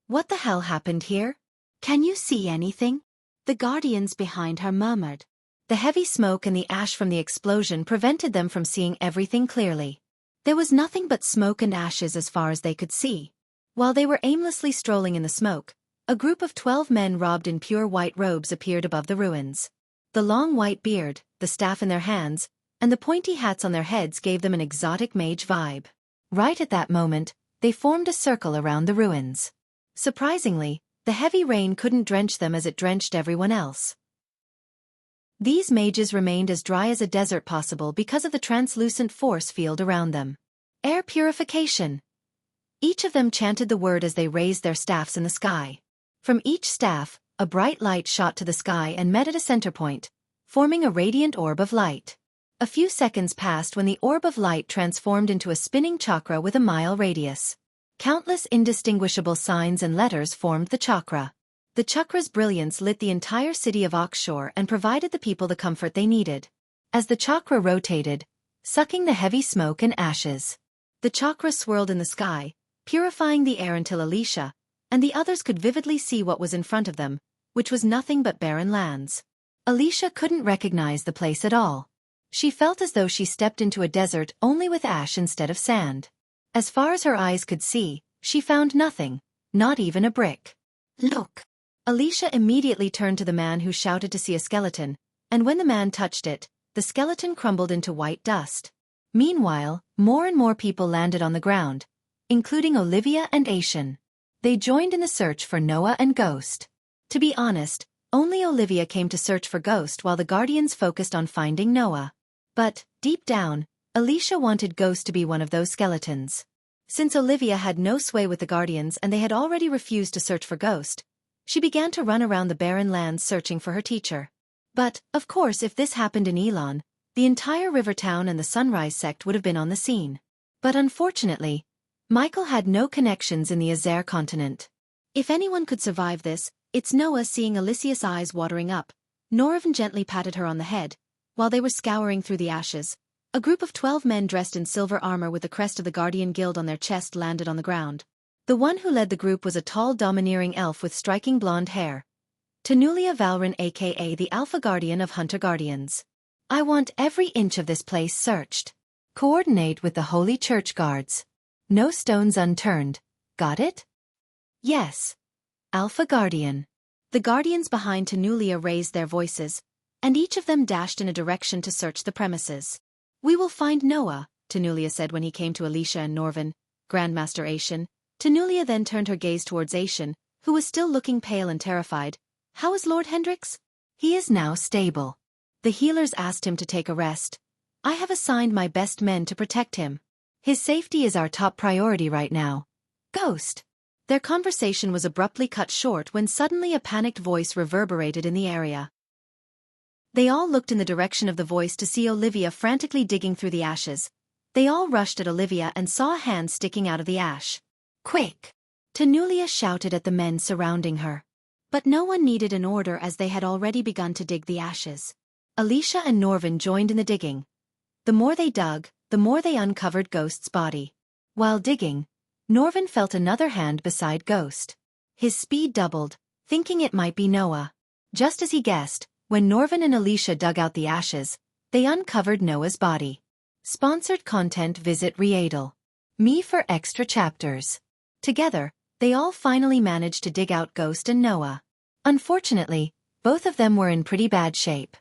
What the hell happened here? Can you see anything?" The guardians behind her murmured. The heavy smoke and the ash from the explosion prevented them from seeing everything clearly. There was nothing but smoke and ashes as far as they could see. While they were aimlessly strolling in the smoke, a group of 12 men robed in pure white robes appeared above the ruins. The long white beard, the staff in their hands, and the pointy hats on their heads gave them an exotic mage vibe. Right at that moment, they formed a circle around the ruins. Surprisingly, the heavy rain couldn't drench them as it drenched everyone else. These mages remained as dry as a desert possible because of the translucent force field around them. Air purification. Each of them chanted the word as they raised their staffs in the sky. From each staff, a bright light shot to the sky and met at a center point, forming a radiant orb of light. A few seconds passed when the orb of light transformed into a spinning chakra with a mile radius. Countless indistinguishable signs and letters formed the chakra. The chakra's brilliance lit the entire city of Oxshore and provided the people the comfort they needed. As the chakra rotated, sucking the heavy smoke and ashes, the chakra swirled in the sky, purifying the air until Alicia and the others could vividly see what was in front of them, which was nothing but barren lands. Alicia couldn't recognize the place at all. She felt as though she stepped into a desert only with ash instead of sand. As far as her eyes could see, she found nothing, not even a brick. "Look!" Alicia immediately turned to the man who shouted to see a skeleton, and when the man touched it, the skeleton crumbled into white dust. Meanwhile, more and more people landed on the ground, including Olivia and Aishan. They joined in the search for Noah and Ghost. To be honest, only Olivia came to search for Ghost while the Guardians focused on finding Noah. But, deep down, Alicia wanted Ghost to be one of those skeletons. Since Olivia had no sway with the Guardians and they had already refused to search for Ghost, She began to run around the barren lands searching for her teacher. But, of course, if this happened in Elon, the entire river town and the Sunrise sect would have been on the scene. But unfortunately, Michael had no connections in the Azer continent. If anyone could survive this, it's Noah. Seeing Alicia's eyes watering up, Norvin gently patted her on the head. While they were scouring through the ashes, a group of 12 men dressed in silver armor with the crest of the Guardian Guild on their chest landed on the ground. The one who led the group was a tall, domineering elf with striking blonde hair. Tanulia Valrin, aka the Alpha Guardian of Hunter Guardians. I want every inch of this place searched. Coordinate with the Holy Church Guards. No stones unturned. Got it? Yes. Alpha Guardian. The guardians behind Tanulia raised their voices, and each of them dashed in a direction to search the premises. We will find Noah, Tanulia said when he came to Alicia and Norvin, Grandmaster Asian. Tanulia then turned her gaze towards Asian, who was still looking pale and terrified. How is Lord Hendrix? He is now stable. The healers asked him to take a rest. I have assigned my best men to protect him. His safety is our top priority right now. Ghost. Their conversation was abruptly cut short when suddenly a panicked voice reverberated in the area. They all looked in the direction of the voice to see Olivia frantically digging through the ashes. They all rushed at Olivia and saw a hand sticking out of the ash. Quick! Tanulia shouted at the men surrounding her. But no one needed an order as they had already begun to dig the ashes. Alicia and Norvin joined in the digging. The more they dug, the more they uncovered Ghost's body. While digging, Norvin felt another hand beside Ghost. His speed doubled, thinking it might be Noah. Just as he guessed, when Norvin and Alicia dug out the ashes, they uncovered Noah's body. Sponsored content. Visit Readle. Me for extra chapters. Together, they all finally managed to dig out Ghost and Noah. Unfortunately, both of them were in pretty bad shape.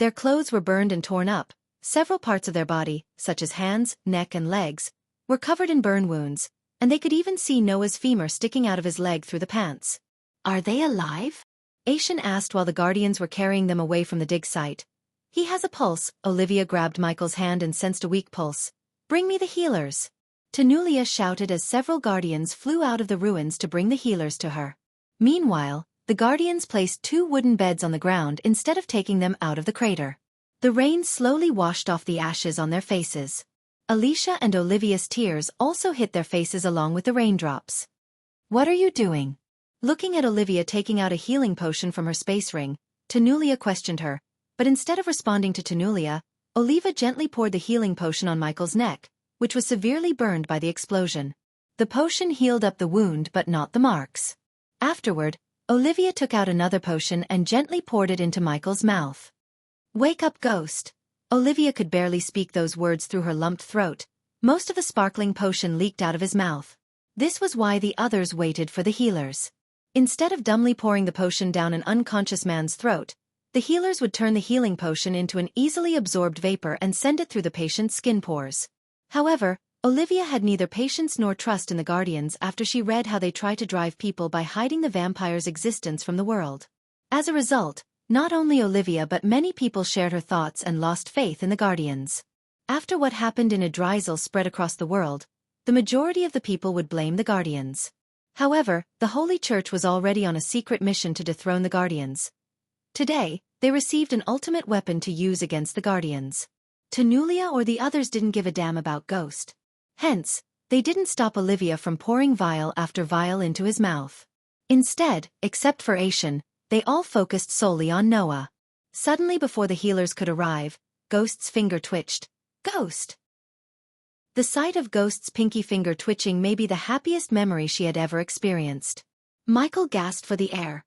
Their clothes were burned and torn up. Several parts of their body, such as hands, neck and legs, were covered in burn wounds, and they could even see Noah's femur sticking out of his leg through the pants. Are they alive? Asian asked while the guardians were carrying them away from the dig site. He has a pulse. Olivia grabbed Michael's hand and sensed a weak pulse. Bring me the healers. Tanulia shouted as several guardians flew out of the ruins to bring the healers to her. Meanwhile, the guardians placed 2 wooden beds on the ground instead of taking them out of the crater. The rain slowly washed off the ashes on their faces. Alicia and Olivia's tears also hit their faces along with the raindrops. What are you doing? Looking at Olivia taking out a healing potion from her space ring, Tanulia questioned her, but instead of responding to Tanulia, Olivia gently poured the healing potion on Michael's neck, which was severely burned by the explosion. The potion healed up the wound but not the marks. Afterward, Olivia took out another potion and gently poured it into Michael's mouth. Wake up, Ghost. Olivia could barely speak those words through her lumped throat. Most of the sparkling potion leaked out of his mouth. This was why the others waited for the healers. Instead of dumbly pouring the potion down an unconscious man's throat, the healers would turn the healing potion into an easily absorbed vapor and send it through the patient's skin pores. However, Olivia had neither patience nor trust in the Guardians after she read how they try to drive people by hiding the vampire's existence from the world. As a result, not only Olivia but many people shared her thoughts and lost faith in the Guardians. After what happened in Idrizel spread across the world, the majority of the people would blame the Guardians. However, the Holy Church was already on a secret mission to dethrone the Guardians. Today, they received an ultimate weapon to use against the Guardians. Tanulia or the others didn't give a damn about Ghost. Hence, they didn't stop Olivia from pouring vial after vial into his mouth. Instead, except for Asian, they all focused solely on Noah. Suddenly before the healers could arrive, Ghost's finger twitched. Ghost! The sight of Ghost's pinky finger twitching may be the happiest memory she had ever experienced. Michael gasped for the air,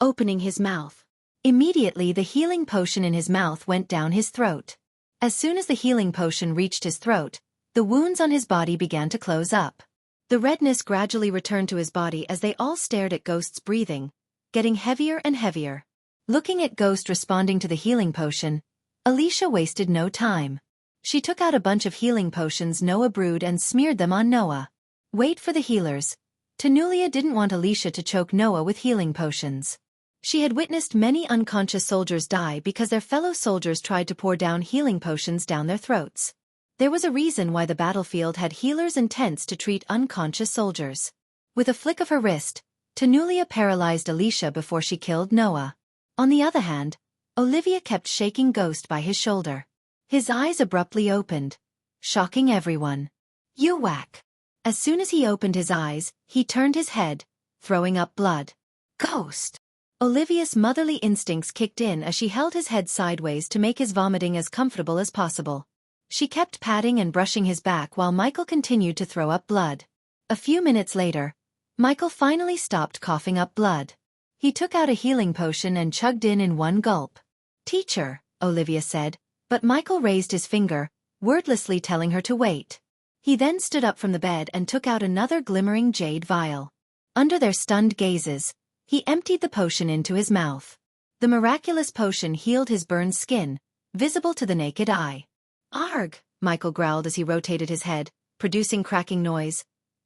opening his mouth. Immediately the healing potion in his mouth went down his throat. As soon as the healing potion reached his throat, the wounds on his body began to close up. The redness gradually returned to his body as they all stared at Ghost's breathing, getting heavier and heavier. Looking at Ghost responding to the healing potion, Alicia wasted no time. She took out a bunch of healing potions Noah brewed and smeared them on Noah. Wait for the healers. Tanulia didn't want Alicia to choke Noah with healing potions. She had witnessed many unconscious soldiers die because their fellow soldiers tried to pour down healing potions down their throats. There was a reason why the battlefield had healers and tents to treat unconscious soldiers. With a flick of her wrist, Tanulia paralyzed Alicia before she killed Noah. On the other hand, Olivia kept shaking Ghost by his shoulder. His eyes abruptly opened, shocking everyone. "You whack." As soon as he opened his eyes, he turned his head, throwing up blood. "Ghost!" Olivia's motherly instincts kicked in as she held his head sideways to make his vomiting as comfortable as possible. She kept patting and brushing his back while Michael continued to throw up blood. A few minutes later, Michael finally stopped coughing up blood. He took out a healing potion and chugged in one gulp. "Teacher," Olivia said, but Michael raised his finger, wordlessly telling her to wait. He then stood up from the bed and took out another glimmering jade vial. Under their stunned gazes, he emptied the potion into his mouth. The miraculous potion healed his burned skin, visible to the naked eye. "Arg," Michael growled as he rotated his head, producing cracking noise.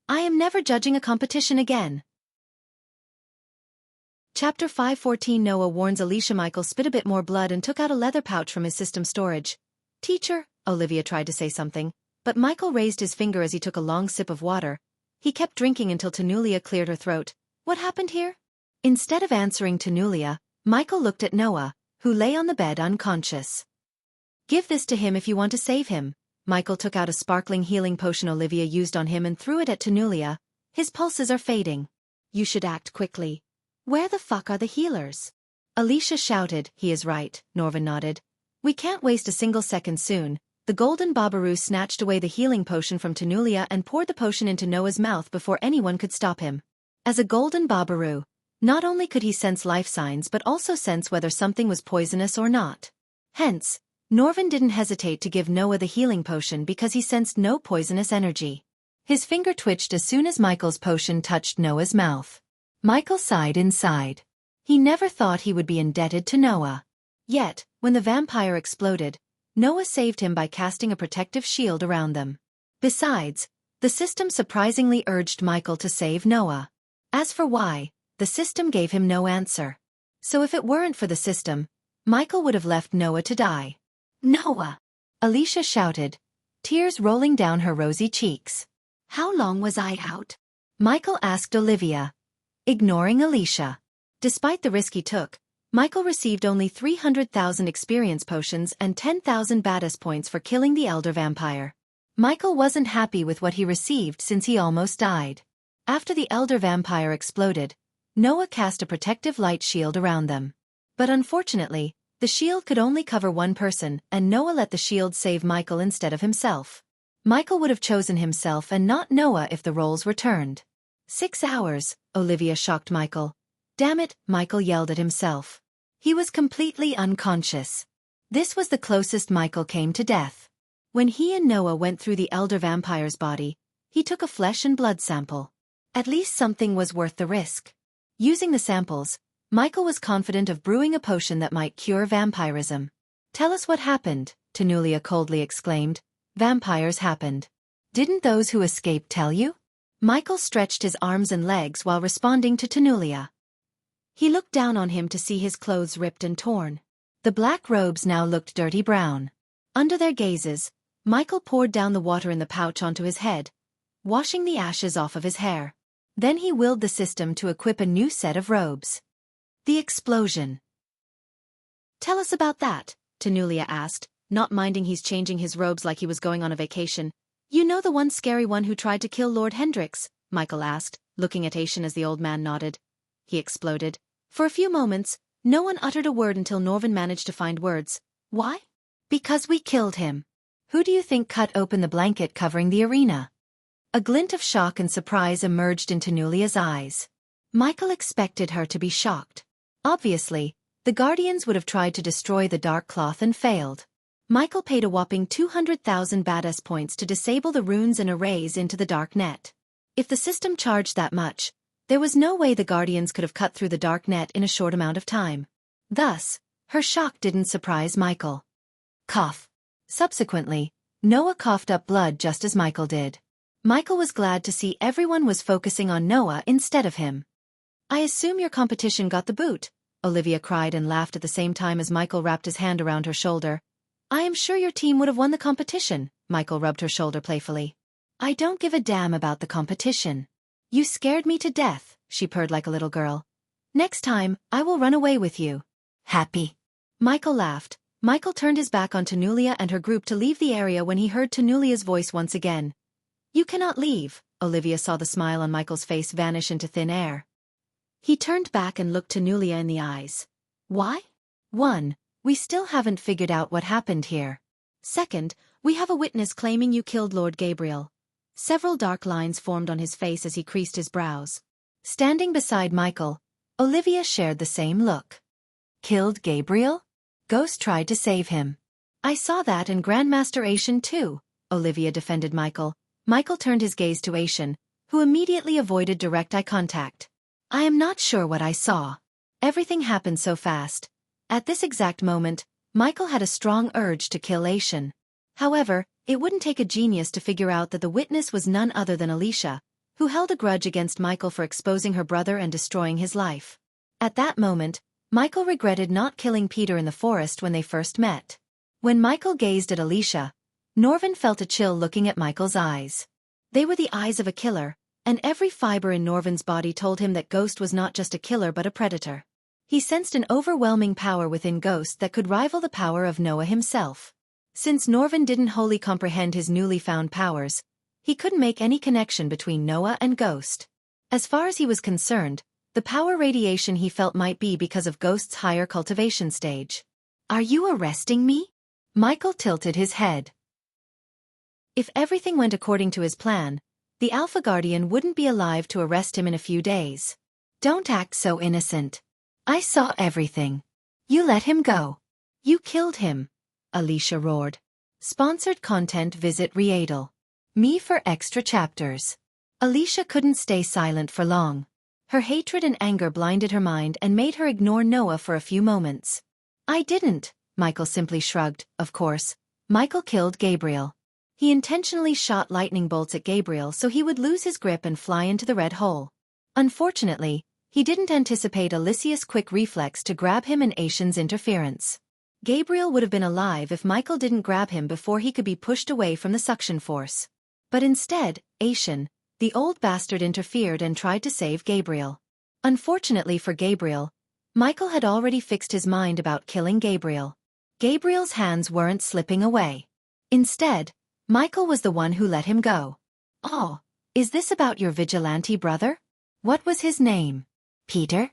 "I am never judging a competition again." Chapter 514. Noah warns Alicia. Michael spit a bit more blood and took out a leather pouch from his system storage. "Teacher," Olivia tried to say something, but Michael raised his finger as he took a long sip of water. He kept drinking until Tanulia cleared her throat. "What happened here?" Instead of answering Tanulia, Michael looked at Noah, who lay on the bed unconscious. "Give this to him if you want to save him." Michael took out a sparkling healing potion Olivia used on him and threw it at Tanulia. "His pulses are fading. You should act quickly." "Where the fuck are the healers?" Alicia shouted. "He is right," Norvin nodded. "We can't waste a single second soon." The golden Babaru snatched away the healing potion from Tanulia and poured the potion into Noah's mouth before anyone could stop him. As a golden Babaru, not only could he sense life signs but also sense whether something was poisonous or not. Hence, Norvin didn't hesitate to give Noah the healing potion because he sensed no poisonous energy. His finger twitched as soon as Michael's potion touched Noah's mouth. Michael sighed inside. He never thought he would be indebted to Noah. Yet, when the vampire exploded, Noah saved him by casting a protective shield around them. Besides, the system surprisingly urged Michael to save Noah. As for why, the system gave him no answer. So if it weren't for the system, Michael would have left Noah to die. "Noah!" Alicia shouted, tears rolling down her rosy cheeks. "How long was I out?" Michael asked Olivia, ignoring Alicia. Despite the risk he took, Michael received only 300,000 experience potions and 10,000 badass points for killing the elder vampire. Michael wasn't happy with what he received since he almost died. After the elder vampire exploded, Noah cast a protective light shield around them. But unfortunately, the shield could only cover one person, and Noah let the shield save Michael instead of himself. Michael would have chosen himself and not Noah if the roles were turned. 6 hours, Olivia shocked Michael. "Damn it," Michael yelled at himself. He was completely unconscious. This was the closest Michael came to death. When he and Noah went through the elder vampire's body, he took a flesh and blood sample. At least something was worth the risk. Using the samples, Michael was confident of brewing a potion that might cure vampirism. "Tell us what happened," Tanulia coldly exclaimed. "Vampires happened. Didn't those who escaped tell you?" Michael stretched his arms and legs while responding to Tanulia. He looked down on him to see his clothes ripped and torn. The black robes now looked dirty brown. Under their gazes, Michael poured down the water in the pouch onto his head, washing the ashes off of his hair. Then he willed the system to equip a new set of robes. The explosion. "Tell us about that," Tanulia asked, not minding he's changing his robes like he was going on a vacation. "You know the one scary one who tried to kill Lord Hendrix?" Michael asked, looking at Aishan as the old man nodded. He exploded. For a few moments, no one uttered a word until Norvin managed to find words. "Why?" "Because we killed him." "Who do you think cut open the blanket covering the arena?" A glint of shock and surprise emerged in Tanulia's eyes. Michael expected her to be shocked. Obviously, the Guardians would have tried to destroy the dark cloth and failed. Michael paid a whopping 200,000 badass points to disable the runes and arrays into the dark net. If the system charged that much, there was no way the Guardians could have cut through the dark net in a short amount of time. Thus, her shock didn't surprise Michael. Cough. Subsequently, Noah coughed up blood just as Michael did. Michael was glad to see everyone was focusing on Noah instead of him. "I assume your competition got the boot," Olivia cried and laughed at the same time as Michael wrapped his hand around her shoulder. "I am sure your team would have won the competition," Michael rubbed her shoulder playfully. "I don't give a damn about the competition. You scared me to death," she purred like a little girl. Next time, I will run away with you. Happy. Michael laughed. Michael turned his back on Tanulia and her group to leave the area when he heard Tanulia's voice once again. You cannot leave. Olivia saw the smile on Michael's face vanish into thin air. He turned back and looked Tanulia in the eyes. Why? 1. We still haven't figured out what happened here. 2nd, we have a witness claiming you killed Lord Gabriel. Several dark lines formed on his face as he creased his brows. Standing beside Michael, Olivia shared the same look. Killed Gabriel? Ghost tried to save him. I saw that in Grandmaster Asian too, Olivia defended Michael. Michael turned his gaze to Asian, who immediately avoided direct eye contact. I am not sure what I saw. Everything happened so fast. At this exact moment, Michael had a strong urge to kill Asian. However, it wouldn't take a genius to figure out that the witness was none other than Alicia, who held a grudge against Michael for exposing her brother and destroying his life. At that moment, Michael regretted not killing Peter in the forest when they first met. When Michael gazed at Alicia, Norvin felt a chill looking at Michael's eyes. They were the eyes of a killer, and every fiber in Norvin's body told him that Ghost was not just a killer but a predator. He sensed an overwhelming power within Ghost that could rival the power of Noah himself. Since Norvin didn't wholly comprehend his newly found powers, he couldn't make any connection between Noah and Ghost. As far as he was concerned, the power radiation he felt might be because of Ghost's higher cultivation stage. Are you arresting me? Michael tilted his head. If everything went according to his plan, the Alpha Guardian wouldn't be alive to arrest him in a few days. Don't act so innocent. I saw everything. You let him go. You killed him. Alicia roared. Sponsored content. Visit Readel. Me for extra chapters. Alicia couldn't stay silent for long. Her hatred and anger blinded her mind and made her ignore Noah for a few moments. I didn't, Michael simply shrugged. Of course, Michael killed Gabriel. He intentionally shot lightning bolts at Gabriel so he would lose his grip and fly into the red hole. Unfortunately, he didn't anticipate Alicia's quick reflex to grab him and Asian's interference. Gabriel would have been alive if Michael didn't grab him before he could be pushed away from the suction force. But instead, Asian, the old bastard, interfered and tried to save Gabriel. Unfortunately for Gabriel, Michael had already fixed his mind about killing Gabriel. Gabriel's hands weren't slipping away. Instead, Michael was the one who let him go. Oh, is this about your vigilante brother? What was his name? Peter?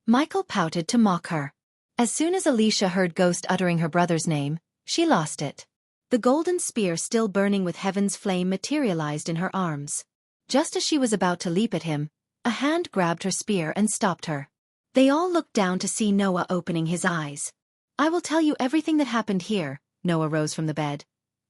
Michael pouted to mock her. As soon as Alicia heard Ghost uttering her brother's name, she lost it. The golden spear still burning with heaven's flame materialized in her arms. Just as she was about to leap at him, a hand grabbed her spear and stopped her. They all looked down to see Noah opening his eyes. I will tell you everything that happened here. Noah rose from the bed.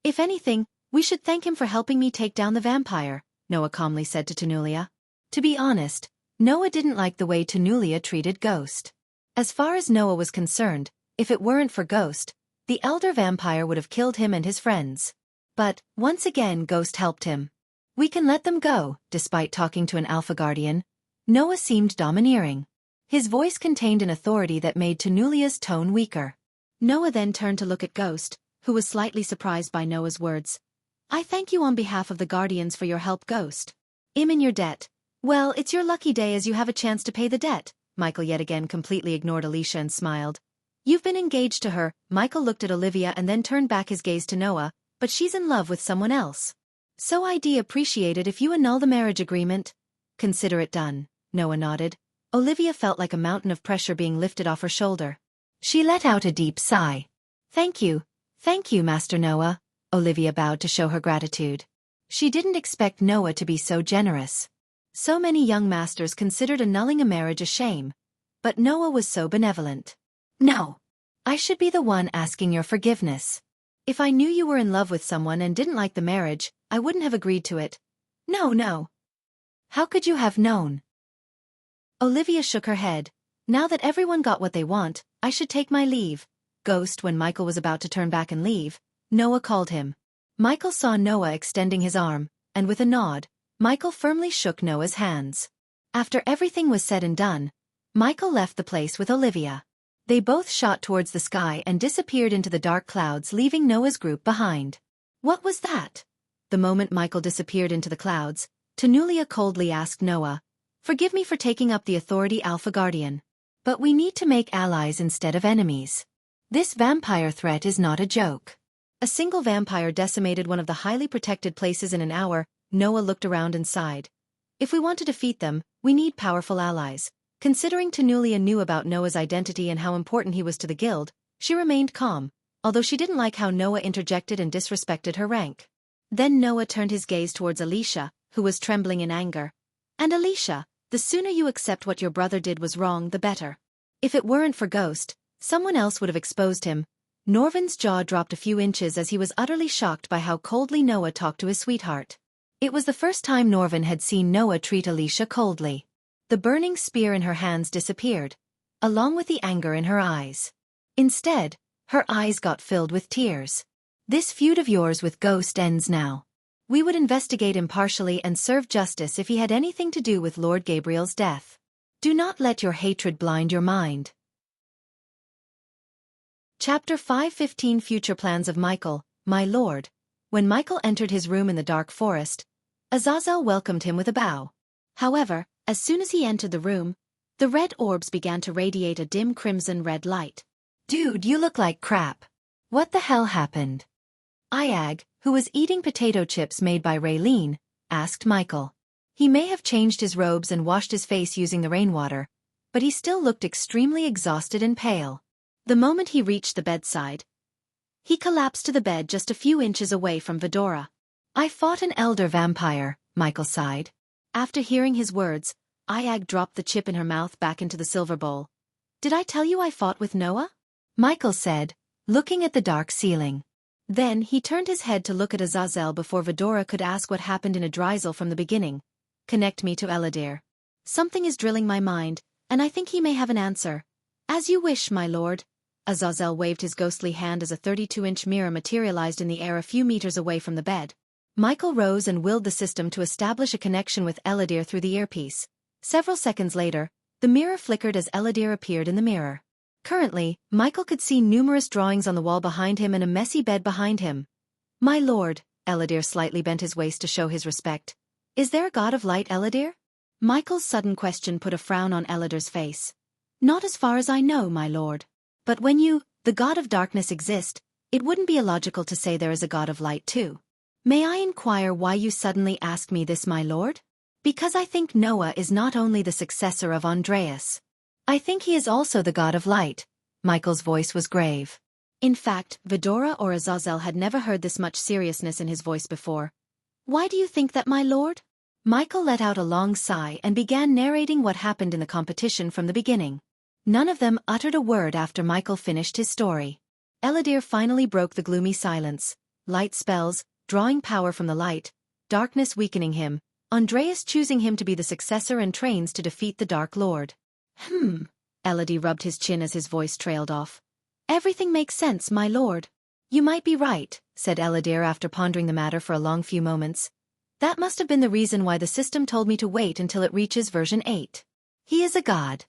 If anything, we should thank him for helping me take down the vampire, Noah calmly said to Tanulia. To be honest, Noah didn't like the way Tanulia treated Ghost. As far as Noah was concerned, if it weren't for Ghost, the elder vampire would have killed him and his friends. But, once again, Ghost helped him. We can let them go. Despite talking to an Alpha Guardian, Noah seemed domineering. His voice contained an authority that made Tanulia's tone weaker. Noah then turned to look at Ghost, who was slightly surprised by Noah's words. I thank you on behalf of the Guardians for your help, Ghost. I'm in your debt. Well, it's your lucky day as you have a chance to pay the debt. Michael yet again completely ignored Alicia and smiled. You've been engaged to her. Michael looked at Olivia and then turned back his gaze to Noah, but she's in love with someone else. So I'd appreciate it if you annul the marriage agreement. Consider it done, Noah nodded. Olivia felt like a mountain of pressure being lifted off her shoulder. She let out a deep sigh. Thank you, Master Noah. Olivia bowed to show her gratitude. She didn't expect Noah to be so generous. So many young masters considered annulling a marriage a shame, but Noah was so benevolent. No. I should be the one asking your forgiveness. If I knew you were in love with someone and didn't like the marriage, I wouldn't have agreed to it. No. How could you have known? Olivia shook her head. Now that everyone got what they want, I should take my leave. Ghost. When Michael was about to turn back and leave, Noah called him. Michael saw Noah extending his arm, and with a nod, Michael firmly shook Noah's hands. After everything was said and done, Michael left the place with Olivia. They both shot towards the sky and disappeared into the dark clouds, leaving Noah's group behind. What was that? The moment Michael disappeared into the clouds, Tanulia coldly asked Noah, Forgive me for taking up the authority Alpha Guardian. But we need to make allies instead of enemies. This vampire threat is not a joke. A single vampire decimated one of the highly protected places in an hour. Noah looked around and sighed. If we want to defeat them, we need powerful allies. Considering Tanulia knew about Noah's identity and how important he was to the guild, she remained calm, although she didn't like how Noah interjected and disrespected her rank. Then Noah turned his gaze towards Alicia, who was trembling in anger. And Alicia, the sooner you accept what your brother did was wrong, the better. If it weren't for Ghost, someone else would have exposed him. Norvin's jaw dropped a few inches as he was utterly shocked by how coldly Noah talked to his sweetheart. It was the first time Norvin had seen Noah treat Alicia coldly. The burning spear in her hands disappeared, along with the anger in her eyes. Instead, her eyes got filled with tears. This feud of yours with Ghost ends now. We would investigate impartially and serve justice if he had anything to do with Lord Gabriel's death. Do not let your hatred blind your mind. Chapter 5:15 Future Plans of Michael, my lord. When Michael entered his room in the dark forest, Azazel welcomed him with a bow. However, as soon as he entered the room, the red orbs began to radiate a dim crimson-red light. Dude, you look like crap. What the hell happened? Iag, who was eating potato chips made by Raylene, asked Michael. He may have changed his robes and washed his face using the rainwater, but he still looked extremely exhausted and pale. The moment he reached the bedside, he collapsed to the bed just a few inches away from Vidora. I fought an elder vampire, Michael sighed. After hearing his words, Iag dropped the chip in her mouth back into the silver bowl. Did I tell you I fought with Noah? Michael said, looking at the dark ceiling. Then he turned his head to look at Azazel before Vidora could ask what happened in Adrizel from the beginning. Connect me to Eladir. Something is drilling my mind, and I think he may have an answer. As you wish, my lord. Azazel waved his ghostly hand as a 32-inch mirror materialized in the air a few meters away from the bed. Michael rose and willed the system to establish a connection with Eladir through the earpiece. Several seconds later, the mirror flickered as Eladir appeared in the mirror. Currently, Michael could see numerous drawings on the wall behind him and a messy bed behind him. My lord, Eladir slightly bent his waist to show his respect. Is there a god of light, Eladir? Michael's sudden question put a frown on Eladir's face. Not as far as I know, my lord. But when you, the god of darkness, exist, it wouldn't be illogical to say there is a god of light too. May I inquire why you suddenly ask me this, my lord? Because I think Noah is not only the successor of Andreas. I think he is also the god of light. Michael's voice was grave. In fact, Vidora or Azazel had never heard this much seriousness in his voice before. Why do you think that, my lord? Michael let out a long sigh and began narrating what happened in the competition from the beginning. None of them uttered a word after Michael finished his story. Eladir finally broke the gloomy silence. Light spells, drawing power from the light, darkness weakening him, Andreas choosing him to be the successor and trains to defeat the Dark Lord. Eladir rubbed his chin as his voice trailed off. Everything makes sense, my lord. You might be right, said Eladir after pondering the matter for a long few moments. That must have been the reason why the system told me to wait until it reaches version 8. He is a god.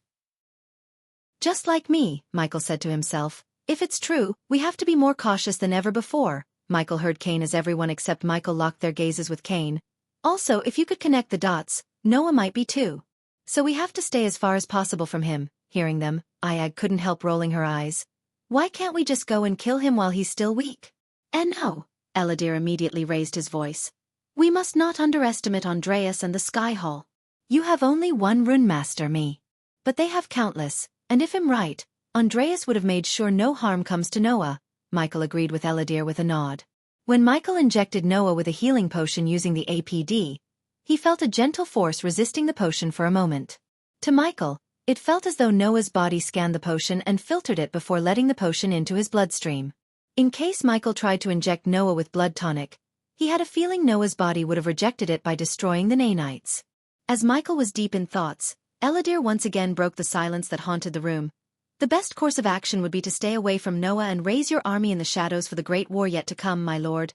Just like me, Michael said to himself. If it's true, we have to be more cautious than ever before. Michael heard Cain as everyone except Michael locked their gazes with Cain. Also, if you could connect the dots, Noah might be too. So we have to stay as far as possible from him. Hearing them, Iag couldn't help rolling her eyes. Why can't we just go and kill him while he's still weak? And no, Eladir immediately raised his voice. We must not underestimate Andreas and the Sky Hall. You have only one rune master, me. But they have countless, and if I'm right, Andreas would have made sure no harm comes to Noah. Michael agreed with Eladir with a nod. When Michael injected Noah with a healing potion using the APD, he felt a gentle force resisting the potion for a moment. To Michael, it felt as though Noah's body scanned the potion and filtered it before letting the potion into his bloodstream. In case Michael tried to inject Noah with blood tonic, he had a feeling Noah's body would have rejected it by destroying the nanites. As Michael was deep in thoughts, Eladir once again broke the silence that haunted the room. The best course of action would be to stay away from Noah and raise your army in the shadows for the great war yet to come, my lord.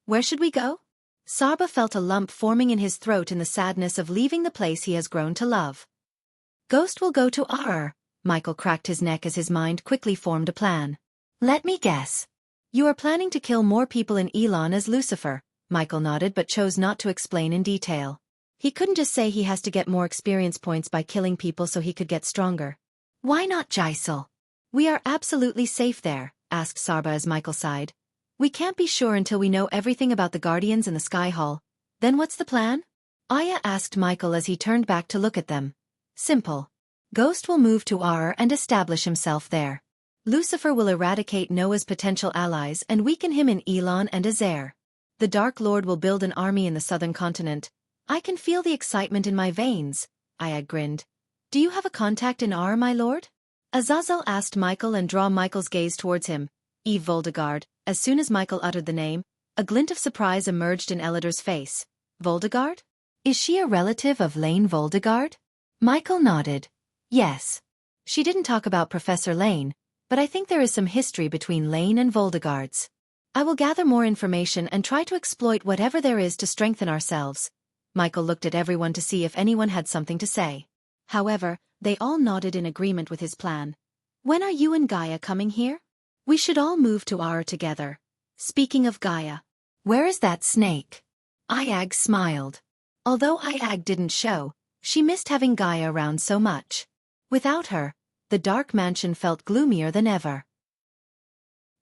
Where should we go? Sarba felt a lump forming in his throat in the sadness of leaving the place he has grown to love. Ghost will go to Ar. Michael cracked his neck as his mind quickly formed a plan. Let me guess. You are planning to kill more people in Elon as Lucifer. Michael nodded but chose not to explain in detail. He couldn't just say he has to get more experience points by killing people so he could get stronger. Why not Jaisal? We are absolutely safe there, asked Sarba as Michael sighed. We can't be sure until we know everything about the Guardians in the Sky Hall. Then what's the plan? Aya asked Michael as he turned back to look at them. Simple. Ghost will move to Ar and establish himself there. Lucifer will eradicate Noah's potential allies and weaken him in Elon and Azair. The Dark Lord will build an army in the southern continent. I can feel the excitement in my veins, Aya grinned. Do you have a contact in Ar, my lord? Azazel asked Michael and drew Michael's gaze towards him. Eve Voldegard. As soon as Michael uttered the name, a glint of surprise emerged in Elidor's face. Voldegard? Is she a relative of Lane Voldegard? Michael nodded. Yes. She didn't talk about Professor Lane, but I think there is some history between Lane and Voldegards. I will gather more information and try to exploit whatever there is to strengthen ourselves. Michael looked at everyone to see if anyone had something to say. However, they all nodded in agreement with his plan. When are you and Gaia coming here? We should all move to Ara together. Speaking of Gaia, where is that snake? Iag smiled. Although Iag didn't show, she missed having Gaia around so much. Without her, the dark mansion felt gloomier than ever.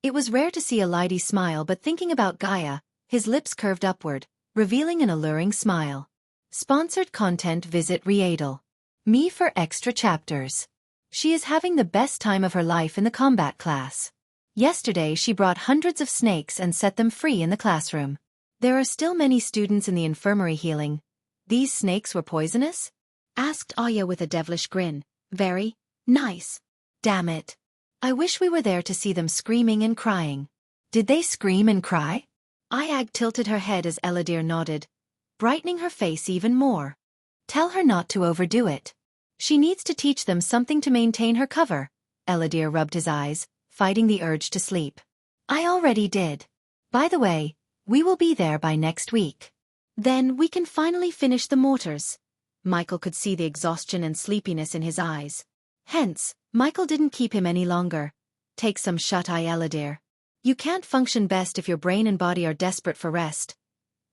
It was rare to see a Lydie smile, but thinking about Gaia, his lips curved upward, revealing an alluring smile. Sponsored content. Visit Riadel. Me for extra chapters. She is having the best time of her life in the combat class. Yesterday she brought hundreds of snakes and set them free in the classroom. There are still many students in the infirmary healing. These snakes were poisonous? Asked Aya with a devilish grin. Very nice. Damn it. I wish we were there to see them screaming and crying. Did they scream and cry? Iag tilted her head as Elidir nodded, brightening her face even more. Tell her not to overdo it. She needs to teach them something to maintain her cover. Elidir rubbed his eyes, fighting the urge to sleep. I already did. By the way, we will be there by next week. Then we can finally finish the mortars. Michael could see the exhaustion and sleepiness in his eyes. Hence, Michael didn't keep him any longer. Take some shut-eye, Elidir. You can't function best if your brain and body are desperate for rest.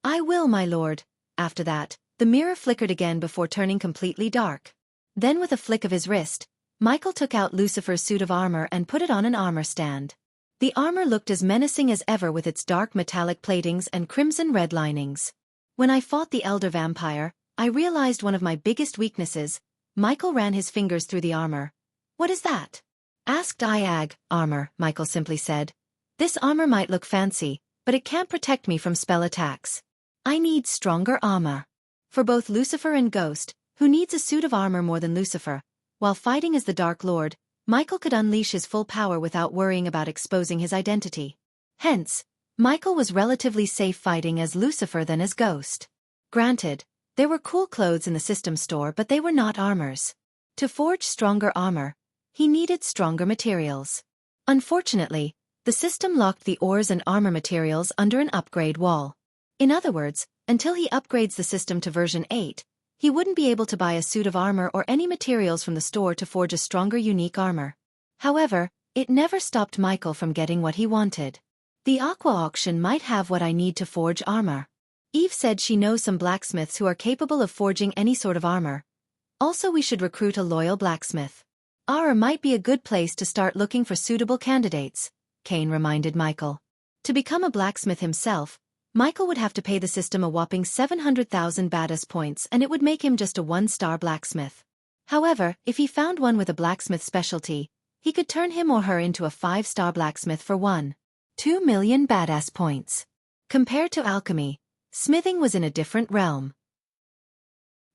I will, my lord. After that, the mirror flickered again before turning completely dark. Then with a flick of his wrist, Michael took out Lucifer's suit of armor and put it on an armor stand. The armor looked as menacing as ever with its dark metallic platings and crimson-red linings. When I fought the Elder Vampire, I realized one of my biggest weaknesses. Michael ran his fingers through the armor. What is that? Asked Iag. Armor, Michael simply said. This armor might look fancy, but it can't protect me from spell attacks. I need stronger armor. For both Lucifer and Ghost, who needs a suit of armor more than Lucifer, while fighting as the Dark Lord, Michael could unleash his full power without worrying about exposing his identity. Hence, Michael was relatively safe fighting as Lucifer than as Ghost. Granted, there were cool clothes in the system store, but they were not armors. To forge stronger armor, he needed stronger materials. Unfortunately, the system locked the ores and armor materials under an upgrade wall. In other words, until he upgrades the system to version 8, he wouldn't be able to buy a suit of armor or any materials from the store to forge a stronger unique armor. However, it never stopped Michael from getting what he wanted. The Aqua auction might have what I need to forge armor. Eve said she knows some blacksmiths who are capable of forging any sort of armor. Also, we should recruit a loyal blacksmith. Ara might be a good place to start looking for suitable candidates, Kane reminded Michael. To become a blacksmith himself, Michael would have to pay the system a whopping 700,000 badass points, and it would make him just a 1-star blacksmith. However, if he found one with a blacksmith specialty, he could turn him or her into a 5-star blacksmith for 1.2 million badass points. Compared to alchemy, smithing was in a different realm.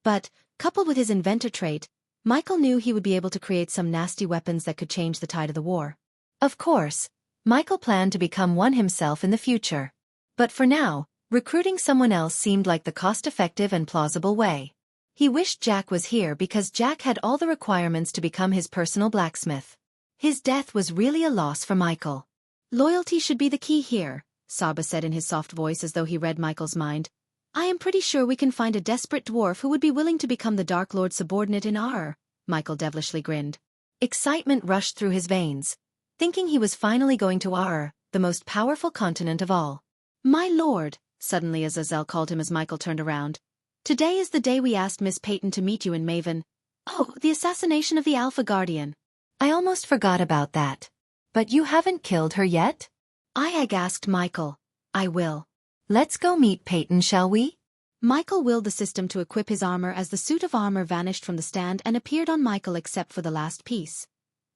But, coupled with his inventor trait, Michael knew he would be able to create some nasty weapons that could change the tide of the war. Of course, Michael planned to become one himself in the future. But for now, recruiting someone else seemed like the cost-effective and plausible way. He wished Jack was here because Jack had all the requirements to become his personal blacksmith. His death was really a loss for Michael. Loyalty should be the key here, Saba said in his soft voice as though he read Michael's mind. I am pretty sure we can find a desperate dwarf who would be willing to become the Dark Lord's subordinate in Ar. Michael devilishly grinned. Excitement rushed through his veins, thinking he was finally going to Ar, the most powerful continent of all. My lord, suddenly Azazel called him as Michael turned around. Today is the day we asked Miss Peyton to meet you in Maven. Oh, the assassination of the Alpha Guardian. I almost forgot about that. But you haven't killed her yet? I asked Michael. I will. Let's go meet Peyton, shall we? Michael willed the system to equip his armor as the suit of armor vanished from the stand and appeared on Michael except for the last piece.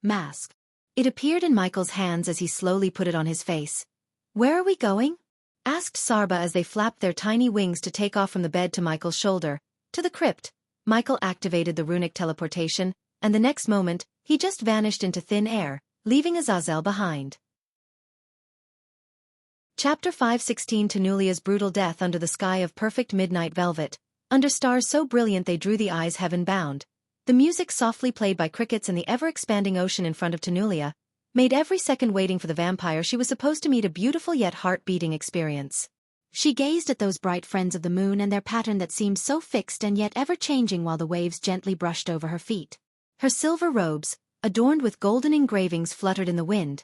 Mask. It appeared in Michael's hands as he slowly put it on his face. Where are we going? Asked Sarba as they flapped their tiny wings to take off from the bed to Michael's shoulder. To the crypt. Michael activated the runic teleportation, and the next moment, he just vanished into thin air, leaving Azazel behind. Chapter 5:16 Tenulia's brutal death under the sky of perfect midnight velvet, under stars so brilliant they drew the eyes heaven-bound. The music softly played by crickets and the ever-expanding ocean in front of Tenulia made every second waiting for the vampire she was supposed to meet a beautiful yet heart-beating experience. She gazed at those bright friends of the moon and their pattern that seemed so fixed and yet ever-changing while the waves gently brushed over her feet. Her silver robes, adorned with golden engravings, fluttered in the wind,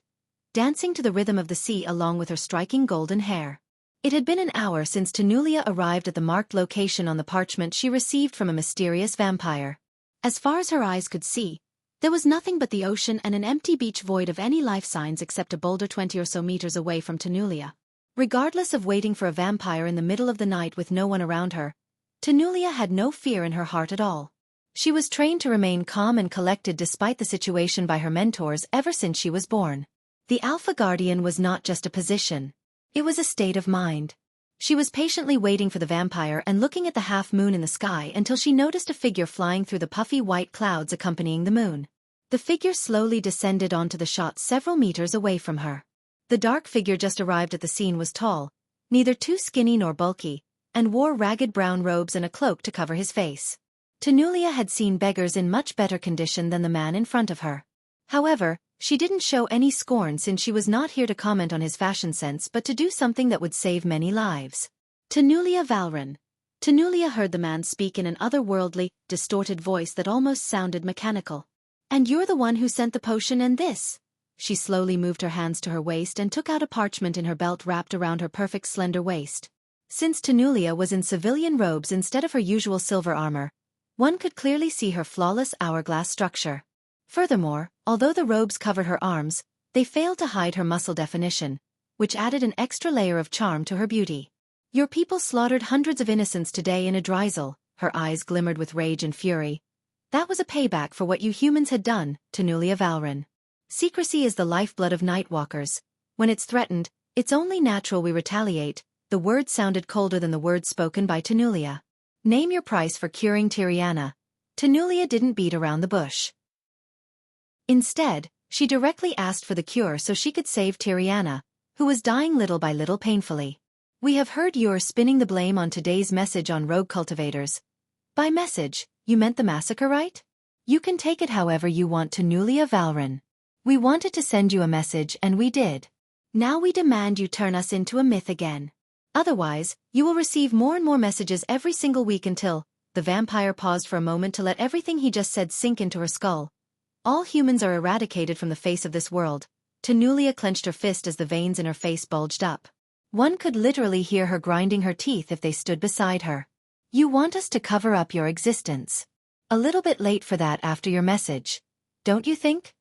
dancing to the rhythm of the sea along with her striking golden hair. It had been an hour since Tenulia arrived at the marked location on the parchment she received from a mysterious vampire. As far as her eyes could see, there was nothing but the ocean and an empty beach void of any life signs except a boulder 20 or so meters away from Tenulia. Regardless of waiting for a vampire in the middle of the night with no one around her, Tenulia had no fear in her heart at all. She was trained to remain calm and collected despite the situation by her mentors ever since she was born. The Alpha Guardian was not just a position. It was a state of mind. She was patiently waiting for the vampire and looking at the half-moon in the sky until she noticed a figure flying through the puffy white clouds accompanying the moon. The figure slowly descended onto the shot several meters away from her. The dark figure just arrived at the scene was tall, neither too skinny nor bulky, and wore ragged brown robes and a cloak to cover his face. Tenulia had seen beggars in much better condition than the man in front of her. However, she didn't show any scorn since she was not here to comment on his fashion sense but to do something that would save many lives. Tenulia Valran. Tenulia heard the man speak in an otherworldly, distorted voice that almost sounded mechanical. And you're the one who sent the potion and this? She slowly moved her hands to her waist and took out a parchment in her belt wrapped around her perfect slender waist. Since Tenulia was in civilian robes instead of her usual silver armor, one could clearly see her flawless hourglass structure. Furthermore, although the robes covered her arms, they failed to hide her muscle definition, which added an extra layer of charm to her beauty. Your people slaughtered hundreds of innocents today in a drizzle, her eyes glimmered with rage and fury. That was a payback for what you humans had done, Tenulia Valran. Secrecy is the lifeblood of Nightwalkers. When it's threatened, it's only natural we retaliate. The words sounded colder than the words spoken by Tenulia. Name your price for curing Tiriana. Tenulia didn't beat around the bush. Instead, she directly asked for the cure so she could save Tiriana, who was dying little by little painfully. We have heard you're spinning the blame on today's message on rogue cultivators. By message, you meant the massacre, right? You can take it however you want, Tenulia Valran. We wanted to send you a message and we did. Now we demand you turn us into a myth again. Otherwise, you will receive more and more messages every single week until... The vampire paused for a moment to let everything he just said sink into her skull. All humans are eradicated from the face of this world. Tenulia clenched her fist as the veins in her face bulged up. One could literally hear her grinding her teeth if they stood beside her. You want us to cover up your existence. A little bit late for that after your message. Don't you think?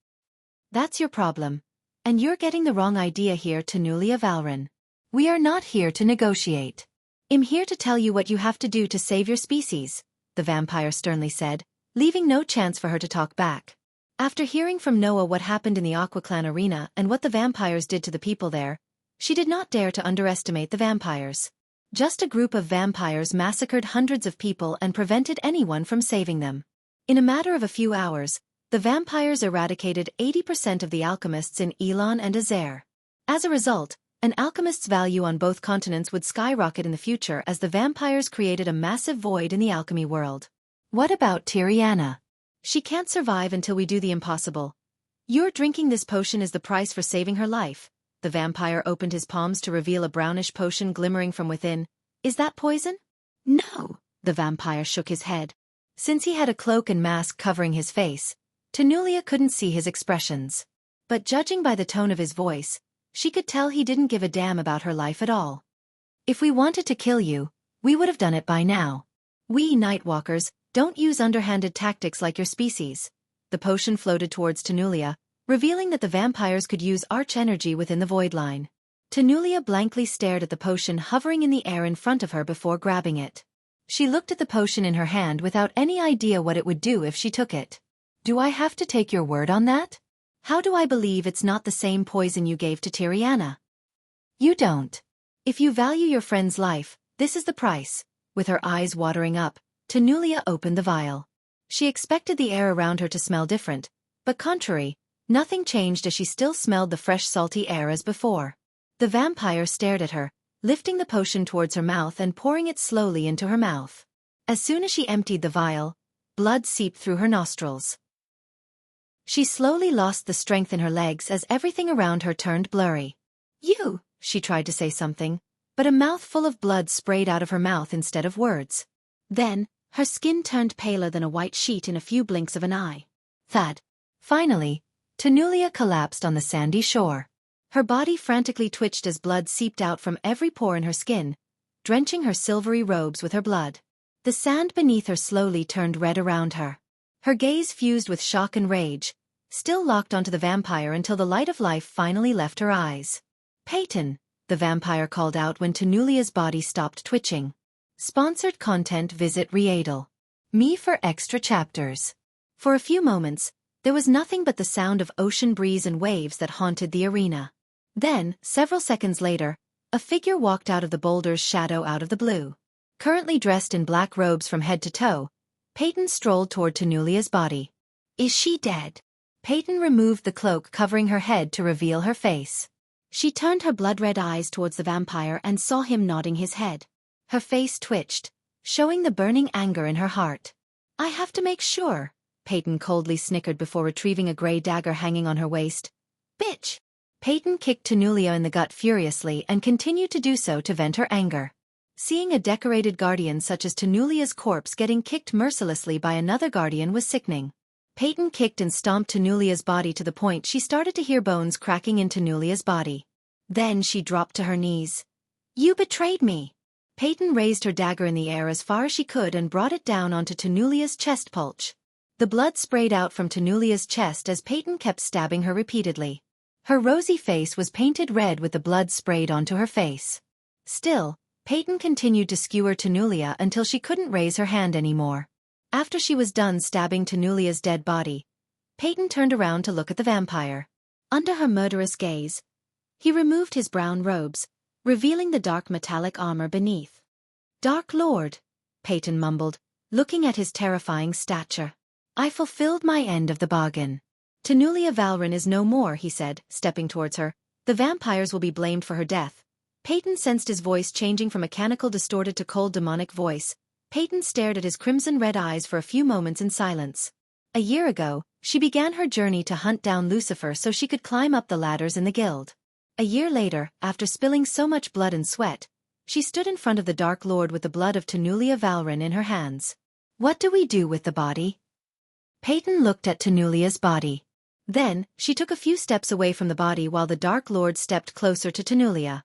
That's your problem. And you're getting the wrong idea here, Tenulia Valran. We are not here to negotiate. I'm here to tell you what you have to do to save your species, the vampire sternly said, leaving no chance for her to talk back. After hearing from Noah what happened in the Aqua Clan arena and what the vampires did to the people there, she did not dare to underestimate the vampires. Just a group of vampires massacred hundreds of people and prevented anyone from saving them. In a matter of a few hours, the vampires eradicated 80% of the alchemists in Elon and Azair. As a result, an alchemist's value on both continents would skyrocket in the future as the vampires created a massive void in the alchemy world. What about Tiriana? She can't survive until we do the impossible. Your drinking this potion is the price for saving her life. The vampire opened his palms to reveal a brownish potion glimmering from within. Is that poison? No, the vampire shook his head. Since he had a cloak and mask covering his face, Tenulia couldn't see his expressions. But judging by the tone of his voice, she could tell he didn't give a damn about her life at all. If we wanted to kill you, we would have done it by now. We Nightwalkers don't use underhanded tactics like your species. The potion floated towards Tanulia, revealing that the vampires could use arch energy within the void line. Tanulia blankly stared at the potion hovering in the air in front of her before grabbing it. She looked at the potion in her hand without any idea what it would do if she took it. Do I have to take your word on that? How do I believe it's not the same poison you gave to Tiriana? You don't. If you value your friend's life, this is the price. With her eyes watering up, Tanulia opened the vial. She expected the air around her to smell different, but contrary, nothing changed as she still smelled the fresh salty air as before. The vampire stared at her, lifting the potion towards her mouth and pouring it slowly into her mouth. As soon as she emptied the vial, blood seeped through her nostrils. She slowly lost the strength in her legs as everything around her turned blurry. You, she tried to say something, but a mouthful of blood sprayed out of her mouth instead of words. Then, her skin turned paler than a white sheet in a few blinks of an eye. Thud. Finally, Tanulia collapsed on the sandy shore. Her body frantically twitched as blood seeped out from every pore in her skin, drenching her silvery robes with her blood. The sand beneath her slowly turned red around her. Her gaze fused with shock and rage, still locked onto the vampire until the light of life finally left her eyes. Peyton, the vampire called out when Tanulia's body stopped twitching. Sponsored content. Visit Readle. Me for extra chapters. For a few moments, there was nothing but the sound of ocean breeze and waves that haunted the arena. Then, several seconds later, a figure walked out of the boulder's shadow out of the blue. Currently dressed in black robes from head to toe, Peyton strolled toward Tanulia's body. Is she dead? Peyton removed the cloak covering her head to reveal her face. She turned her blood-red eyes towards the vampire and saw him nodding his head. Her face twitched, showing the burning anger in her heart. I have to make sure, Peyton coldly snickered before retrieving a gray dagger hanging on her waist. Bitch! Peyton kicked Tanulia in the gut furiously and continued to do so to vent her anger. Seeing a decorated guardian such as Tanulia's corpse getting kicked mercilessly by another guardian was sickening. Peyton kicked and stomped Tanulia's body to the point she started to hear bones cracking in Tanulia's body. Then she dropped to her knees. You betrayed me! Peyton raised her dagger in the air as far as she could and brought it down onto Tanulia's chest pulch. The blood sprayed out from Tanulia's chest as Peyton kept stabbing her repeatedly. Her rosy face was painted red with the blood sprayed onto her face. Still, Peyton continued to skewer Tanulia until she couldn't raise her hand anymore. After she was done stabbing Tanulia's dead body, Peyton turned around to look at the vampire. Under her murderous gaze, he removed his brown robes, revealing the dark metallic armor beneath. Dark Lord, Peyton mumbled, looking at his terrifying stature. I fulfilled my end of the bargain. Tanulia Valrin is no more, he said, stepping towards her. The vampires will be blamed for her death. Peyton sensed his voice changing from mechanical distorted to cold demonic voice. Peyton stared at his crimson-red eyes for a few moments in silence. A year ago, she began her journey to hunt down Lucifer so she could climb up the ladders in the guild. A year later, after spilling so much blood and sweat, she stood in front of the Dark Lord with the blood of Tanulia Valrin in her hands. What do we do with the body? Peyton looked at Tanulia's body. Then, she took a few steps away from the body while the Dark Lord stepped closer to Tanulia.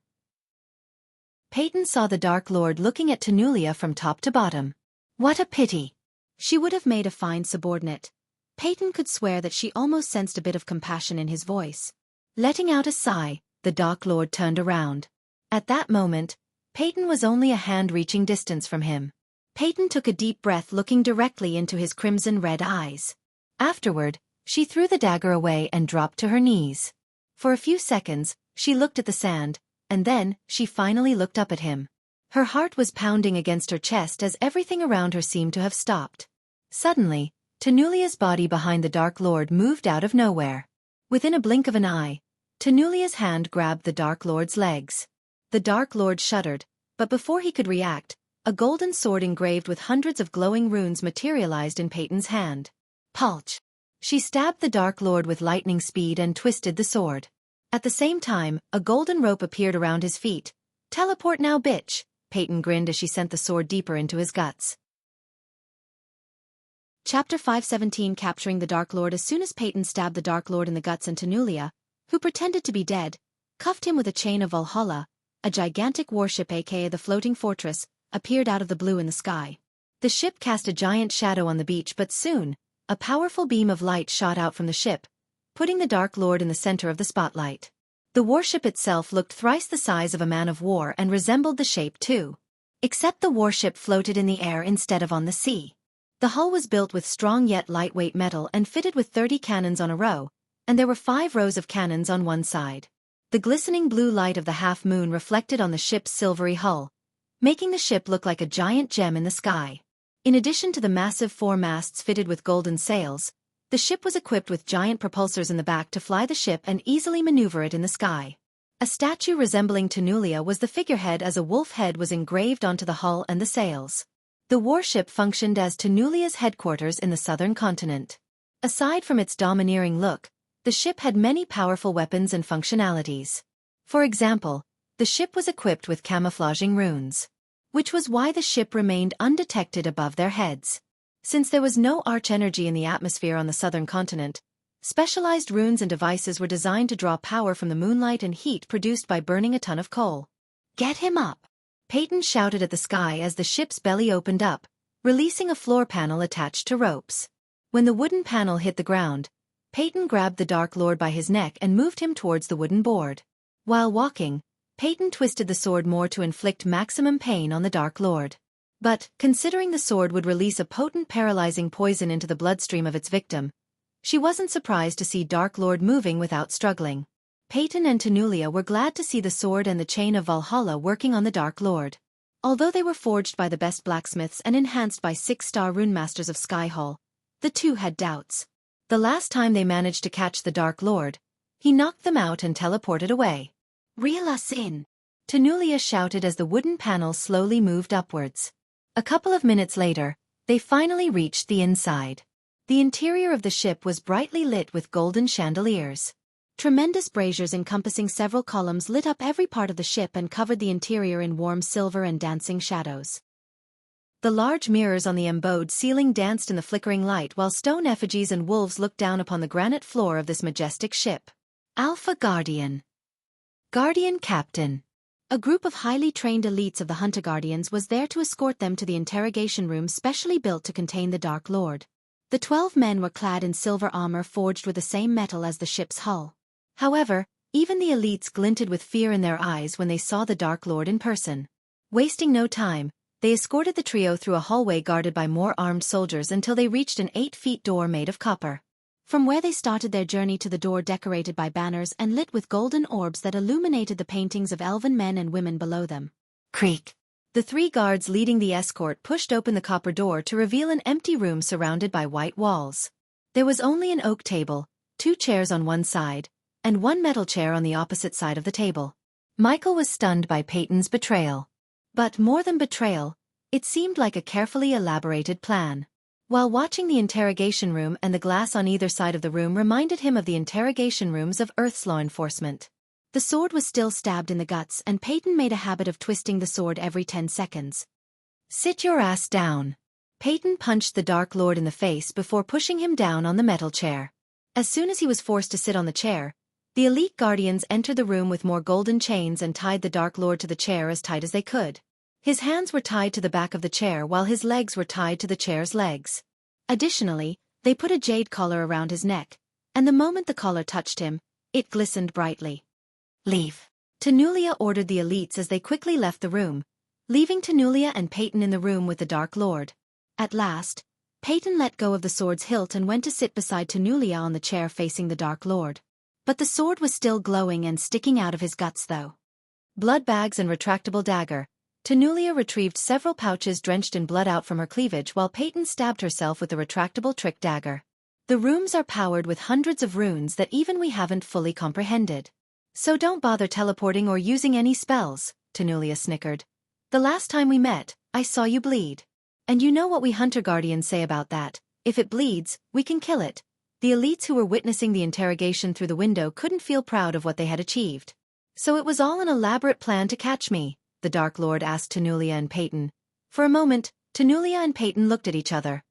Peyton saw the Dark Lord looking at Tanulia from top to bottom. What a pity. She would have made a fine subordinate. Peyton could swear that she almost sensed a bit of compassion in his voice. Letting out a sigh, the Dark Lord turned around. At that moment, Peyton was only a hand-reaching distance from him. Peyton took a deep breath looking directly into his crimson-red eyes. Afterward, she threw the dagger away and dropped to her knees. For a few seconds, she looked at the sand, and then, she finally looked up at him. Her heart was pounding against her chest as everything around her seemed to have stopped. Suddenly, Tanulia's body behind the Dark Lord moved out of nowhere. Within a blink of an eye, Tanulia's hand grabbed the Dark Lord's legs. The Dark Lord shuddered, but before he could react, a golden sword engraved with hundreds of glowing runes materialized in Peyton's hand. Pulch! She stabbed the Dark Lord with lightning speed and twisted the sword. At the same time, a golden rope appeared around his feet. Teleport now, bitch, Peyton grinned as she sent the sword deeper into his guts. Chapter 517. Capturing the Dark Lord. As soon as Peyton stabbed the Dark Lord in the guts and Tanulia, who pretended to be dead, cuffed him with a chain of Valhalla, a gigantic warship aka the Floating Fortress, appeared out of the blue in the sky. The ship cast a giant shadow on the beach, but soon, a powerful beam of light shot out from the ship, putting the Dark Lord in the center of the spotlight. The warship itself looked thrice the size of a man of war and resembled the shape too. Except the warship floated in the air instead of on the sea. The hull was built with strong yet lightweight metal and fitted with 30 cannons on a row, and there were 5 rows of cannons on one side. The glistening blue light of the half-moon reflected on the ship's silvery hull, making the ship look like a giant gem in the sky. In addition to the massive 4 masts fitted with golden sails, the ship was equipped with giant propulsors in the back to fly the ship and easily maneuver it in the sky. A statue resembling Tenulia was the figurehead, as a wolf head was engraved onto the hull and the sails. The warship functioned as Tenulia's headquarters in the southern continent. Aside from its domineering look, the ship had many powerful weapons and functionalities. For example, the ship was equipped with camouflaging runes, which was why the ship remained undetected above their heads. Since there was no arch-energy in the atmosphere on the southern continent, specialized runes and devices were designed to draw power from the moonlight and heat produced by burning a ton of coal. "Get him up!" Peyton shouted at the sky as the ship's belly opened up, releasing a floor panel attached to ropes. When the wooden panel hit the ground, Peyton grabbed the Dark Lord by his neck and moved him towards the wooden board. While walking, Peyton twisted the sword more to inflict maximum pain on the Dark Lord. But, considering the sword would release a potent paralyzing poison into the bloodstream of its victim, she wasn't surprised to see Dark Lord moving without struggling. Peyton and Tenulia were glad to see the sword and the chain of Valhalla working on the Dark Lord. Although they were forged by the best blacksmiths and enhanced by 6-star rune masters of Skyhall, the two had doubts. The last time they managed to catch the Dark Lord, he knocked them out and teleported away. "Reel us in!" Tenulia shouted as the wooden panel slowly moved upwards. A couple of minutes later, they finally reached the inside. The interior of the ship was brightly lit with golden chandeliers. Tremendous braziers encompassing several columns lit up every part of the ship and covered the interior in warm silver and dancing shadows. The large mirrors on the embowed ceiling danced in the flickering light while stone effigies and wolves looked down upon the granite floor of this majestic ship. Alpha Guardian. Guardian Captain. A group of highly trained elites of the Hunter Guardians was there to escort them to the interrogation room specially built to contain the Dark Lord. The 12 men were clad in silver armor forged with the same metal as the ship's hull. However, even the elites glinted with fear in their eyes when they saw the Dark Lord in person. Wasting no time, they escorted the trio through a hallway guarded by more armed soldiers until they reached an 8-foot door made of copper. From where they started their journey to the door decorated by banners and lit with golden orbs that illuminated the paintings of elven men and women below them. Creak. The 3 guards leading the escort pushed open the copper door to reveal an empty room surrounded by white walls. There was only an oak table, 2 chairs on one side, and 1 metal chair on the opposite side of the table. Michael was stunned by Peyton's betrayal. But more than betrayal, it seemed like a carefully elaborated plan. While watching the interrogation room, and the glass on either side of the room reminded him of the interrogation rooms of Earth's law enforcement. The sword was still stabbed in the guts, and Peyton made a habit of twisting the sword every 10 seconds. "Sit your ass down." Peyton punched the Dark Lord in the face before pushing him down on the metal chair. As soon as he was forced to sit on the chair, the elite guardians entered the room with more golden chains and tied the Dark Lord to the chair as tight as they could. His hands were tied to the back of the chair while his legs were tied to the chair's legs. Additionally, they put a jade collar around his neck, and the moment the collar touched him, it glistened brightly. "Leave." Tenulia ordered the elites as they quickly left the room, leaving Tenulia and Peyton in the room with the Dark Lord. At last, Peyton let go of the sword's hilt and went to sit beside Tenulia on the chair facing the Dark Lord. But the sword was still glowing and sticking out of his guts though. Blood bags and retractable dagger. Tenulia retrieved several pouches drenched in blood out from her cleavage while Peyton stabbed herself with the retractable trick dagger. "The rooms are powered with hundreds of runes that even we haven't fully comprehended. So don't bother teleporting or using any spells," Tenulia snickered. "The last time we met, I saw you bleed. And you know what we Hunter Guardians say about that: if it bleeds, we can kill it." The elites who were witnessing the interrogation through the window couldn't feel proud of what they had achieved. "So it was all an elaborate plan to catch me?" the Dark Lord asked Tenulia and Peyton. For a moment, Tenulia and Peyton looked at each other.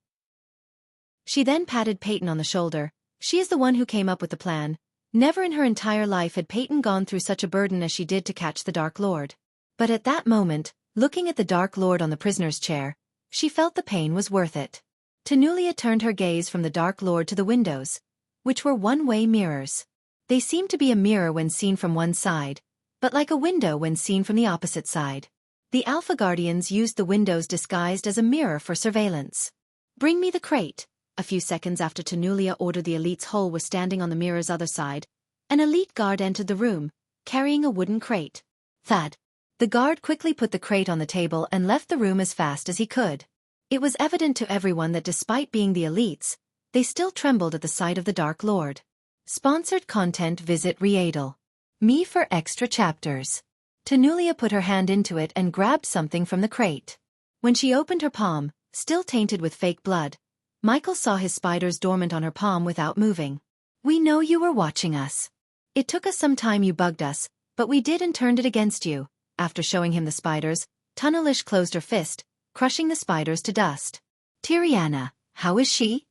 She then patted Peyton on the shoulder. "She is the one who came up with the plan. Never in her entire life had Peyton gone through such a burden as she did to catch the Dark Lord." But at that moment, looking at the Dark Lord on the prisoner's chair, She felt the pain was worth it. Tenulia turned her gaze from the Dark Lord to the windows, which were one-way mirrors. They seemed to be a mirror when seen from one side, but like a window when seen from the opposite side. The Alpha Guardians used the windows disguised as a mirror for surveillance. "Bring me the crate." A few seconds after Tenulia ordered the elite's hole was standing on the mirror's other side, an elite guard entered the room, carrying a wooden crate. "Thud." The guard quickly put the crate on the table and left the room as fast as he could. It was evident to everyone that despite being the elites, they still trembled at the sight of the Dark Lord. Sponsored content. Visit Readel. Me for extra chapters. Tenulia put her hand into it and grabbed something from the crate. When she opened her palm, still tainted with fake blood, Michael saw his spiders dormant on her palm without moving. "We know you were watching us. It took us some time. You bugged us, but we did and turned it against you." After showing him the spiders, Tunnelish closed her fist, crushing the spiders to dust. "Tiriana, how is she?"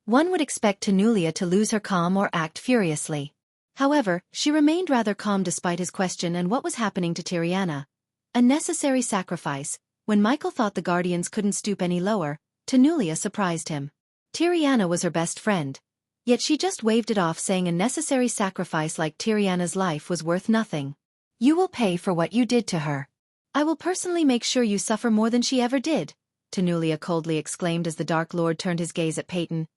One would expect Tenulia to lose her calm or act furiously. However, she remained rather calm despite his question and what was happening to Tiriana. A necessary sacrifice. When Michael thought the Guardians couldn't stoop any lower, Tenulia surprised him. Tiriana was her best friend. Yet she just waved it off, saying a necessary sacrifice like Tiriana's life was worth nothing. "You will pay for what you did to her. I will personally make sure you suffer more than she ever did," Tenulia coldly exclaimed as the Dark Lord turned his gaze at Peyton.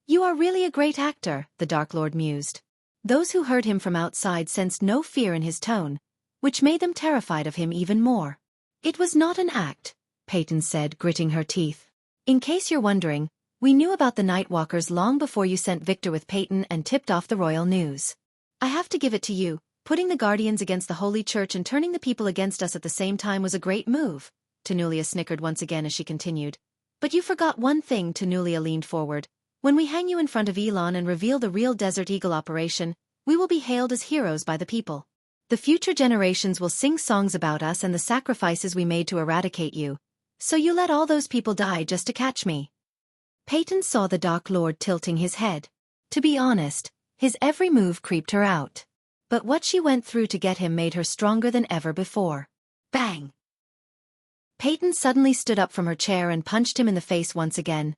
"You are really a great actor," the Dark Lord mused. Those who heard him from outside sensed no fear in his tone, which made them terrified of him even more. "It was not an act," Peyton said, gritting her teeth. "In case you're wondering, we knew about the Nightwalkers long before you sent Victor with Peyton and tipped off the royal news. I have to give it to you. Putting the Guardians against the Holy Church and turning the people against us at the same time was a great move." Tenulia snickered once again as she continued. "But you forgot one thing." Tenulia leaned forward. "When we hang you in front of Elon and reveal the real Desert Eagle operation, we will be hailed as heroes by the people. The future generations will sing songs about us and the sacrifices we made to eradicate you. So you let all those people die just to catch me." Peyton saw the Dark Lord tilting his head. To be honest, his every move creeped her out. But what she went through to get him made her stronger than ever before. Bang! Peyton suddenly stood up from her chair and punched him in the face once again.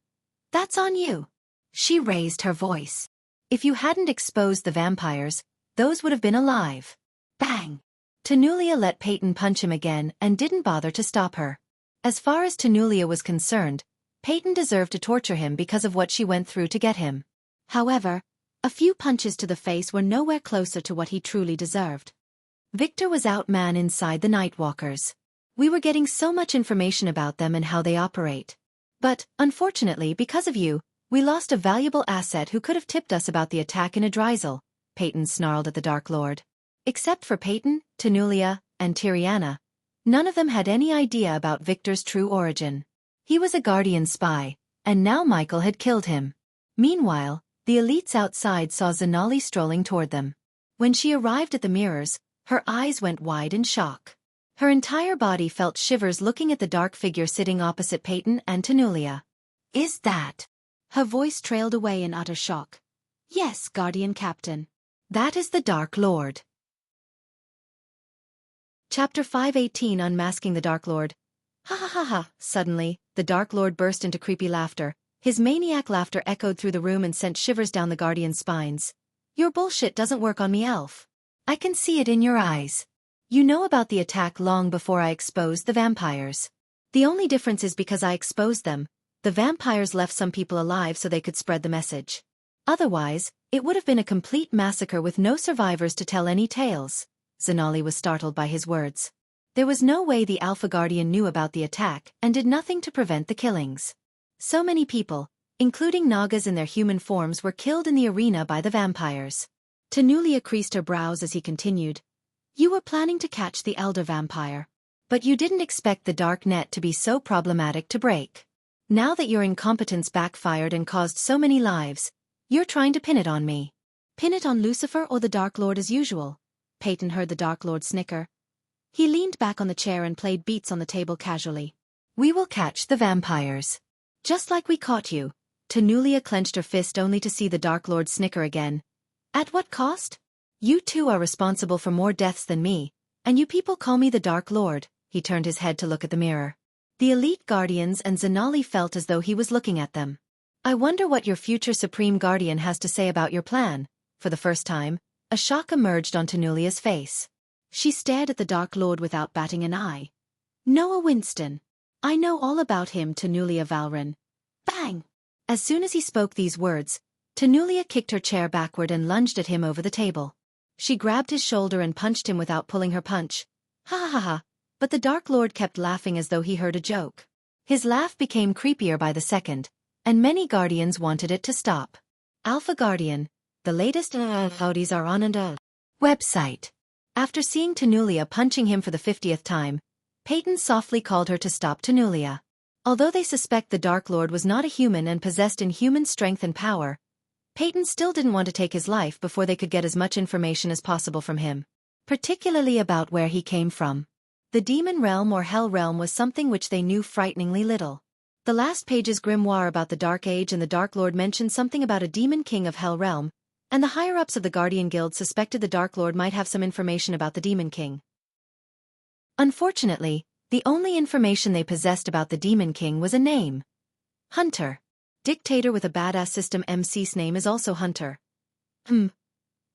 "That's on you." She raised her voice. "If you hadn't exposed the vampires, those would have been alive." Bang! Tenulia let Peyton punch him again and didn't bother to stop her. As far as Tenulia was concerned, Peyton deserved to torture him because of what she went through to get him. However, a few punches to the face were nowhere closer to what he truly deserved. Victor was outman inside the Nightwalkers. We were getting so much information about them and how they operate. But, unfortunately, because of you, we lost a valuable asset who could have tipped us about the attack in a drizzle, Peyton snarled at the Dark Lord. Except for Peyton, Tenulia, and Tiriana, none of them had any idea about Victor's true origin. He was a Guardian spy, and now Michael had killed him. Meanwhile, the elites outside saw Zanali strolling toward them. When she arrived at the mirrors, her eyes went wide in shock. Her entire body felt shivers looking at the dark figure sitting opposite Peyton and Tenulia. "Is that?" Her voice trailed away in utter shock. "Yes, Guardian Captain. That is the Dark Lord." Chapter 518 Unmasking the Dark Lord. "Ha ha ha ha!" Suddenly, the Dark Lord burst into creepy laughter. His maniac laughter echoed through the room and sent shivers down the Guardian's spines. "Your bullshit doesn't work on me, Elf. I can see it in your eyes. You know about the attack long before I exposed the vampires. The only difference is because I exposed them, the vampires left some people alive so they could spread the message. Otherwise, it would have been a complete massacre with no survivors to tell any tales." Zanali was startled by his words. There was no way the Alpha Guardian knew about the attack and did nothing to prevent the killings. So many people, including Nagas in their human forms, were killed in the arena by the vampires. Tenulia creased her brows as he continued. "You were planning to catch the elder vampire. But you didn't expect the dark net to be so problematic to break. Now that your incompetence backfired and caused so many lives, you're trying to pin it on me. Pin it on Lucifer or the Dark Lord as usual." Peyton heard the Dark Lord snicker. He leaned back on the chair and played beats on the table casually. "We will catch the vampires. Just like we caught you." Tenulia clenched her fist only to see the Dark Lord snicker again. "At what cost? You two are responsible for more deaths than me, and you people call me the Dark Lord." He turned his head to look at the mirror. The elite guardians and Zanali felt as though he was looking at them. I wonder what your future Supreme Guardian has to say about your plan. For the first time, a shock emerged on Tenulia's face. She stared at the Dark Lord without batting an eye. Noah Winston. I know all about him, Tenulia Valrin. Bang! As soon as he spoke these words, Tenulia kicked her chair backward and lunged at him over the table. She grabbed his shoulder and punched him without pulling her punch. Ha ha ha ha, but the Dark Lord kept laughing as though he heard a joke. His laugh became creepier by the second, and many guardians wanted it to stop. Alpha Guardian, the latest Audis are on and website. After seeing Tenulia punching him for the 50th time, Peyton softly called her to stop Tenulia. Although they suspect the Dark Lord was not a human and possessed inhuman strength and power, Peyton still didn't want to take his life before they could get as much information as possible from him, particularly about where he came from. The demon realm or hell realm was something which they knew frighteningly little. The last page's grimoire about the Dark Age and the Dark Lord mentioned something about a demon king of Hell Realm, and the higher-ups of the Guardian Guild suspected the Dark Lord might have some information about the Demon King. Unfortunately, the only information they possessed about the Demon King was a name. Hunter. Dictator with a badass system MC's name is also Hunter.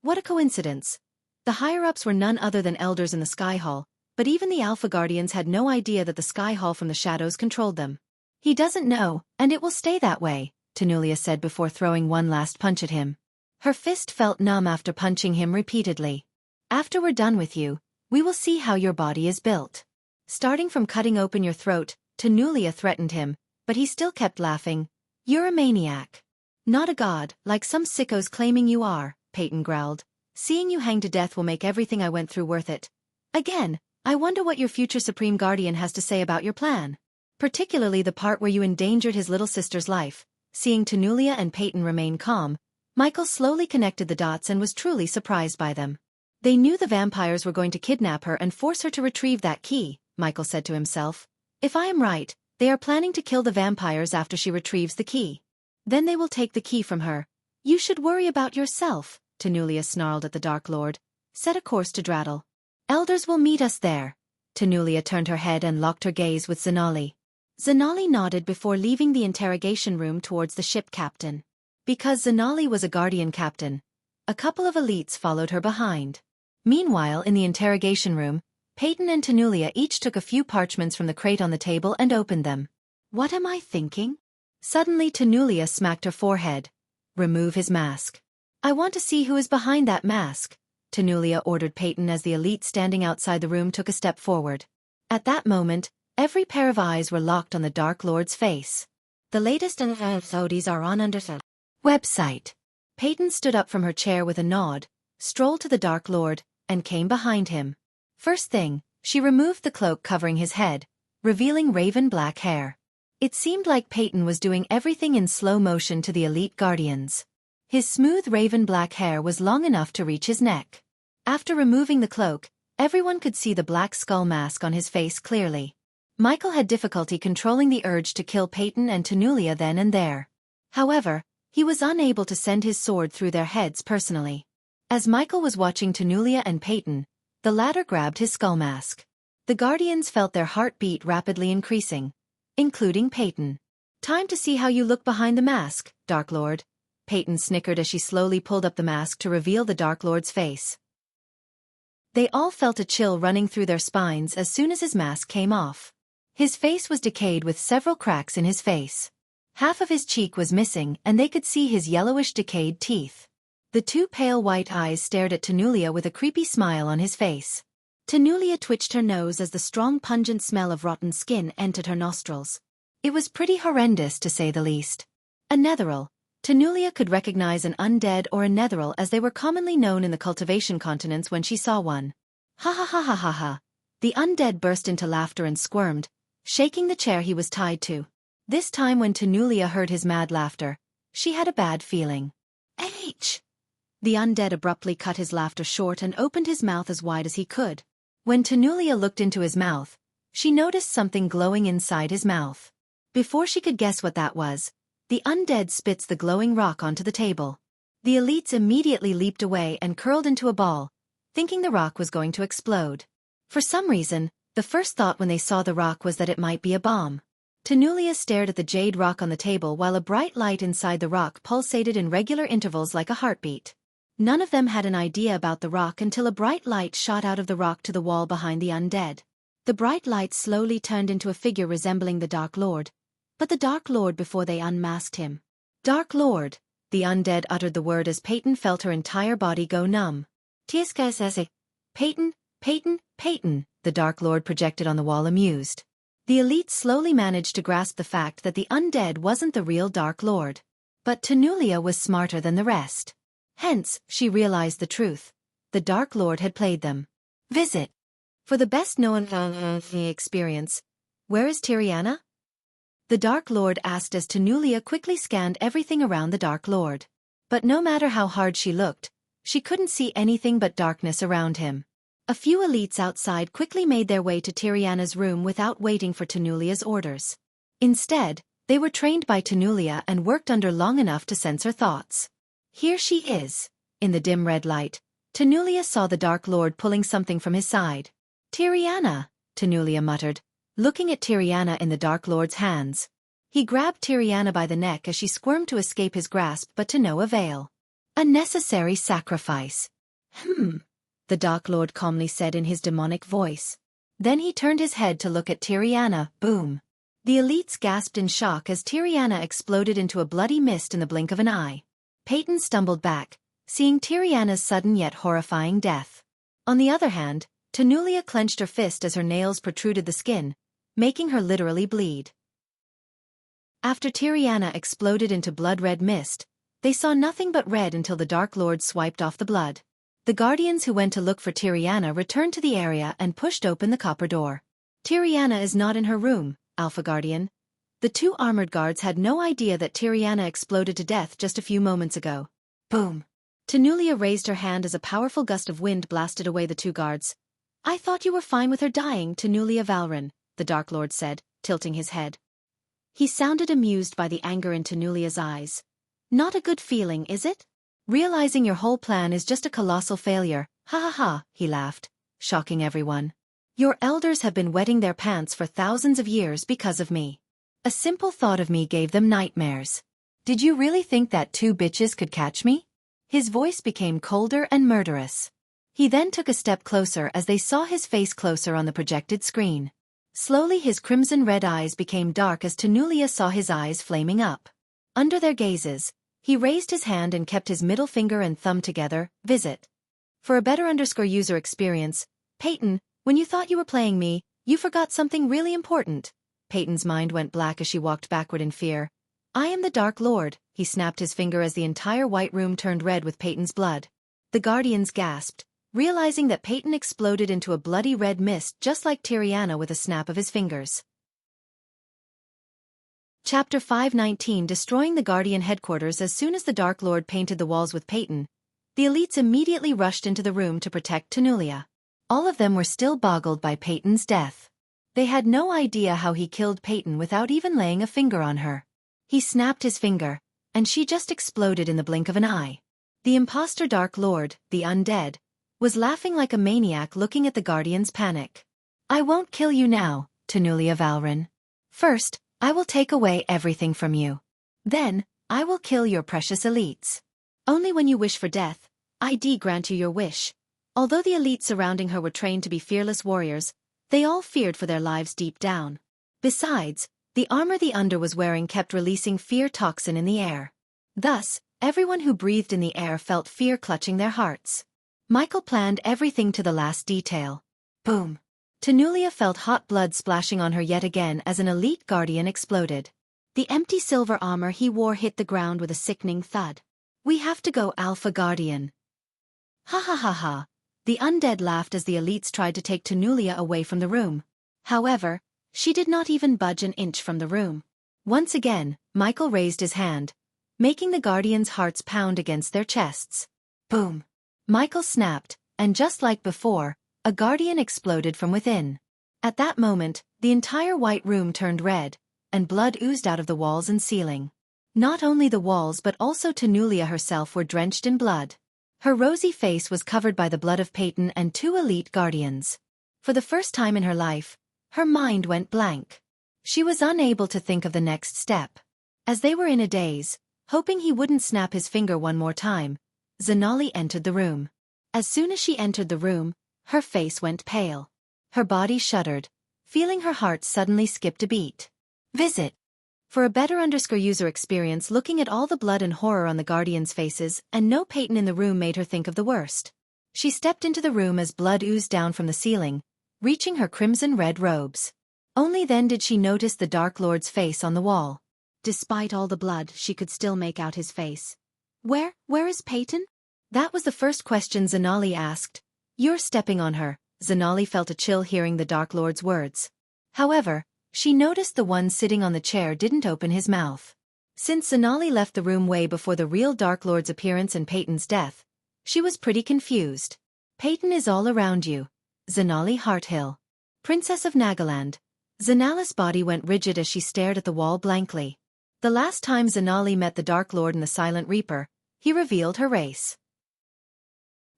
What a coincidence. The higher-ups were none other than elders in the Sky Hall, but even the Alpha Guardians had no idea that the Sky Hall from the shadows controlled them. He doesn't know, and it will stay that way, Tenulia said before throwing one last punch at him. Her fist felt numb after punching him repeatedly. After we're done with you, we will see how your body is built. Starting from cutting open your throat, Tenulia threatened him, but he still kept laughing. You're a maniac. Not a god, like some sickos claiming you are, Peyton growled. Seeing you hang to death will make everything I went through worth it. Again, I wonder what your future Supreme Guardian has to say about your plan. Particularly the part where you endangered his little sister's life. Seeing Tenulia and Peyton remain calm, Michael slowly connected the dots and was truly surprised by them. They knew the vampires were going to kidnap her and force her to retrieve that key, Michael said to himself. If I am right, they are planning to kill the vampires after she retrieves the key. Then they will take the key from her. You should worry about yourself, Tenulia snarled at the Dark Lord. Set a course to Draddle. Elders will meet us there. Tenulia turned her head and locked her gaze with Zanali. Zanali nodded before leaving the interrogation room towards the ship captain. Because Zanali was a guardian captain, a couple of elites followed her behind. Meanwhile, in the interrogation room, Peyton and Tenulia each took a few parchments from the crate on the table and opened them. What am I thinking? Suddenly Tenulia smacked her forehead. Remove his mask. I want to see who is behind that mask, Tenulia ordered Peyton as the elite standing outside the room took a step forward. At that moment, every pair of eyes were locked on the Dark Lord's face. The latest Audis are on website. Peyton stood up from her chair with a nod, strolled to the Dark Lord, and came behind him. First thing, she removed the cloak covering his head, revealing raven black hair. It seemed like Peyton was doing everything in slow motion to the elite guardians. His smooth raven black hair was long enough to reach his neck. After removing the cloak, everyone could see the black skull mask on his face clearly. Michael had difficulty controlling the urge to kill Peyton and Tenulia then and there. However, he was unable to send his sword through their heads personally. As Michael was watching Tenulia and Peyton, the latter grabbed his skull mask. The guardians felt their heartbeat rapidly increasing, including Peyton. Time to see how you look behind the mask, Dark Lord. Peyton snickered as she slowly pulled up the mask to reveal the Dark Lord's face. They all felt a chill running through their spines as soon as his mask came off. His face was decayed with several cracks in his face. Half of his cheek was missing and they could see his yellowish decayed teeth. The two pale white eyes stared at Tenulia with a creepy smile on his face. Tenulia twitched her nose as the strong pungent smell of rotten skin entered her nostrils. It was pretty horrendous to say the least. A Netheral. Tenulia could recognize an undead or a Netheral as they were commonly known in the Cultivation continents when she saw one. Ha ha ha ha ha ha. The undead burst into laughter and squirmed, shaking the chair he was tied to. This time when Tenulia heard his mad laughter, she had a bad feeling. H! The undead abruptly cut his laughter short and opened his mouth as wide as he could. When Tenulia looked into his mouth, she noticed something glowing inside his mouth. Before she could guess what that was, the undead spits the glowing rock onto the table. The elites immediately leaped away and curled into a ball, thinking the rock was going to explode. For some reason, The first thought when they saw the rock was that it might be a bomb. Tanulia stared at the jade rock on the table while a bright light inside the rock pulsated in regular intervals like a heartbeat. None of them had an idea about the rock until a bright light shot out of the rock to the wall behind the undead. The bright light slowly turned into a figure resembling the Dark Lord, but the Dark Lord before they unmasked him. Dark Lord, the undead uttered the word as Peyton felt her entire body go numb. Peyton, Peyton, the Dark Lord projected on the wall amused. The elite slowly managed to grasp the fact that the undead wasn't the real Dark Lord. But Tanulia was smarter than the rest. Hence, she realized the truth. The Dark Lord had played them. Visit. For the best known experience, where is Tiriana? The Dark Lord asked as Tanulia quickly scanned everything around the Dark Lord. But no matter how hard she looked, she couldn't see anything but darkness around him. A few elites outside quickly made their way to Tiriana's room without waiting for Tanulia's orders. Instead, they were trained by Tanulia and worked under long enough to sense her thoughts. Here she is. In the dim red light, Tanulia saw the Dark Lord pulling something from his side. Tiriana, Tanulia muttered, looking at Tiriana in the Dark Lord's hands. He grabbed Tiriana by the neck as she squirmed to escape his grasp but to no avail. A necessary sacrifice. The Dark Lord calmly said in his demonic voice. Then he turned his head to look at Tiriana, boom. The elites gasped in shock as Tiriana exploded into a bloody mist in the blink of an eye. Peyton stumbled back, seeing Tiriana's sudden yet horrifying death. On the other hand, Tanulia clenched her fist as her nails protruded the skin, making her literally bleed. After Tiriana exploded into blood-red mist, they saw nothing but red until the Dark Lord swiped off the blood. The guardians who went to look for Tiriana returned to the area and pushed open the copper door. Tiriana is not in her room, Alpha Guardian. The two armored guards had no idea that Tiriana exploded to death just a few moments ago. Boom. Tanulia raised her hand as a powerful gust of wind blasted away the two guards. I thought you were fine with her dying, Tanulia Valrin, the Dark Lord said, tilting his head. He sounded amused by the anger in Tanulia's eyes. Not a good feeling, is it? Realizing your whole plan is just a colossal failure, ha ha ha, he laughed, shocking everyone. Your elders have been wetting their pants for thousands of years because of me. A simple thought of me gave them nightmares. Did you really think that two bitches could catch me? His voice became colder and murderous. He then took a step closer as they saw his face closer on the projected screen. Slowly his crimson-red eyes became dark as Tanulia saw his eyes flaming up. Under their gazes, he raised his hand and kept his middle finger and thumb together, visit. For a better user experience, Peyton, when you thought you were playing me, you forgot something really important. Peyton's mind went black as she walked backward in fear. I am the Dark Lord, he snapped his finger as the entire white room turned red with Peyton's blood. The guardians gasped, realizing that Peyton exploded into a bloody red mist just like Tiriana with a snap of his fingers. Chapter 519 Destroying the Guardian Headquarters. As soon as the Dark Lord painted the walls with Peyton, the elites immediately rushed into the room to protect Tanulia. All of them were still boggled by Peyton's death. They had no idea how he killed Peyton without even laying a finger on her. He snapped his finger, and she just exploded in the blink of an eye. The imposter Dark Lord, the undead, was laughing like a maniac looking at the Guardian's panic. I won't kill you now, Tanulia Valrin. First, I will take away everything from you. Then, I will kill your precious elites. Only when you wish for death, I grant you your wish. Although the elites surrounding her were trained to be fearless warriors, they all feared for their lives deep down. Besides, the armor the Under was wearing kept releasing fear toxin in the air. Thus, everyone who breathed in the air felt fear clutching their hearts. Michael planned everything to the last detail. Boom. Tanulia felt hot blood splashing on her yet again as an elite guardian exploded. The empty silver armor he wore hit the ground with a sickening thud. We have to go, Alpha Guardian. Ha ha ha ha. The undead laughed as the elites tried to take Tanulia away from the room. However, she did not even budge an inch from the room. Once again, Michael raised his hand, making the guardians' hearts pound against their chests. Boom. Michael snapped, and just like before, a guardian exploded from within. At that moment, the entire white room turned red, and blood oozed out of the walls and ceiling. Not only the walls but also Tanulia herself were drenched in blood. Her rosy face was covered by the blood of Peyton and two elite guardians. For the first time in her life, her mind went blank. She was unable to think of the next step. As they were in a daze, hoping he wouldn't snap his finger one more time, Zanali entered the room. As soon as she entered the room, her face went pale. Her body shuddered, feeling her heart suddenly skipped a beat. Visit. For a better user experience, looking at all the blood and horror on the Guardians' faces and no Peyton in the room made her think of the worst. She stepped into the room as blood oozed down from the ceiling, reaching her crimson-red robes. Only then did she notice the Dark Lord's face on the wall. Despite all the blood, she could still make out his face. Where is Peyton? That was the first question Zanali asked. You're stepping on her. Zanali felt a chill hearing the Dark Lord's words. However, she noticed the one sitting on the chair didn't open his mouth. Since Zanali left the room way before the real Dark Lord's appearance and Peyton's death, she was pretty confused. Peyton is all around you. Zanali Hearthill. Princess of Nagaland. Zanali's body went rigid as she stared at the wall blankly. The last time Zanali met the Dark Lord and the Silent Reaper, he revealed her race.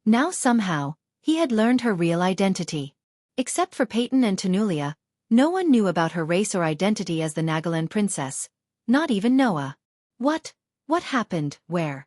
Now somehow, he had learned her real identity. Except for Peyton and Tanulia, no one knew about her race or identity as the Nagaland princess. Not even Noah. What happened? Where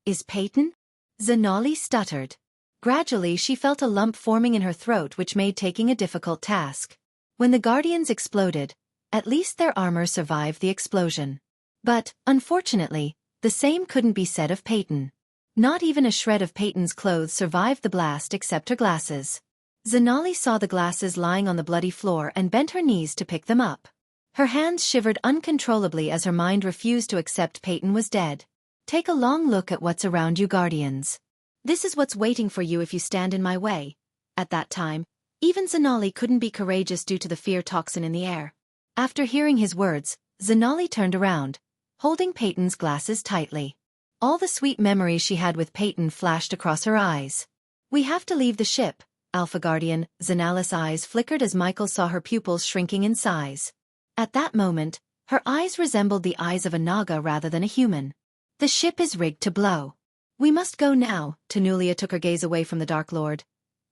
is Peyton? Zanali stuttered. Gradually she felt a lump forming in her throat which made taking a difficult task. When the Guardians exploded, at least their armor survived the explosion. But, unfortunately, the same couldn't be said of Peyton. Not even a shred of Peyton's clothes survived the blast except her glasses. Zanali saw the glasses lying on the bloody floor and bent her knees to pick them up. Her hands shivered uncontrollably as her mind refused to accept Peyton was dead. Take a long look at what's around you, Guardians. This is what's waiting for you if you stand in my way. At that time, even Zanali couldn't be courageous due to the fear toxin in the air. After hearing his words, Zanali turned around, holding Peyton's glasses tightly. All the sweet memories she had with Peyton flashed across her eyes. We have to leave the ship, Alpha Guardian. Zanali's eyes flickered as Michael saw her pupils shrinking in size. At that moment, her eyes resembled the eyes of a Naga rather than a human. The ship is rigged to blow. We must go now. Tanulia took her gaze away from the Dark Lord.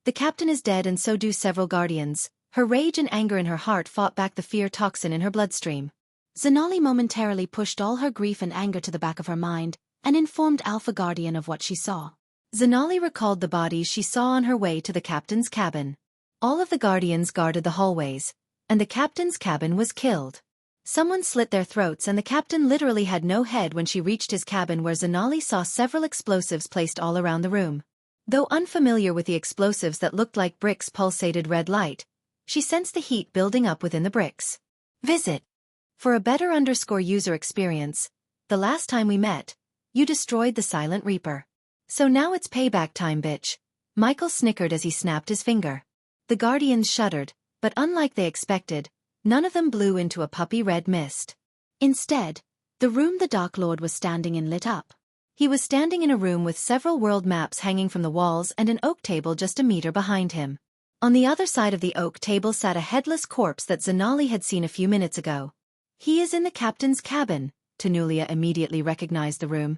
The captain is dead and so do several Guardians. Her rage and anger in her heart fought back the fear toxin in her bloodstream. Zanali momentarily pushed all her grief and anger to the back of her mind, and informed Alpha Guardian of what she saw. Zanali recalled the bodies she saw on her way to the captain's cabin. All of the Guardians guarded the hallways, and the captain's cabin was killed. Someone slit their throats and the captain literally had no head when she reached his cabin, where Zanali saw several explosives placed all around the room. Though unfamiliar with the explosives that looked like bricks pulsated red light, she sensed the heat building up within the bricks. Visit. For a better user experience, the last time we met, you destroyed the Silent Reaper. So now it's payback time, bitch. Michael snickered as he snapped his finger. The Guardians shuddered, but unlike they expected, none of them blew into a puppy red mist. Instead, the room the Dark Lord was standing in lit up. He was standing in a room with several world maps hanging from the walls and an oak table just a meter behind him. On the other side of the oak table sat a headless corpse that Zanali had seen a few minutes ago. He is in the captain's cabin. Tanulia immediately recognized the room.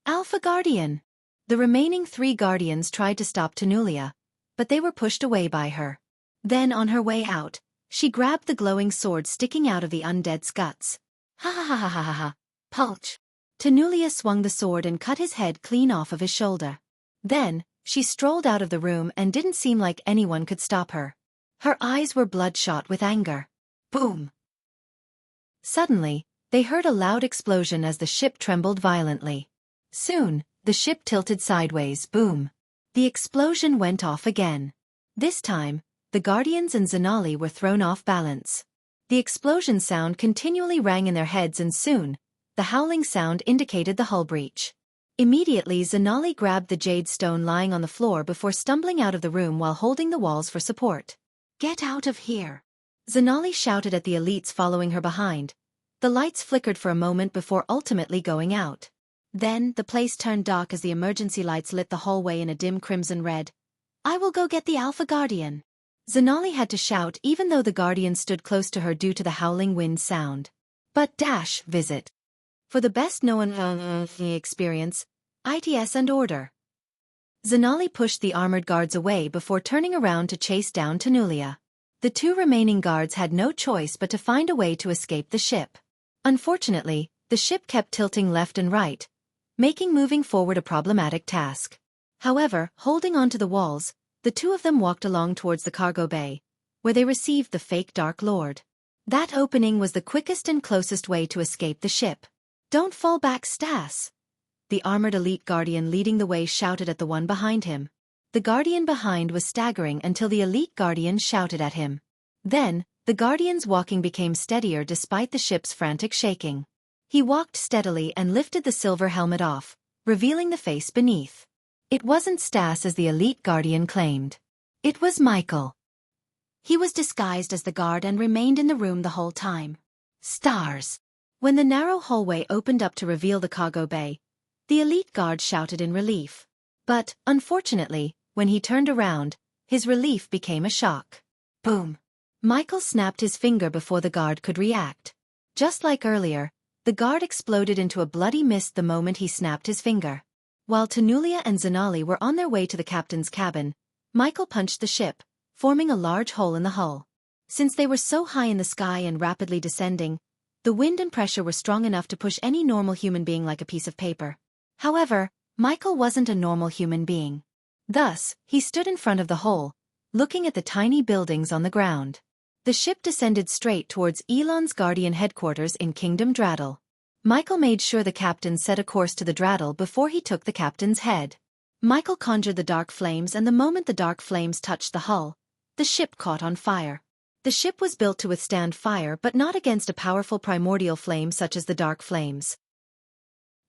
Alpha Guardian. The remaining 3 Guardians tried to stop Tanulia, but they were pushed away by her. Then on her way out, she grabbed the glowing sword sticking out of the undead's guts. Ha ha ha ha ha ha ha. Pulch. Tanulia swung the sword and cut his head clean off of his shoulder. Then, she strolled out of the room and didn't seem like anyone could stop her. Her eyes were bloodshot with anger. Boom! Suddenly, they heard a loud explosion as the ship trembled violently. Soon, the ship tilted sideways. Boom! The explosion went off again. This time, the Guardians and Zanali were thrown off balance. The explosion sound continually rang in their heads and soon, the howling sound indicated the hull breach. Immediately Zanali grabbed the jade stone lying on the floor before stumbling out of the room while holding the walls for support. Get out of here! Zanali shouted at the elites following her behind. The lights flickered for a moment before ultimately going out. Then, the place turned dark as the emergency lights lit the hallway in a dim crimson red. I will go get the Alpha Guardian. Zanali had to shout even though the Guardian stood close to her due to the howling wind sound. But visit. For the best known experience, ITS and order. Zanali pushed the armored guards away before turning around to chase down Tanulia. The two remaining guards had no choice but to find a way to escape the ship. Unfortunately, the ship kept tilting left and right, making moving forward a problematic task. However, holding onto the walls, the two of them walked along towards the cargo bay, where they received the fake Dark Lord. That opening was the quickest and closest way to escape the ship. "Don't fall back, Stas!" The armored elite guardian leading the way shouted at the one behind him. The guardian behind was staggering until the elite guardian shouted at him. Then, the guardian's walking became steadier despite the ship's frantic shaking. He walked steadily and lifted the silver helmet off, revealing the face beneath. It wasn't Stas as the elite guardian claimed. It was Michael. He was disguised as the guard and remained in the room the whole time. Stars! When the narrow hallway opened up to reveal the cargo bay, the elite guard shouted in relief. But, unfortunately, when he turned around, his relief became a shock. Boom! Michael snapped his finger before the guard could react. Just like earlier, the guard exploded into a bloody mist the moment he snapped his finger. While Tanulia and Zanali were on their way to the captain's cabin, Michael punched the ship, forming a large hole in the hull. Since they were so high in the sky and rapidly descending, the wind and pressure were strong enough to push any normal human being like a piece of paper. However, Michael wasn't a normal human being. Thus, he stood in front of the hole, looking at the tiny buildings on the ground. The ship descended straight towards Elon's Guardian headquarters in Kingdom Draddle. Michael made sure the captain set a course to the Draddle before he took the captain's head. Michael conjured the dark flames, and the moment the dark flames touched the hull, the ship caught on fire. The ship was built to withstand fire but not against a powerful primordial flame such as the dark flames.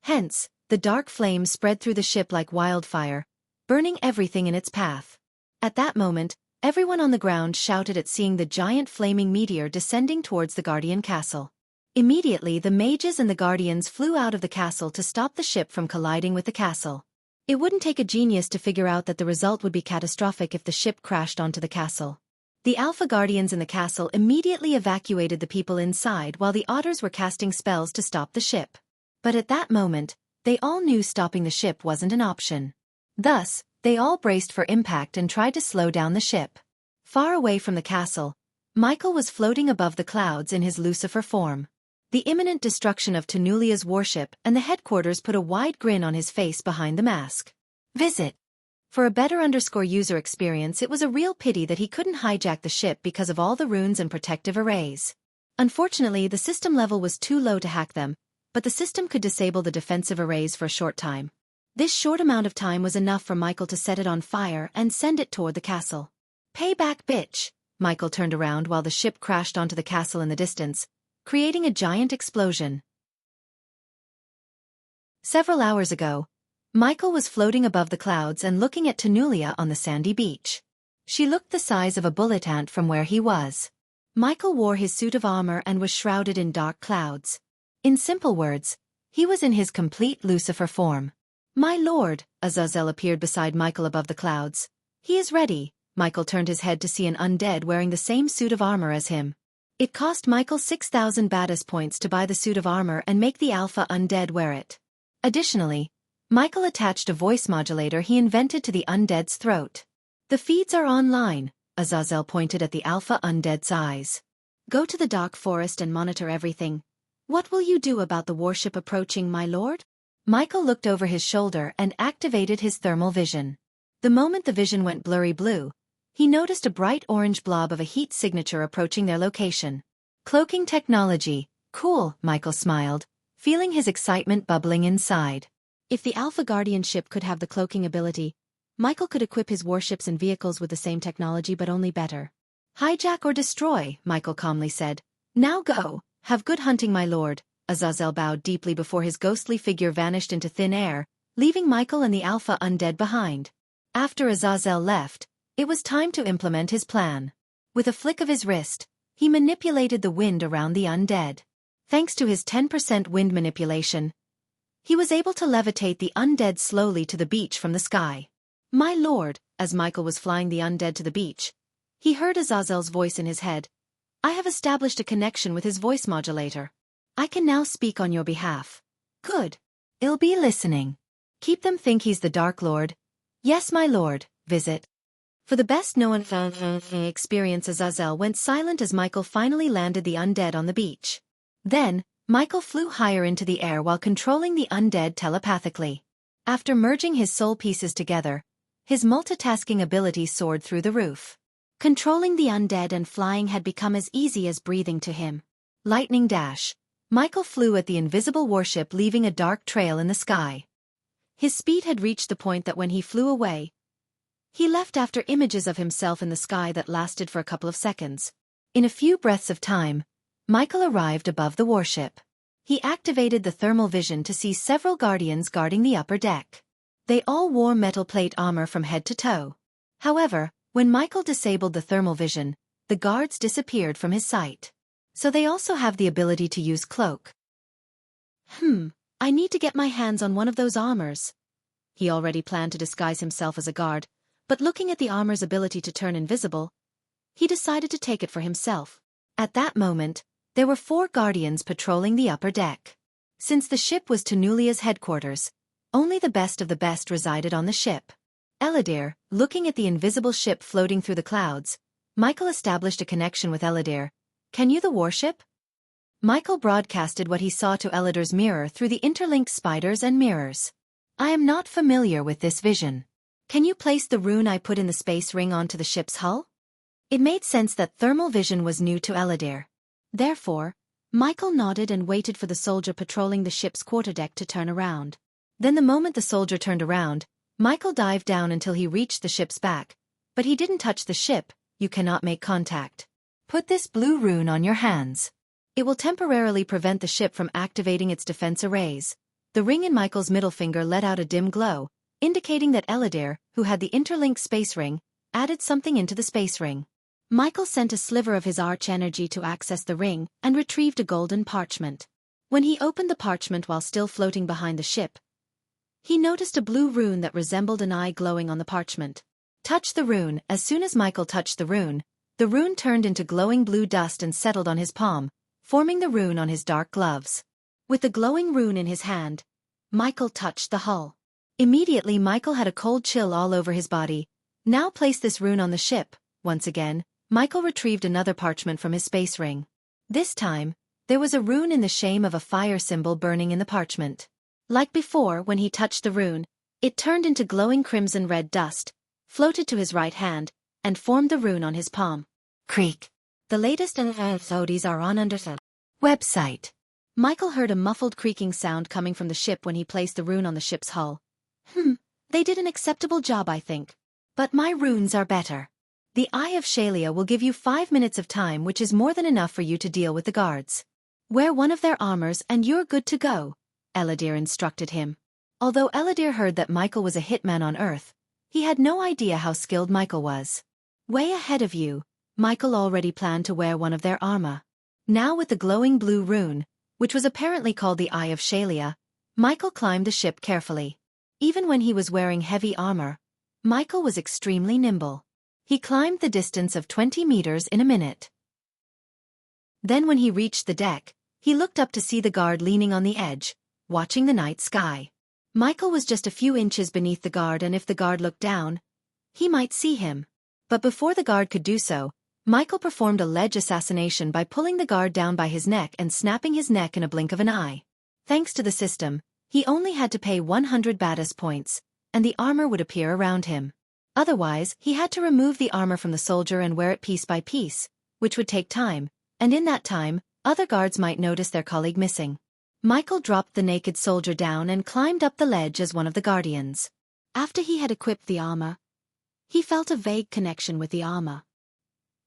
Hence, the dark flames spread through the ship like wildfire, burning everything in its path. At that moment, everyone on the ground shouted at seeing the giant flaming meteor descending towards the Guardian castle. Immediately the mages and the guardians flew out of the castle to stop the ship from colliding with the castle. It wouldn't take a genius to figure out that the result would be catastrophic if the ship crashed onto the castle. The Alpha Guardians in the castle immediately evacuated the people inside while the otters were casting spells to stop the ship. But at that moment, they all knew stopping the ship wasn't an option. Thus, they all braced for impact and tried to slow down the ship. Far away from the castle, Michael was floating above the clouds in his Lucifer form. The imminent destruction of Tanulia's warship and the headquarters put a wide grin on his face behind the mask. Visit. For a better user experience, it was a real pity that he couldn't hijack the ship because of all the runes and protective arrays. Unfortunately, the system level was too low to hack them, but the system could disable the defensive arrays for a short time. This short amount of time was enough for Michael to set it on fire and send it toward the castle. "Payback, bitch!" Michael turned around while the ship crashed onto the castle in the distance, creating a giant explosion. Several hours ago, Michael was floating above the clouds and looking at Tanulia on the sandy beach. She looked the size of a bullet ant from where he was. Michael wore his suit of armor and was shrouded in dark clouds. In simple words, he was in his complete Lucifer form. "My lord," Azazel appeared beside Michael above the clouds. "He is ready." Michael turned his head to see an undead wearing the same suit of armor as him. It cost Michael 6,000 Baddus points to buy the suit of armor and make the Alpha Undead wear it. Additionally, Michael attached a voice modulator he invented to the undead's throat. "The feeds are online," Azazel pointed at the Alpha Undead's eyes. "Go to the dark forest and monitor everything. What will you do about the warship approaching, my lord?" Michael looked over his shoulder and activated his thermal vision. The moment the vision went blurry blue, he noticed a bright orange blob of a heat signature approaching their location. "Cloaking technology. Cool," Michael smiled, feeling his excitement bubbling inside. If the Alpha Guardian ship could have the cloaking ability, Michael could equip his warships and vehicles with the same technology but only better. "Hijack or destroy," Michael calmly said. "Now go. Have good hunting, my lord." Azazel bowed deeply before his ghostly figure vanished into thin air, leaving Michael and the Alpha Undead behind. After Azazel left, it was time to implement his plan. With a flick of his wrist, he manipulated the wind around the undead. Thanks to his 10% wind manipulation, he was able to levitate the undead slowly to the beach from the sky. "My lord," as Michael was flying the undead to the beach, he heard Azazel's voice in his head. "I have established a connection with his voice modulator. I can now speak on your behalf." "Good. I'll be listening. Keep them think he's the Dark Lord." "Yes, my lord." Visit. For the best known experience, Azazel went silent as Michael finally landed the undead on the beach. Then, Michael flew higher into the air while controlling the undead telepathically. After merging his soul pieces together, his multitasking ability soared through the roof. Controlling the undead and flying had become as easy as breathing to him. Lightning dash. Michael flew at the invisible warship, leaving a dark trail in the sky. His speed had reached the point that when he flew away, he left after images of himself in the sky that lasted for a couple of seconds. In a few breaths of time, Michael arrived above the warship. He activated the thermal vision to see several guardians guarding the upper deck. They all wore metal plate armor from head to toe. However, when Michael disabled the thermal vision, the guards disappeared from his sight. So they also have the ability to use cloak. I need to get my hands on one of those armors. He already planned to disguise himself as a guard, but looking at the armor's ability to turn invisible, he decided to take it for himself. At that moment, there were 4 guardians patrolling the upper deck. Since the ship was Tenulia's headquarters, only the best of the best resided on the ship. Eladir, looking at the invisible ship floating through the clouds, Michael established a connection with Eladir. "Can you the warship?" Michael broadcasted what he saw to Eladir's mirror through the interlinked spiders and mirrors. "I am not familiar with this vision. Can you place the rune I put in the space ring onto the ship's hull?" It made sense that thermal vision was new to Eladir. Therefore, Michael nodded and waited for the soldier patrolling the ship's quarterdeck to turn around. Then the moment the soldier turned around, Michael dived down until he reached the ship's back. But he didn't touch the ship. "You cannot make contact. Put this blue rune on your hands. It will temporarily prevent the ship from activating its defense arrays." The ring in Michael's middle finger let out a dim glow, indicating that Eladir, who had the interlinked space ring, added something into the space ring. Michael sent a sliver of his arch energy to access the ring and retrieved a golden parchment. When he opened the parchment while still floating behind the ship, he noticed a blue rune that resembled an eye glowing on the parchment. Touch the rune. As soon as Michael touched the rune turned into glowing blue dust and settled on his palm, forming the rune on his dark gloves. With the glowing rune in his hand, Michael touched the hull. Immediately Michael had a cold chill all over his body. "Now place this rune on the ship." Once again, Michael retrieved another parchment from his space ring. This time, there was a rune in the shape of a fire symbol burning in the parchment. Like before, when he touched the rune, it turned into glowing crimson-red dust, floated to his right hand, and formed the rune on his palm. Creak. The latest episodes are on Undertale website. Michael heard a muffled creaking sound coming from the ship when he placed the rune on the ship's hull. They did an acceptable job, I think. But my runes are better. The Eye of Xianxia will give you 5 minutes of time, which is more than enough for you to deal with the guards. Wear one of their armors and you're good to go, Eladir instructed him. Although Eladir heard that Michael was a hitman on Earth, he had no idea how skilled Michael was. Way ahead of you, Michael already planned to wear one of their armor. Now with the glowing blue rune, which was apparently called the Eye of Xianxia, Michael climbed the ship carefully. Even when he was wearing heavy armor, Michael was extremely nimble. He climbed the distance of 20 meters in a minute. Then when he reached the deck, he looked up to see the guard leaning on the edge, watching the night sky. Michael was just a few inches beneath the guard, and if the guard looked down, he might see him. But before the guard could do so, Michael performed a ledge assassination by pulling the guard down by his neck and snapping his neck in a blink of an eye. Thanks to the system, he only had to pay 100 Baddest points, and the armor would appear around him. Otherwise, he had to remove the armor from the soldier and wear it piece by piece, which would take time, and in that time, other guards might notice their colleague missing. Michael dropped the naked soldier down and climbed up the ledge as one of the guardians. After he had equipped the armor, he felt a vague connection with the armor.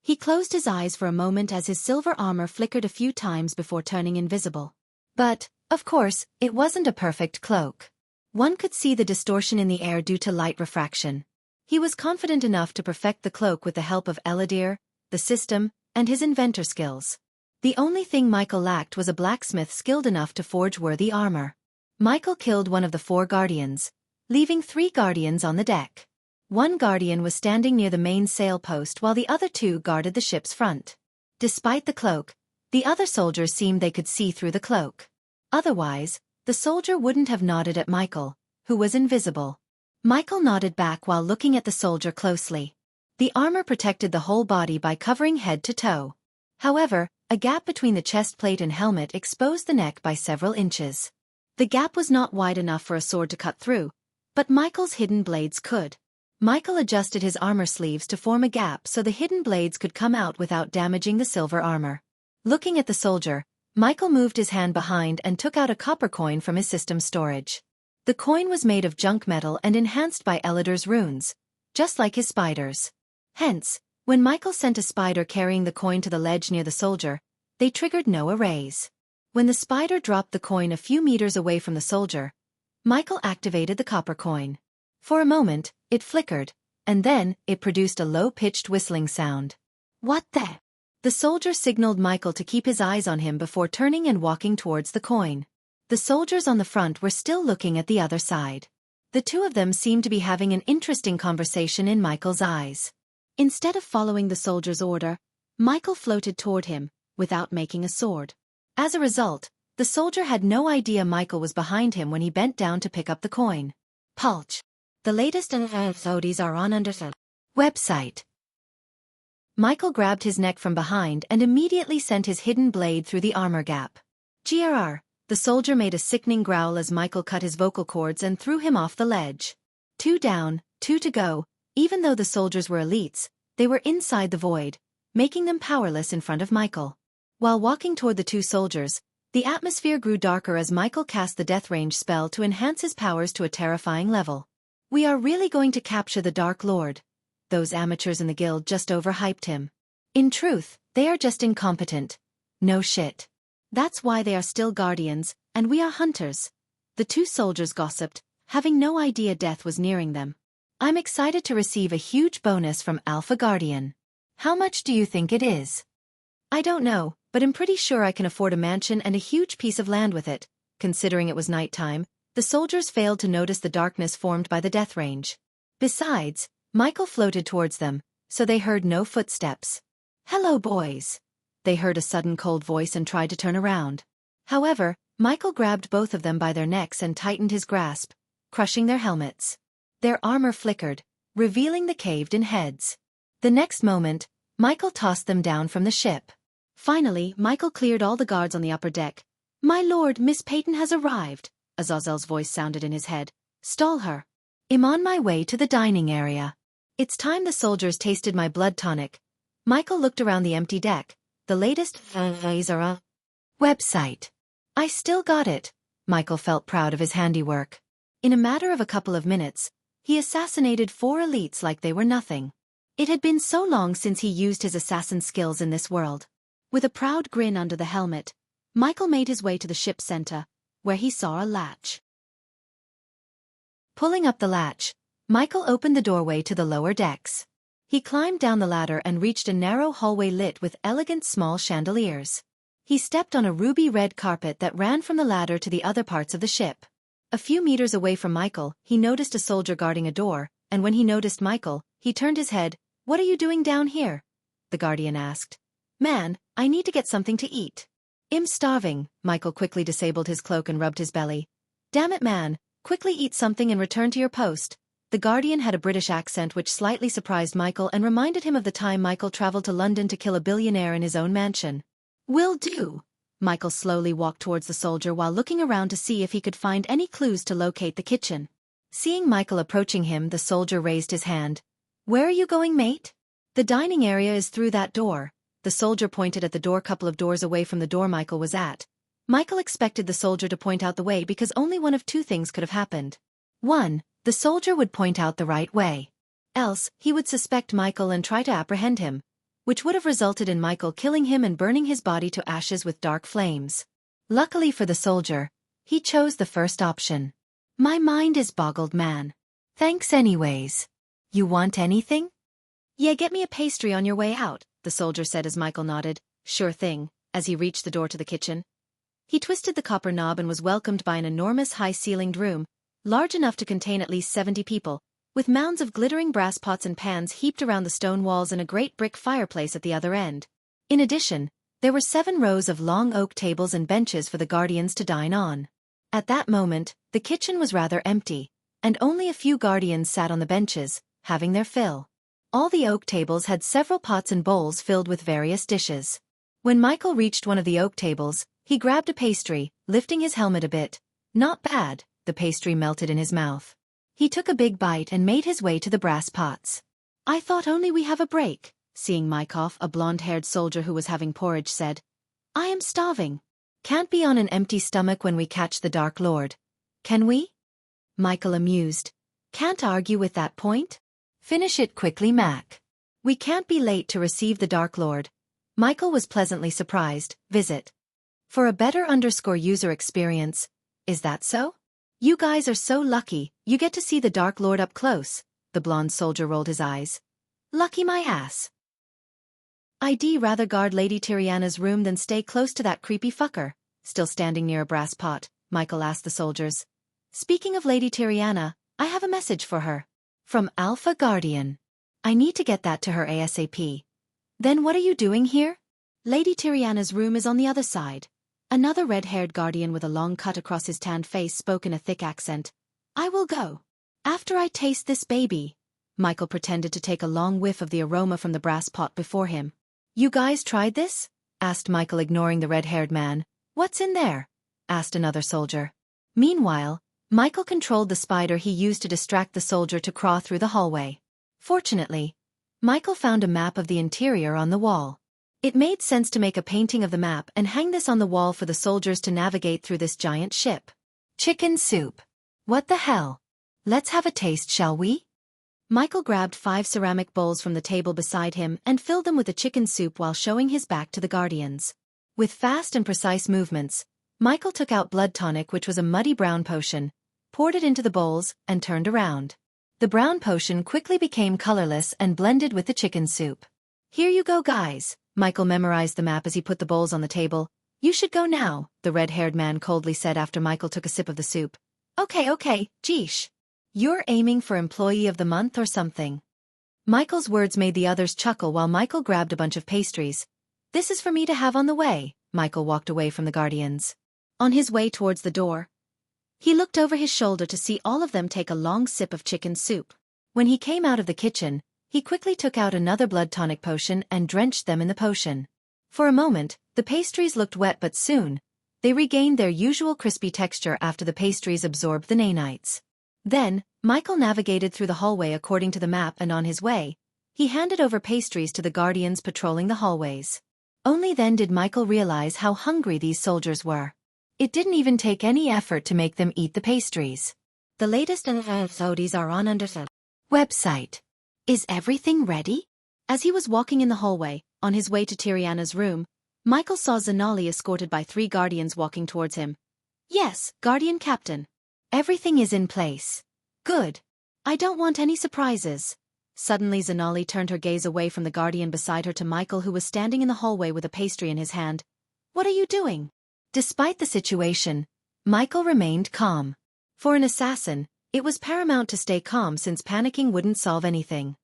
He closed his eyes for a moment as his silver armor flickered a few times before turning invisible. But, of course, it wasn't a perfect cloak. One could see the distortion in the air due to light refraction. He was confident enough to perfect the cloak with the help of Eladir, the system, and his inventor skills. The only thing Michael lacked was a blacksmith skilled enough to forge worthy armor. Michael killed one of the 4 guardians, leaving 3 guardians on the deck. One guardian was standing near the main sail post while the other 2 guarded the ship's front. Despite the cloak, the other soldiers seemed they could see through the cloak. Otherwise, the soldier wouldn't have nodded at Michael, who was invisible. Michael nodded back while looking at the soldier closely. The armor protected the whole body by covering head to toe. However, a gap between the chest plate and helmet exposed the neck by several inches. The gap was not wide enough for a sword to cut through, but Michael's hidden blades could. Michael adjusted his armor sleeves to form a gap so the hidden blades could come out without damaging the silver armor. Looking at the soldier, Michael moved his hand behind and took out a copper coin from his system's storage. The coin was made of junk metal and enhanced by Elidor's runes, just like his spiders. Hence, when Michael sent a spider carrying the coin to the ledge near the soldier, they triggered no arrays. When the spider dropped the coin a few meters away from the soldier, Michael activated the copper coin. For a moment, it flickered, and then it produced a low-pitched whistling sound. What the? The soldier signaled Michael to keep his eyes on him before turning and walking towards the coin. The soldiers on the front were still looking at the other side. The two of them seemed to be having an interesting conversation in Michael's eyes. Instead of following the soldier's order, Michael floated toward him, without making a sword. As a result, the soldier had no idea Michael was behind him when he bent down to pick up the coin. Pulch. The latest episodes are on the website. Michael grabbed his neck from behind and immediately sent his hidden blade through the armor gap. Grr. The soldier made a sickening growl as Michael cut his vocal cords and threw him off the ledge. 2 down, 2 to go. Even though the soldiers were elites, they were inside the void, making them powerless in front of Michael. While walking toward the two soldiers, the atmosphere grew darker as Michael cast the Death Range spell to enhance his powers to a terrifying level. We are really going to capture the Dark Lord. Those amateurs in the guild just overhyped him. In truth, they are just incompetent. No shit. That's why they are still guardians, and we are hunters. The two soldiers gossiped, having no idea death was nearing them. I'm excited to receive a huge bonus from Alpha Guardian. How much do you think it is? I don't know, but I'm pretty sure I can afford a mansion and a huge piece of land with it. Considering it was nighttime, the soldiers failed to notice the darkness formed by the Death Range. Besides, Michael floated towards them, so they heard no footsteps. Hello, boys. They heard a sudden cold voice and tried to turn around. However, Michael grabbed both of them by their necks and tightened his grasp, crushing their helmets. Their armor flickered, revealing the caved-in heads. The next moment, Michael tossed them down from the ship. Finally, Michael cleared all the guards on the upper deck. My lord, Miss Peyton has arrived, Azazel's voice sounded in his head. Stall her. I'm on my way to the dining area. It's time the soldiers tasted my blood tonic. Michael looked around the empty deck. The latest website. I still got it. Michael felt proud of his handiwork. In a matter of a couple of minutes, he assassinated 4 elites like they were nothing. It had been so long since he used his assassin skills in this world. With a proud grin under the helmet, Michael made his way to the ship's center, where he saw a latch. Pulling up the latch, Michael opened the doorway to the lower decks. He climbed down the ladder and reached a narrow hallway lit with elegant small chandeliers. He stepped on a ruby-red carpet that ran from the ladder to the other parts of the ship. A few meters away from Michael, he noticed a soldier guarding a door, and when he noticed Michael, he turned his head. What are you doing down here? The guardian asked. Man, I need to get something to eat. I'm starving. Michael quickly disabled his cloak and rubbed his belly. Damn it, man, quickly eat something and return to your post. The guardian had a British accent which slightly surprised Michael and reminded him of the time Michael traveled to London to kill a billionaire in his own mansion. Will do. Michael slowly walked towards the soldier while looking around to see if he could find any clues to locate the kitchen. Seeing Michael approaching him, the soldier raised his hand. Where are you going, mate? The dining area is through that door. The soldier pointed at the door couple of doors away from the door Michael was at. Michael expected the soldier to point out the way because only one of two things could have happened. 1. The soldier would point out the right way. Else, he would suspect Michael and try to apprehend him, which would have resulted in Michael killing him and burning his body to ashes with dark flames. Luckily for the soldier, he chose the first option. My mind is boggled, man. Thanks anyways. You want anything? Yeah, get me a pastry on your way out, the soldier said as Michael nodded. Sure thing, as he reached the door to the kitchen. He twisted the copper knob and was welcomed by an enormous high-ceilinged room, large enough to contain at least 70 people, with mounds of glittering brass pots and pans heaped around the stone walls and a great brick fireplace at the other end. In addition, there were 7 rows of long oak tables and benches for the guardians to dine on. At that moment, the kitchen was rather empty, and only a few guardians sat on the benches, having their fill. All the oak tables had several pots and bowls filled with various dishes. When Michael reached one of the oak tables, he grabbed a pastry, lifting his helmet a bit. Not bad, the pastry melted in his mouth. He took a big bite and made his way to the brass pots. I thought only we have a break, seeing Mykoff, a blonde-haired soldier who was having porridge, said. I am starving. Can't be on an empty stomach when we catch the Dark Lord. Can we? Michael amused. Can't argue with that point. Finish it quickly, Mac. We can't be late to receive the Dark Lord. Michael was pleasantly surprised. Visit. For a better user experience. Is that so? You guys are so lucky, you get to see the Dark Lord up close. The blonde soldier rolled his eyes. Lucky my ass. I'd rather guard Lady Tiriana's room than stay close to that creepy fucker. Still standing near a brass pot, Michael asked the soldiers. Speaking of Lady Tiriana, I have a message for her. From Alpha Guardian. I need to get that to her ASAP. Then what are you doing here? Lady Tiriana's room is on the other side. Another red-haired guardian with a long cut across his tanned face spoke in a thick accent. I will go. After I taste this baby. Michael pretended to take a long whiff of the aroma from the brass pot before him. You guys tried this? Asked Michael, ignoring the red-haired man. What's in there? Asked another soldier. Meanwhile, Michael controlled the spider he used to distract the soldier to crawl through the hallway. Fortunately, Michael found a map of the interior on the wall. It made sense to make a painting of the map and hang this on the wall for the soldiers to navigate through this giant ship. Chicken soup. What the hell? Let's have a taste, shall we? Michael grabbed 5 ceramic bowls from the table beside him and filled them with the chicken soup while showing his back to the guardians. With fast and precise movements, Michael took out blood tonic, which was a muddy brown potion, poured it into the bowls, and turned around. The brown potion quickly became colorless and blended with the chicken soup. Here you go, guys. Michael memorized the map as he put the bowls on the table. You should go now, the red-haired man coldly said after Michael took a sip of the soup. Okay, geesh. You're aiming for Employee of the Month or something. Michael's words made the others chuckle while Michael grabbed a bunch of pastries. This is for me to have on the way. Michael walked away from the guardians. On his way towards the door, he looked over his shoulder to see all of them take a long sip of chicken soup. When he came out of the kitchen, he quickly took out another blood tonic potion and drenched them in the potion. For a moment, the pastries looked wet, but soon, they regained their usual crispy texture after the pastries absorbed the nanites. Then, Michael navigated through the hallway according to the map, and on his way, he handed over pastries to the guardians patrolling the hallways. Only then did Michael realize how hungry these soldiers were. It didn't even take any effort to make them eat the pastries. The latest episodes are on the website. Is everything ready? As he was walking in the hallway, on his way to Tiriana's room, Michael saw Zanali escorted by 3 guardians walking towards him. Yes, Guardian Captain. Everything is in place. Good. I don't want any surprises. Suddenly Zanali turned her gaze away from the guardian beside her to Michael, who was standing in the hallway with a pastry in his hand. What are you doing? Despite the situation, Michael remained calm. For an assassin, it was paramount to stay calm since panicking wouldn't solve anything.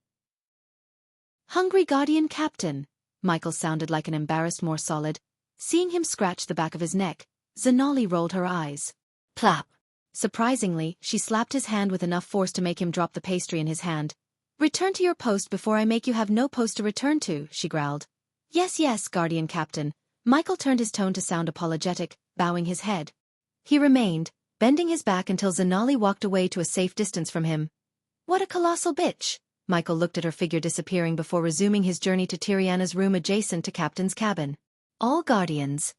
Hungry Guardian Captain. Michael sounded like an embarrassed more solid. Seeing him scratch the back of his neck, Zanali rolled her eyes. Plop. Surprisingly, she slapped his hand with enough force to make him drop the pastry in his hand. Return to your post before I make you have no post to return to, she growled. Yes, Guardian Captain. Michael turned his tone to sound apologetic, bowing his head. He remained, bending his back until Zanali walked away to a safe distance from him. What a colossal bitch! Michael looked at her figure disappearing before resuming his journey to Tiriana's room adjacent to Captain's cabin. All guardians,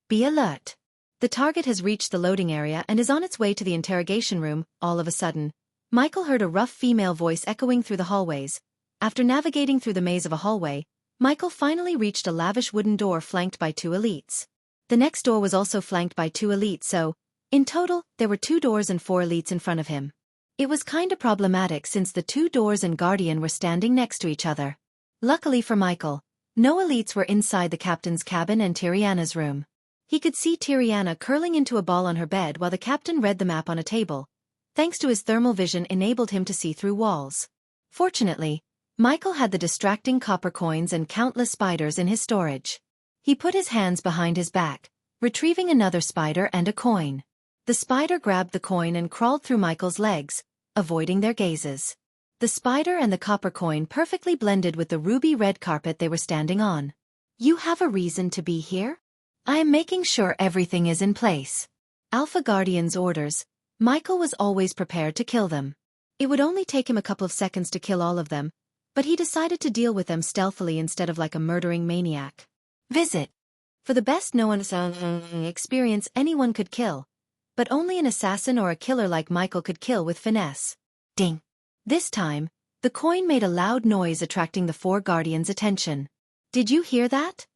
be alert. The target has reached the loading area and is on its way to the interrogation room. All of a sudden, Michael heard a rough female voice echoing through the hallways. After navigating through the maze of a hallway, Michael finally reached a lavish wooden door flanked by 2 elites. The next door was also flanked by 2 elites, so, in total, there were 2 doors and 4 elites in front of him. It was kinda problematic since the 2 doors and guardian were standing next to each other. Luckily for Michael, no elites were inside the captain's cabin and Tiriana's room. He could see Tiriana curling into a ball on her bed while the captain read the map on a table. Thanks to his thermal vision enabled him to see through walls. Fortunately, Michael had the distracting copper coins and countless spiders in his storage. He put his hands behind his back, retrieving another spider and a coin. The spider grabbed the coin and crawled through Michael's legs, avoiding their gazes. The spider and the copper coin perfectly blended with the ruby-red carpet they were standing on. You have a reason to be here? I am making sure everything is in place. Alpha Guardian's orders. Michael was always prepared to kill them. It would only take him a couple of seconds to kill all of them, but he decided to deal with them stealthily instead of like a murdering maniac. Visit. For the best known experience anyone could kill, but only an assassin or a killer like Michael could kill with finesse. Ding. This time, the coin made a loud noise attracting the 4 guardians' attention. Did you hear that?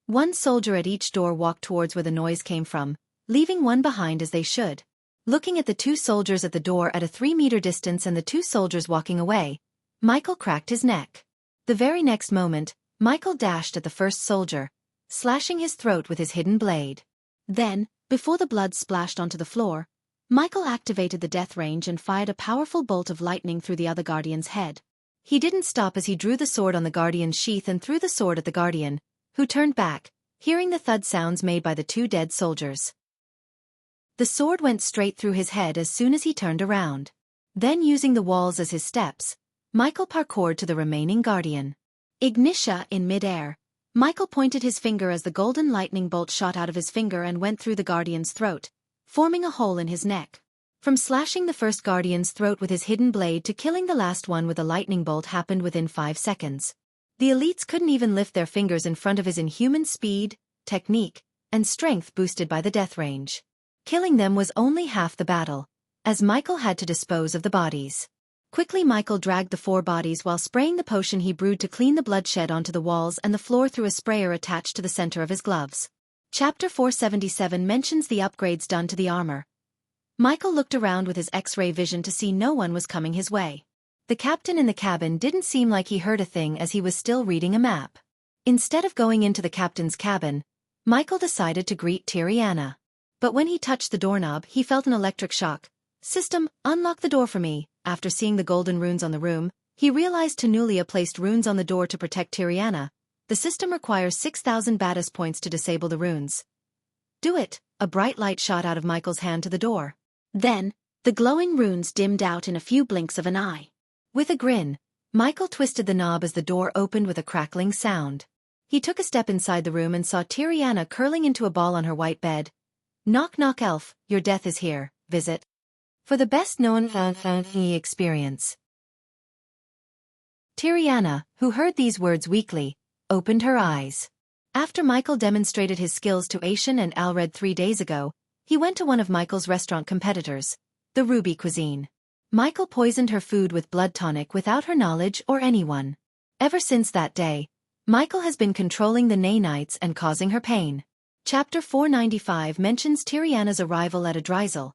One soldier at each door walked towards where the noise came from, leaving one behind as they should. Looking at the 2 soldiers at the door at a 3-meter distance and the 2 soldiers walking away, Michael cracked his neck. The very next moment, Michael dashed at the first soldier, slashing his throat with his hidden blade. Then, before the blood splashed onto the floor, Michael activated the death range and fired a powerful bolt of lightning through the other guardian's head. He didn't stop as he drew the sword on the guardian's sheath and threw the sword at the guardian, who turned back, hearing the thud sounds made by the 2 dead soldiers. The sword went straight through his head as soon as he turned around. Then using the walls as his steps, Michael parkoured to the remaining guardian. Xianxia in mid-air. Michael pointed his finger as the golden lightning bolt shot out of his finger and went through the guardian's throat, forming a hole in his neck. From slashing the first guardian's throat with his hidden blade to killing the last one with a lightning bolt happened within 5 seconds. The elites couldn't even lift their fingers in front of his inhuman speed, technique, and strength boosted by the death range. Killing them was only half the battle, as Michael had to dispose of the bodies. Quickly Michael dragged the 4 bodies while spraying the potion he brewed to clean the bloodshed onto the walls and the floor through a sprayer attached to the center of his gloves. Chapter 477 mentions the upgrades done to the armor. Michael looked around with his X-ray vision to see no one was coming his way. The captain in the cabin didn't seem like he heard a thing as he was still reading a map. Instead of going into the captain's cabin, Michael decided to greet Tiriana. But when he touched the doorknob he felt an electric shock. System, unlock the door for me. After seeing the golden runes on the room, he realized Tanulia placed runes on the door to protect Tiriana. The system requires 6,000 Batis points to disable the runes. Do it. A bright light shot out of Michael's hand to the door. Then, the glowing runes dimmed out in a few blinks of an eye. With a grin, Michael twisted the knob as the door opened with a crackling sound. He took a step inside the room and saw Tiriana curling into a ball on her white bed. Knock knock elf, your death is here, visit. For the best known experience. Tiriana, who heard these words weakly, opened her eyes. After Michael demonstrated his skills to Asian and Alred 3 days ago, he went to one of Michael's restaurant competitors, the Ruby Cuisine. Michael poisoned her food with blood tonic without her knowledge or anyone. Ever since that day, Michael has been controlling the Nanites and causing her pain. Chapter 495 mentions Tiriana's arrival at Adrizel.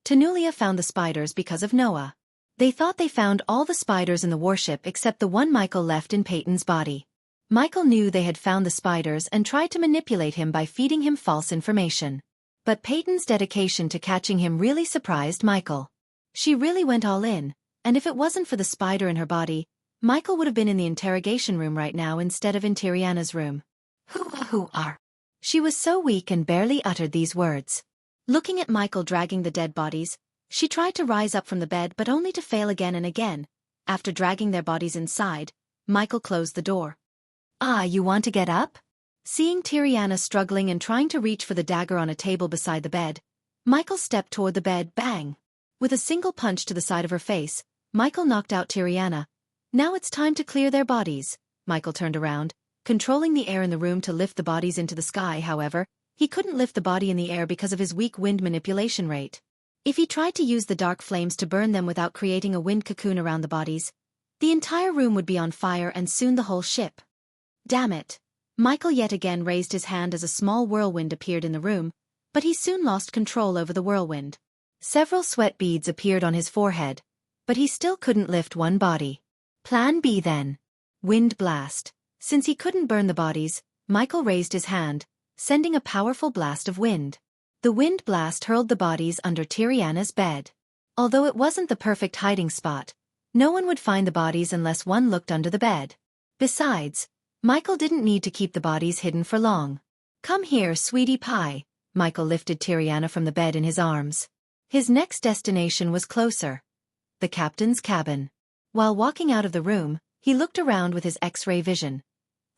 Tanulia found the spiders because of Noah. They thought they found all the spiders in the warship except the one Michael left in Peyton's body. Michael knew they had found the spiders and tried to manipulate him by feeding him false information. But Peyton's dedication to catching him really surprised Michael. She really went all in, and if it wasn't for the spider in her body, Michael would have been in the interrogation room right now instead of in Tiriana's room. Who are? She was so weak and barely uttered these words. Looking at Michael dragging the dead bodies, she tried to rise up from the bed but only to fail again and again. After dragging their bodies inside, Michael closed the door. Ah, you want to get up? Seeing Tiriana struggling and trying to reach for the dagger on a table beside the bed, Michael stepped toward the bed, bang! With a single punch to the side of her face, Michael knocked out Tiriana. Now it's time to clear their bodies. Michael turned around, controlling the air in the room to lift the bodies into the sky. However, he couldn't lift the body in the air because of his weak wind manipulation rate. If he tried to use the dark flames to burn them without creating a wind cocoon around the bodies, the entire room would be on fire and soon the whole ship. Damn it! Michael yet again raised his hand as a small whirlwind appeared in the room, but he soon lost control over the whirlwind. Several sweat beads appeared on his forehead, but he still couldn't lift one body. Plan B then. Wind blast. Since he couldn't burn the bodies, Michael raised his hand, sending a powerful blast of wind. The wind blast hurled the bodies under Tiriana's bed. Although it wasn't the perfect hiding spot, no one would find the bodies unless one looked under the bed. Besides, Michael didn't need to keep the bodies hidden for long. Come here, sweetie pie. Michael lifted Tiriana from the bed in his arms. His next destination was closer. The captain's cabin. While walking out of the room, he looked around with his X-ray vision.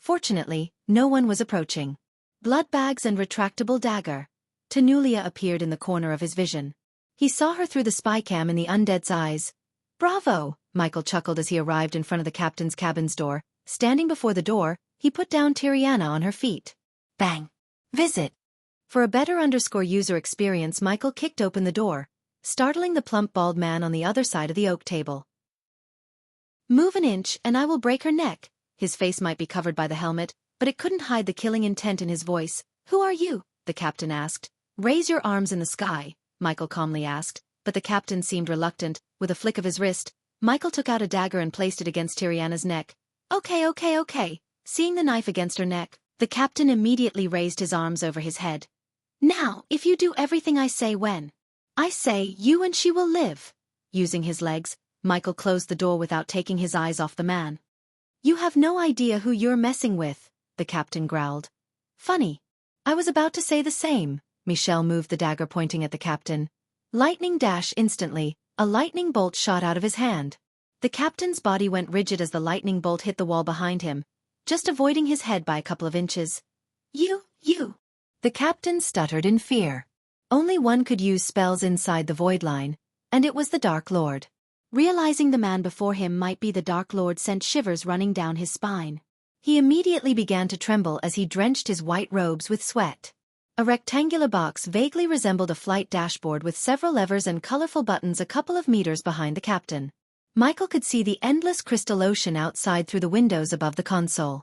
Fortunately, no one was approaching. Blood bags and retractable dagger. Tenulia appeared in the corner of his vision. He saw her through the spy cam in the undead's eyes. "Bravo!" Michael chuckled as he arrived in front of the captain's cabin's door. Standing before the door, he put down Tiriana on her feet. Bang! Visit! For a better user experience, Michael kicked open the door, startling the plump bald man on the other side of the oak table. "Move an inch and I will break her neck." His face might be covered by the helmet, but it couldn't hide the killing intent in his voice. "Who are you?" the captain asked. "Raise your arms in the sky," Michael calmly asked, but the captain seemed reluctant. With a flick of his wrist, Michael took out a dagger and placed it against Tiriana's neck. Okay. Seeing the knife against her neck, the captain immediately raised his arms over his head. "Now, if you do everything I say when I say, you and she will live." Using his legs, Michael closed the door without taking his eyes off the man. "You have no idea who you're messing with," the captain growled. "Funny. I was about to say the same." Michelle moved the dagger pointing at the captain. Lightning dash instantly, a lightning bolt shot out of his hand. The captain's body went rigid as the lightning bolt hit the wall behind him, just avoiding his head by a couple of inches. You. The captain stuttered in fear. Only one could use spells inside the void line, and it was the Dark Lord. Realizing the man before him might be the Dark Lord sent shivers running down his spine. He immediately began to tremble as he drenched his white robes with sweat. A rectangular box vaguely resembled a flight dashboard with several levers and colorful buttons a couple of meters behind the captain. Michael could see the endless crystal ocean outside through the windows above the console.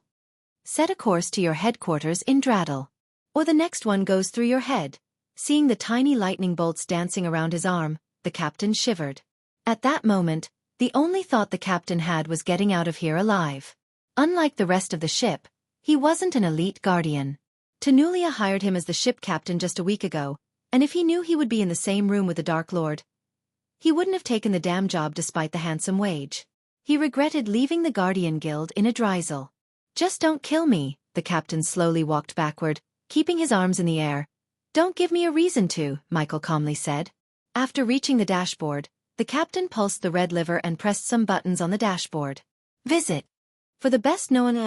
"Set a course to your headquarters in Draddle. Or the next one goes through your head." Seeing the tiny lightning bolts dancing around his arm, the captain shivered. At that moment, the only thought the captain had was getting out of here alive. Unlike the rest of the ship, he wasn't an elite guardian. Tenulia hired him as the ship captain just a week ago, and if he knew he would be in the same room with the Dark Lord, he wouldn't have taken the damn job despite the handsome wage. He regretted leaving the Guardian Guild in a drizzle. "Just don't kill me," the captain slowly walked backward, keeping his arms in the air. "Don't give me a reason to," Michael calmly said. After reaching the dashboard, the captain pulsed the red lever and pressed some buttons on the dashboard. "Visit." For the best known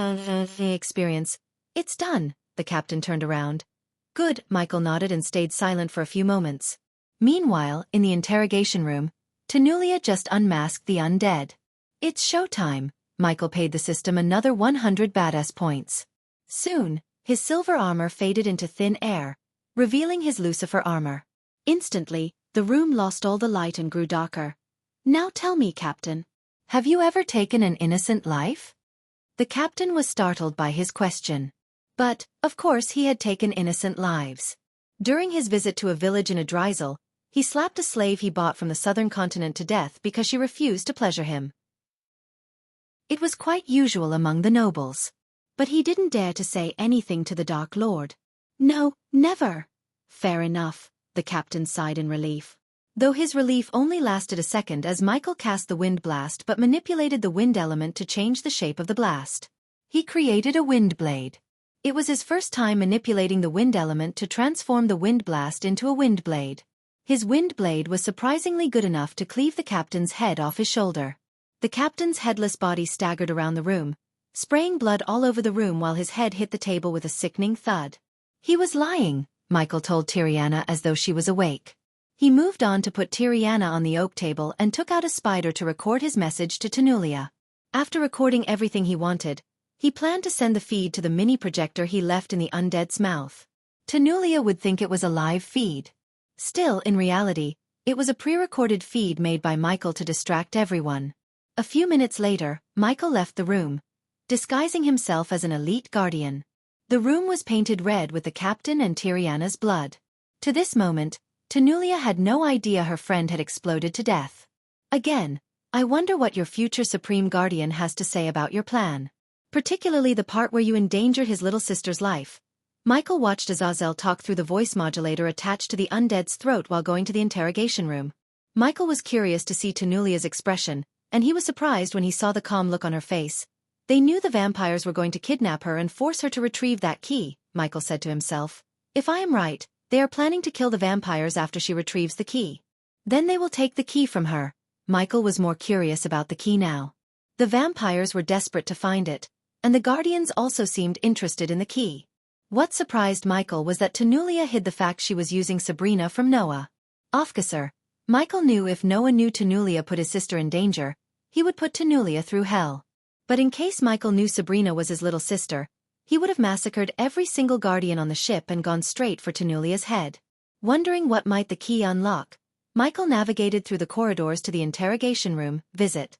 experience. "It's done." The captain turned around. "Good," Michael nodded and stayed silent for a few moments. Meanwhile, in the interrogation room, Tenulia just unmasked the undead. "It's showtime." Michael paid the system another 100 badass points. Soon, his silver armor faded into thin air, revealing his Lucifer armor. Instantly, the room lost all the light and grew darker. "Now tell me, Captain, have you ever taken an innocent life?" The captain was startled by his question. But, of course he had taken innocent lives. During his visit to a village in a drizzle, he slapped a slave he bought from the southern continent to death because she refused to pleasure him. It was quite usual among the nobles. But he didn't dare to say anything to the Dark Lord. "No, never." "Fair enough," the captain sighed in relief. Though his relief only lasted a second as Michael cast the wind blast but manipulated the wind element to change the shape of the blast. He created a wind blade. It was his first time manipulating the wind element to transform the wind blast into a wind blade. His wind blade was surprisingly good enough to cleave the captain's head off his shoulder. The captain's headless body staggered around the room, spraying blood all over the room while his head hit the table with a sickening thud. "He was lying," Michael told Tiriana as though she was awake. He moved on to put Tiriana on the oak table and took out a spider to record his message to Tenulia. After recording everything he wanted, he planned to send the feed to the mini projector he left in the undead's mouth. Tenulia would think it was a live feed. Still, in reality, it was a pre-recorded feed made by Michael to distract everyone. A few minutes later, Michael left the room, disguising himself as an elite guardian. The room was painted red with the captain and Tiriana's blood. To this moment, Tenulia had no idea her friend had exploded to death. "Again, I wonder what your future Supreme Guardian has to say about your plan. Particularly the part where you endanger his little sister's life." Michael watched Azazel talk through the voice modulator attached to the undead's throat while going to the interrogation room. Michael was curious to see Tenulia's expression, and he was surprised when he saw the calm look on her face. They knew the vampires were going to kidnap her and force her to retrieve that key, Michael said to himself. If I am right, they are planning to kill the vampires after she retrieves the key. Then they will take the key from her. Michael was more curious about the key now. The vampires were desperate to find it, and the guardians also seemed interested in the key. What surprised Michael was that Tanulia hid the fact she was using Sabrina from Noah. Officer, Michael knew if Noah knew Tanulia put his sister in danger, he would put Tanulia through hell. But in case Michael knew Sabrina was his little sister, he would have massacred every single guardian on the ship and gone straight for Tanulia's head. Wondering what might the key unlock, Michael navigated through the corridors to the interrogation room. Visit.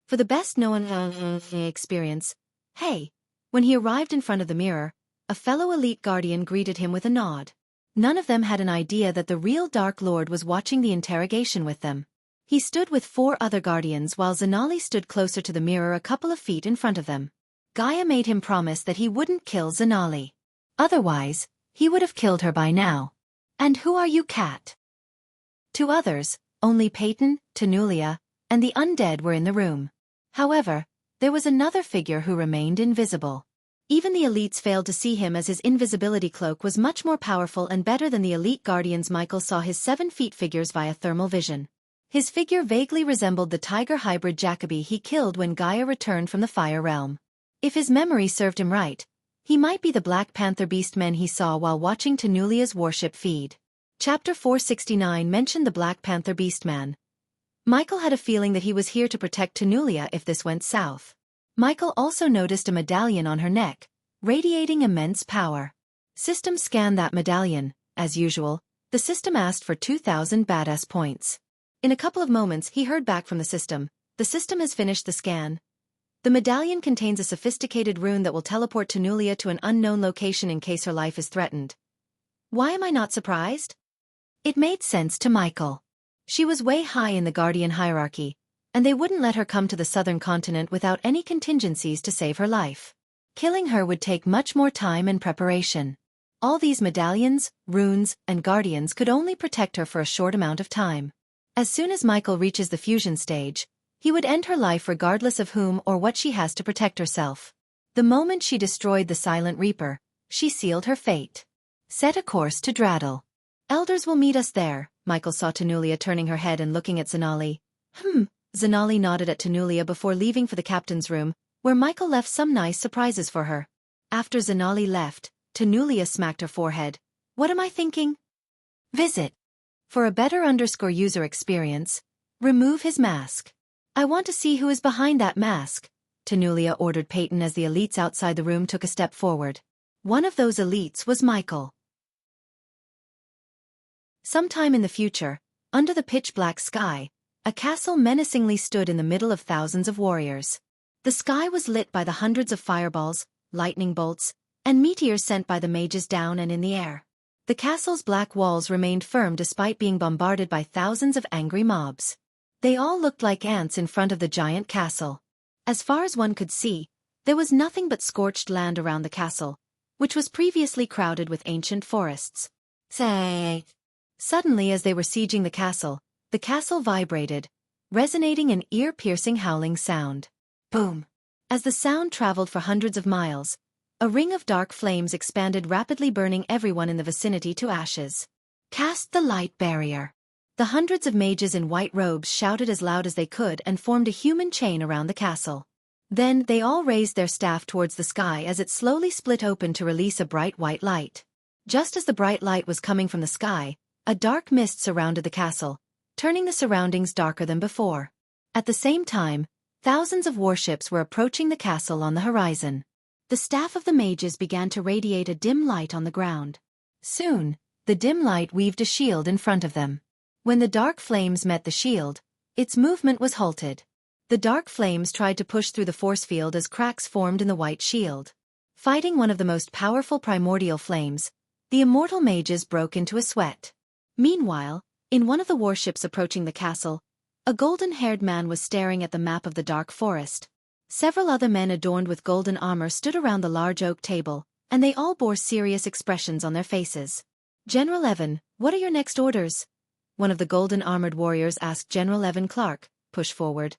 For the best Noah experience. Hey. When he arrived in front of the mirror, a fellow elite guardian greeted him with a nod. None of them had an idea that the real Dark Lord was watching the interrogation with them. He stood with 4 other guardians while Zanali stood closer to the mirror a couple of feet in front of them. Gaia made him promise that he wouldn't kill Zanali. Otherwise, he would have killed her by now. And who are you, cat? 2 others, only Peyton, Tanulia, and the undead were in the room. However, there was another figure who remained invisible. Even the elites failed to see him as his invisibility cloak was much more powerful and better than the elite guardians. Michael saw his 7-feet figures via thermal vision. His figure vaguely resembled the tiger hybrid Jacobi he killed when Gaia returned from the Fire Realm. If his memory served him right, he might be the Black Panther beastmen he saw while watching Tanulia's warship feed. Chapter 469 mentioned the Black Panther beastman. Michael had a feeling that he was here to protect Tanulia if this went south. Michael also noticed a medallion on her neck, radiating immense power. System scanned that medallion. As usual, the system asked for 2,000 badass points. In a couple of moments he heard back from the system. The system has finished the scan. The medallion contains a sophisticated rune that will teleport Tanulia to an unknown location in case her life is threatened. Why am I not surprised? It made sense to Michael. She was way high in the Guardian hierarchy, and they wouldn't let her come to the southern continent without any contingencies to save her life. Killing her would take much more time and preparation. All these medallions, runes, and guardians could only protect her for a short amount of time. As soon as Michael reaches the fusion stage, he would end her life regardless of whom or what she has to protect herself. The moment she destroyed the Silent Reaper, she sealed her fate. Set a course to Draddle. Elders will meet us there. Michael saw Tanulia turning her head and looking at Zanali. Zanali nodded at Tanulia before leaving for the captain's room, where Michael left some nice surprises for her. After Zanali left, Tanulia smacked her forehead. What am I thinking? Visit. For a better user experience, remove his mask. I want to see who is behind that mask, Tanulia ordered Peyton as the elites outside the room took a step forward. One of those elites was Michael. Sometime in the future, under the pitch-black sky, a castle menacingly stood in the middle of thousands of warriors. The sky was lit by the hundreds of fireballs, lightning bolts, and meteors sent by the mages down and in the air. The castle's black walls remained firm despite being bombarded by thousands of angry mobs. They all looked like ants in front of the giant castle. As far as one could see, there was nothing but scorched land around the castle, which was previously crowded with ancient forests. Suddenly, as they were sieging the castle vibrated, resonating an ear-piercing howling sound. Boom! As the sound traveled for hundreds of miles, a ring of dark flames expanded rapidly, burning everyone in the vicinity to ashes. Cast the light barrier. The hundreds of mages in white robes shouted as loud as they could and formed a human chain around the castle. Then they all raised their staff towards the sky as it slowly split open to release a bright white light. Just as the bright light was coming from the sky, a dark mist surrounded the castle, turning the surroundings darker than before. At the same time, thousands of warships were approaching the castle on the horizon. The staff of the mages began to radiate a dim light on the ground. Soon, the dim light weaved a shield in front of them. When the dark flames met the shield, its movement was halted. The dark flames tried to push through the force field as cracks formed in the white shield. Fighting one of the most powerful primordial flames, the immortal mages broke into a sweat. Meanwhile, in one of the warships approaching the castle, a golden-haired man was staring at the map of the dark forest. Several other men adorned with golden armor stood around the large oak table, and they all bore serious expressions on their faces. General Evan, what are your next orders? One of the golden-armored warriors asked General Evan Clark. Push forward.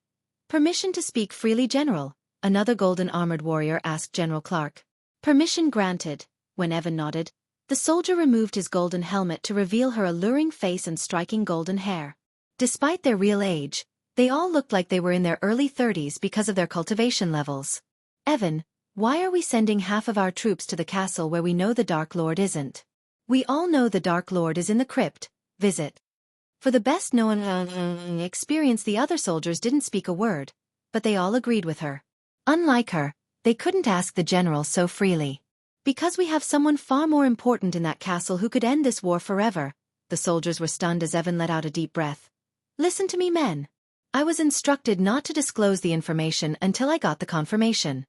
Permission to speak freely, General. Another golden-armored warrior asked General Clark. Permission granted. When Evan nodded, the soldier removed his golden helmet to reveal her alluring face and striking golden hair. Despite their real age, They all looked like they were in their early 30s because of their cultivation levels. Evan, why are we sending half of our troops to the castle where we know the Dark Lord isn't? We all know the Dark Lord is in the crypt. Visit. For the best known experience, the other soldiers didn't speak a word, but they all agreed with her. Unlike her, they couldn't ask the general so freely. Because we have someone far more important in that castle who could end this war forever. The soldiers were stunned as Evan let out a deep breath. Listen to me, men. I was instructed not to disclose the information until I got the confirmation.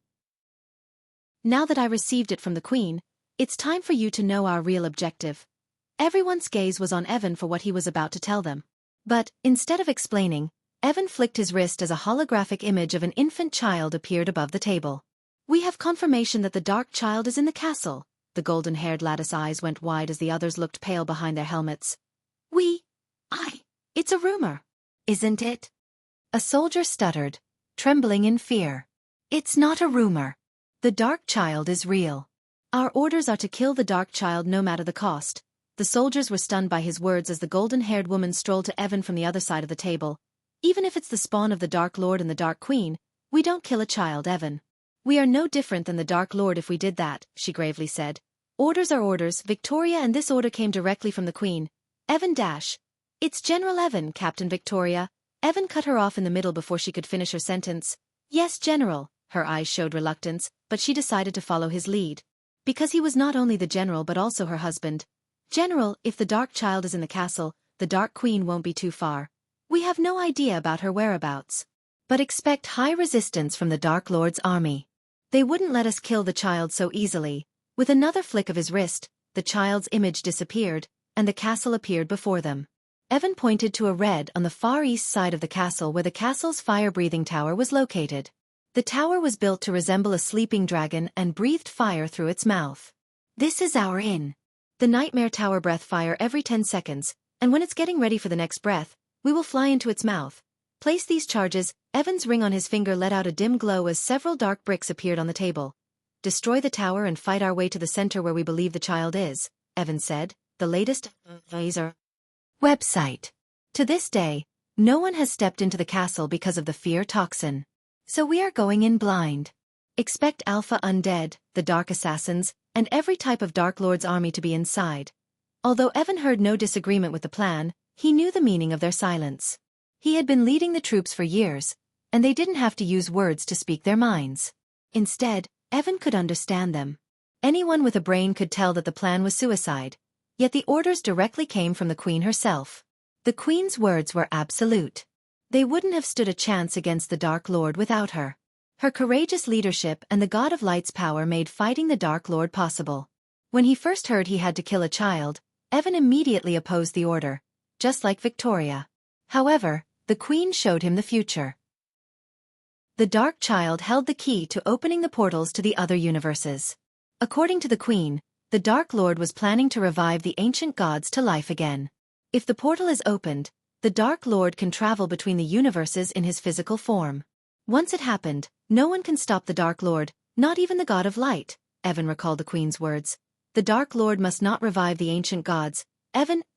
Now that I received it from the Queen, it's time for you to know our real objective. Everyone's gaze was on Evan for what he was about to tell them. But, instead of explaining, Evan flicked his wrist as a holographic image of an infant child appeared above the table. We have confirmation that the Dark Child is in the castle. The golden-haired lattice eyes went wide as the others looked pale behind their helmets. It's a rumor. Isn't it? A soldier stuttered, trembling in fear. It's not a rumor. The Dark Child is real. Our orders are to kill the Dark Child no matter the cost. The soldiers were stunned by his words as the golden-haired woman strolled to Evan from the other side of the table. Even if it's the spawn of the Dark Lord and the Dark Queen, we don't kill a child, Evan. We are no different than the Dark Lord if we did that, she gravely said. Orders are orders, Victoria, and this order came directly from the Queen. Evan dash. It's General Evan, Captain Victoria. Evan cut her off in the middle before she could finish her sentence. Yes, General. Her eyes showed reluctance, but she decided to follow his lead. Because he was not only the general but also her husband. General, if the Dark Child is in the castle, the Dark Queen won't be too far. We have no idea about her whereabouts. But expect high resistance from the Dark Lord's army. They wouldn't let us kill the child so easily. With another flick of his wrist, the child's image disappeared, and the castle appeared before them. Evan pointed to a red on the far east side of the castle where the castle's fire-breathing tower was located. The tower was built to resemble a sleeping dragon and breathed fire through its mouth. This is our inn. The Nightmare Tower breath fire every 10 seconds, and when it's getting ready for the next breath, we will fly into its mouth. Place these charges. Evan's ring on his finger let out a dim glow as several dark bricks appeared on the table. Destroy the tower and fight our way to the center where we believe the child is, Evan said, the latest laser website. To this day, no one has stepped into the castle because of the fear toxin. So we are going in blind. Expect Alpha Undead, the Dark Assassins, and every type of Dark Lord's army to be inside. Although Evan heard no disagreement with the plan, he knew the meaning of their silence. He had been leading the troops for years, and they didn't have to use words to speak their minds. Instead, Evan could understand them. Anyone with a brain could tell that the plan was suicide, yet the orders directly came from the Queen herself. The Queen's words were absolute. They wouldn't have stood a chance against the Dark Lord without her. Her courageous leadership and the God of Light's power made fighting the Dark Lord possible. When he first heard he had to kill a child, Evan immediately opposed the order, just like Victoria. However, the Queen showed him the future. The Dark Child held the key to opening the portals to the other universes. According to the Queen, the Dark Lord was planning to revive the ancient gods to life again. If the portal is opened, the Dark Lord can travel between the universes in his physical form. Once it happened, no one can stop the Dark Lord, not even the God of Light, Evan recalled the Queen's words. The Dark Lord must not revive the ancient gods.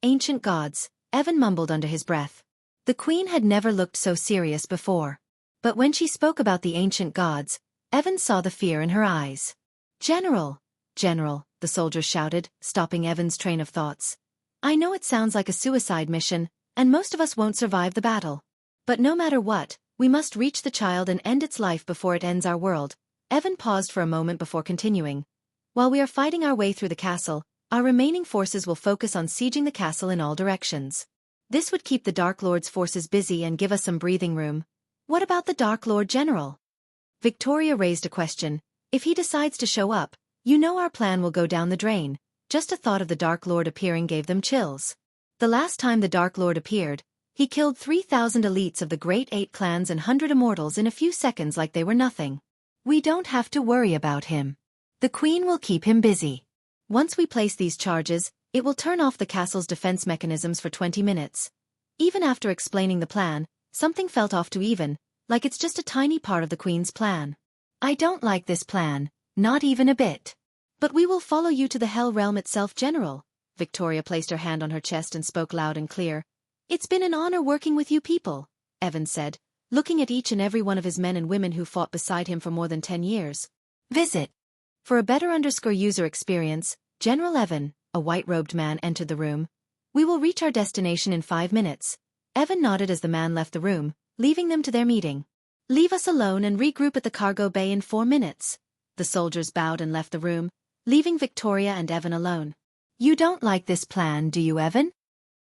Ancient gods, Evan mumbled under his breath. The Queen had never looked so serious before. But when she spoke about the ancient gods, Evan saw the fear in her eyes. General, the soldier shouted, stopping Evan's train of thoughts. I know it sounds like a suicide mission, and most of us won't survive the battle. But no matter what, we must reach the child and end its life before it ends our world. Evan paused for a moment before continuing. While we are fighting our way through the castle, our remaining forces will focus on sieging the castle in all directions. This would keep the Dark Lord's forces busy and give us some breathing room. What about the Dark Lord General? Victoria raised a question. If he decides to show up, you know our plan will go down the drain. Just a thought of the Dark Lord appearing gave them chills. The last time the Dark Lord appeared, he killed 3,000 elites of the Great 8 clans and 100 immortals in a few seconds like they were nothing. We don't have to worry about him. The Queen will keep him busy. Once we place these charges, it will turn off the castle's defense mechanisms for 20 minutes. Even after explaining the plan, something felt off to Evan, like it's just a tiny part of the Queen's plan. I don't like this plan, not even a bit. But we will follow you to the Hell Realm itself, General. Victoria placed her hand on her chest and spoke loud and clear. It's been an honor working with you people. Evan said, looking at each and every one of his men and women who fought beside him for more than 10 years. Visit. For a better user experience, General Evan, a white-robed man, entered the room. We will reach our destination in 5 minutes. Evan nodded as the man left the room, leaving them to their meeting. Leave us alone and regroup at the cargo bay in 4 minutes. The soldiers bowed and left the room, leaving Victoria and Evan alone. You don't like this plan, do you, Evan?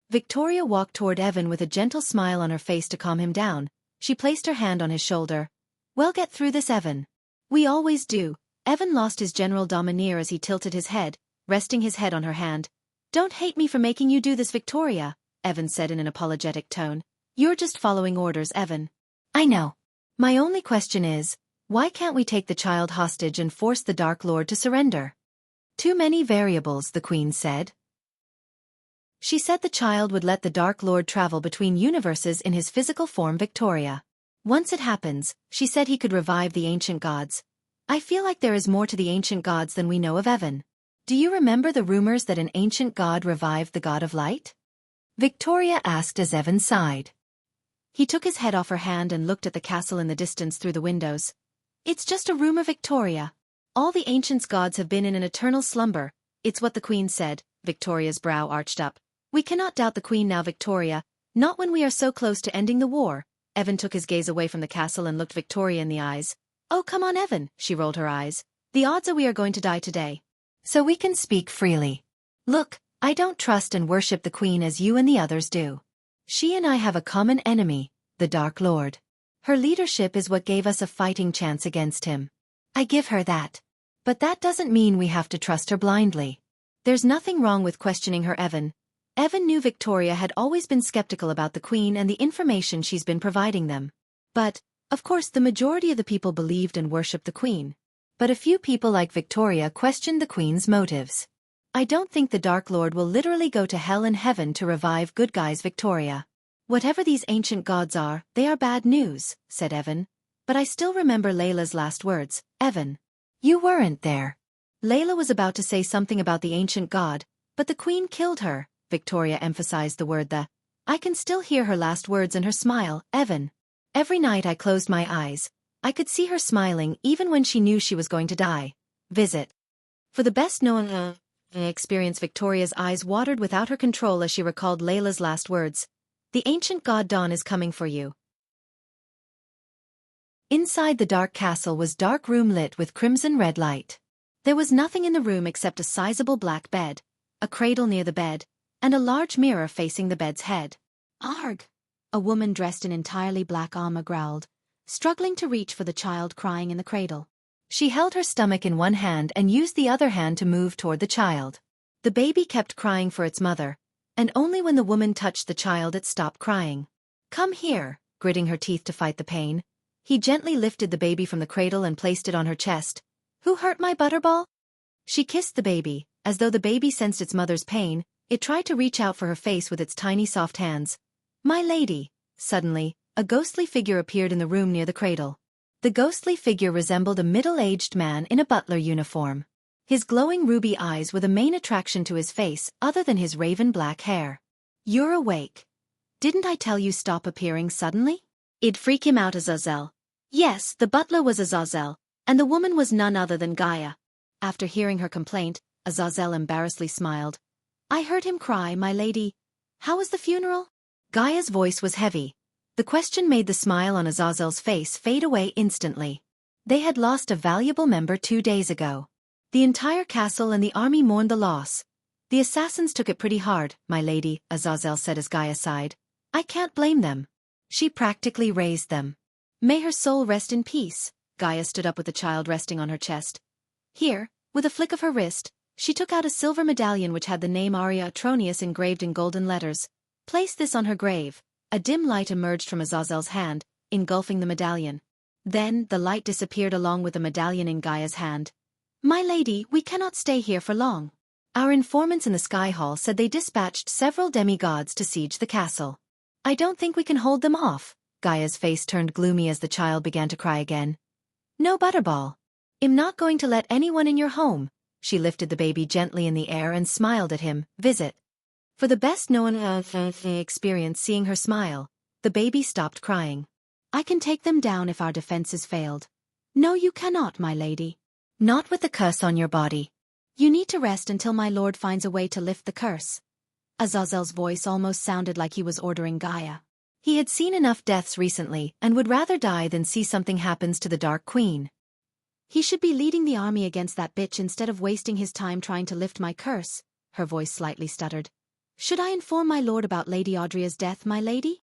Victoria walked toward Evan with a gentle smile on her face to calm him down. She placed her hand on his shoulder. We'll get through this, Evan. We always do. Evan lost his general domineer as he tilted his head, resting his head on her hand. Don't hate me for making you do this, Victoria, Evan said in an apologetic tone. You're just following orders, Evan. I know. My only question is, why can't we take the child hostage and force the Dark Lord to surrender? Too many variables, the Queen said. She said the child would let the Dark Lord travel between universes in his physical form, Victoria. Once it happens, she said he could revive the ancient gods. I feel like there is more to the ancient gods than we know of, Evan. Do you remember the rumors that an ancient god revived the god of light? Victoria asked as Evan sighed. He took his head off her hand and looked at the castle in the distance through the windows. It's just a rumor, Victoria. All the ancient gods have been in an eternal slumber. It's what the Queen said. Victoria's brow arched up. We cannot doubt the Queen now, Victoria, not when we are so close to ending the war. Evan took his gaze away from the castle and looked Victoria in the eyes. Oh, come on, Evan, she rolled her eyes. The odds are we are going to die today. So we can speak freely. Look, I don't trust and worship the Queen as you and the others do. She and I have a common enemy, the Dark Lord. Her leadership is what gave us a fighting chance against him. I give her that. But that doesn't mean we have to trust her blindly. There's nothing wrong with questioning her, Evan. Evan knew Victoria had always been skeptical about the Queen and the information she's been providing them. But, of course, the majority of the people believed and worshipped the Queen. But a few people like Victoria questioned the Queen's motives. I don't think the Dark Lord will literally go to hell and heaven to revive good guys, Victoria. Whatever these ancient gods are, they are bad news, said Evan. But I still remember Layla's last words. Evan. You weren't there. Layla was about to say something about the ancient god, but the Queen killed her. Victoria emphasized the word the. I can still hear her last words and her smile, Evan. Every night I closed my eyes. I could see her smiling even when she knew she was going to die. Visit. For the best known experience, Victoria's eyes watered without her control as she recalled Layla's last words. The ancient god Dawn is coming for you. Inside the dark castle was dark room lit with crimson red light. There was nothing in the room except a sizable black bed, a cradle near the bed, and a large mirror facing the bed's head. Arg! A woman dressed in entirely black armor growled, struggling to reach for the child crying in the cradle. She held her stomach in one hand and used the other hand to move toward the child. The baby kept crying for its mother, and only when the woman touched the child it stopped crying. Come here, gritting her teeth to fight the pain. He gently lifted the baby from the cradle and placed it on her chest. Who hurt my butterball? She kissed the baby, as though the baby sensed its mother's pain. It tried to reach out for her face with its tiny soft hands. My lady. Suddenly, a ghostly figure appeared in the room near the cradle. The ghostly figure resembled a middle-aged man in a butler uniform. His glowing ruby eyes were the main attraction to his face other than his raven black hair. You're awake. Didn't I tell you stop appearing suddenly? It'd freak him out, Azazel. Yes, the butler was Azazel, and the woman was none other than Gaia. After hearing her complaint, Azazel embarrassedly smiled. I heard him cry, my lady. How was the funeral? Gaia's voice was heavy. The question made the smile on Azazel's face fade away instantly. They had lost a valuable member 2 days ago. The entire castle and the army mourned the loss. The assassins took it pretty hard, my lady, Azazel said as Gaia sighed. I can't blame them. She practically raised them. May her soul rest in peace. Gaia stood up with the child resting on her chest. Here, with a flick of her wrist, she took out a silver medallion which had the name Aria Atronius engraved in golden letters. Place this on her grave. A dim light emerged from Azazel's hand, engulfing the medallion. Then, the light disappeared along with the medallion in Gaia's hand. My lady, we cannot stay here for long. Our informants in the Sky Hall said they dispatched several demigods to siege the castle. I don't think we can hold them off. Gaia's face turned gloomy as the child began to cry again. No, Butterball. I'm not going to let anyone in your home. She lifted the baby gently in the air and smiled at him. Visit. For the best known experience seeing her smile, the baby stopped crying. I can take them down if our defenses failed. No, you cannot, my lady. Not with the curse on your body. You need to rest until my lord finds a way to lift the curse. Azazel's voice almost sounded like he was ordering Gaia. He had seen enough deaths recently and would rather die than see something happens to the Dark Queen. He should be leading the army against that bitch instead of wasting his time trying to lift my curse. Her voice slightly stuttered. Should I inform my lord about Lady Audria's death, my lady?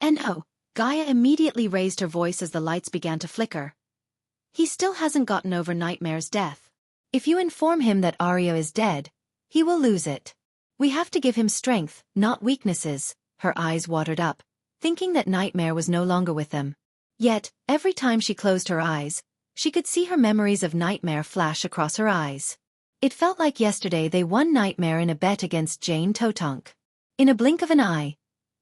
And oh, Gaia immediately raised her voice as the lights began to flicker. He still hasn't gotten over Nightmare's death. If you inform him that Arya is dead, he will lose it. We have to give him strength, not weaknesses. Her eyes watered up, thinking that Nightmare was no longer with them. Yet, every time she closed her eyes, she could see her memories of Nightmare flash across her eyes. It felt like yesterday they won Nightmare in a bet against Jane Totonk. In a blink of an eye,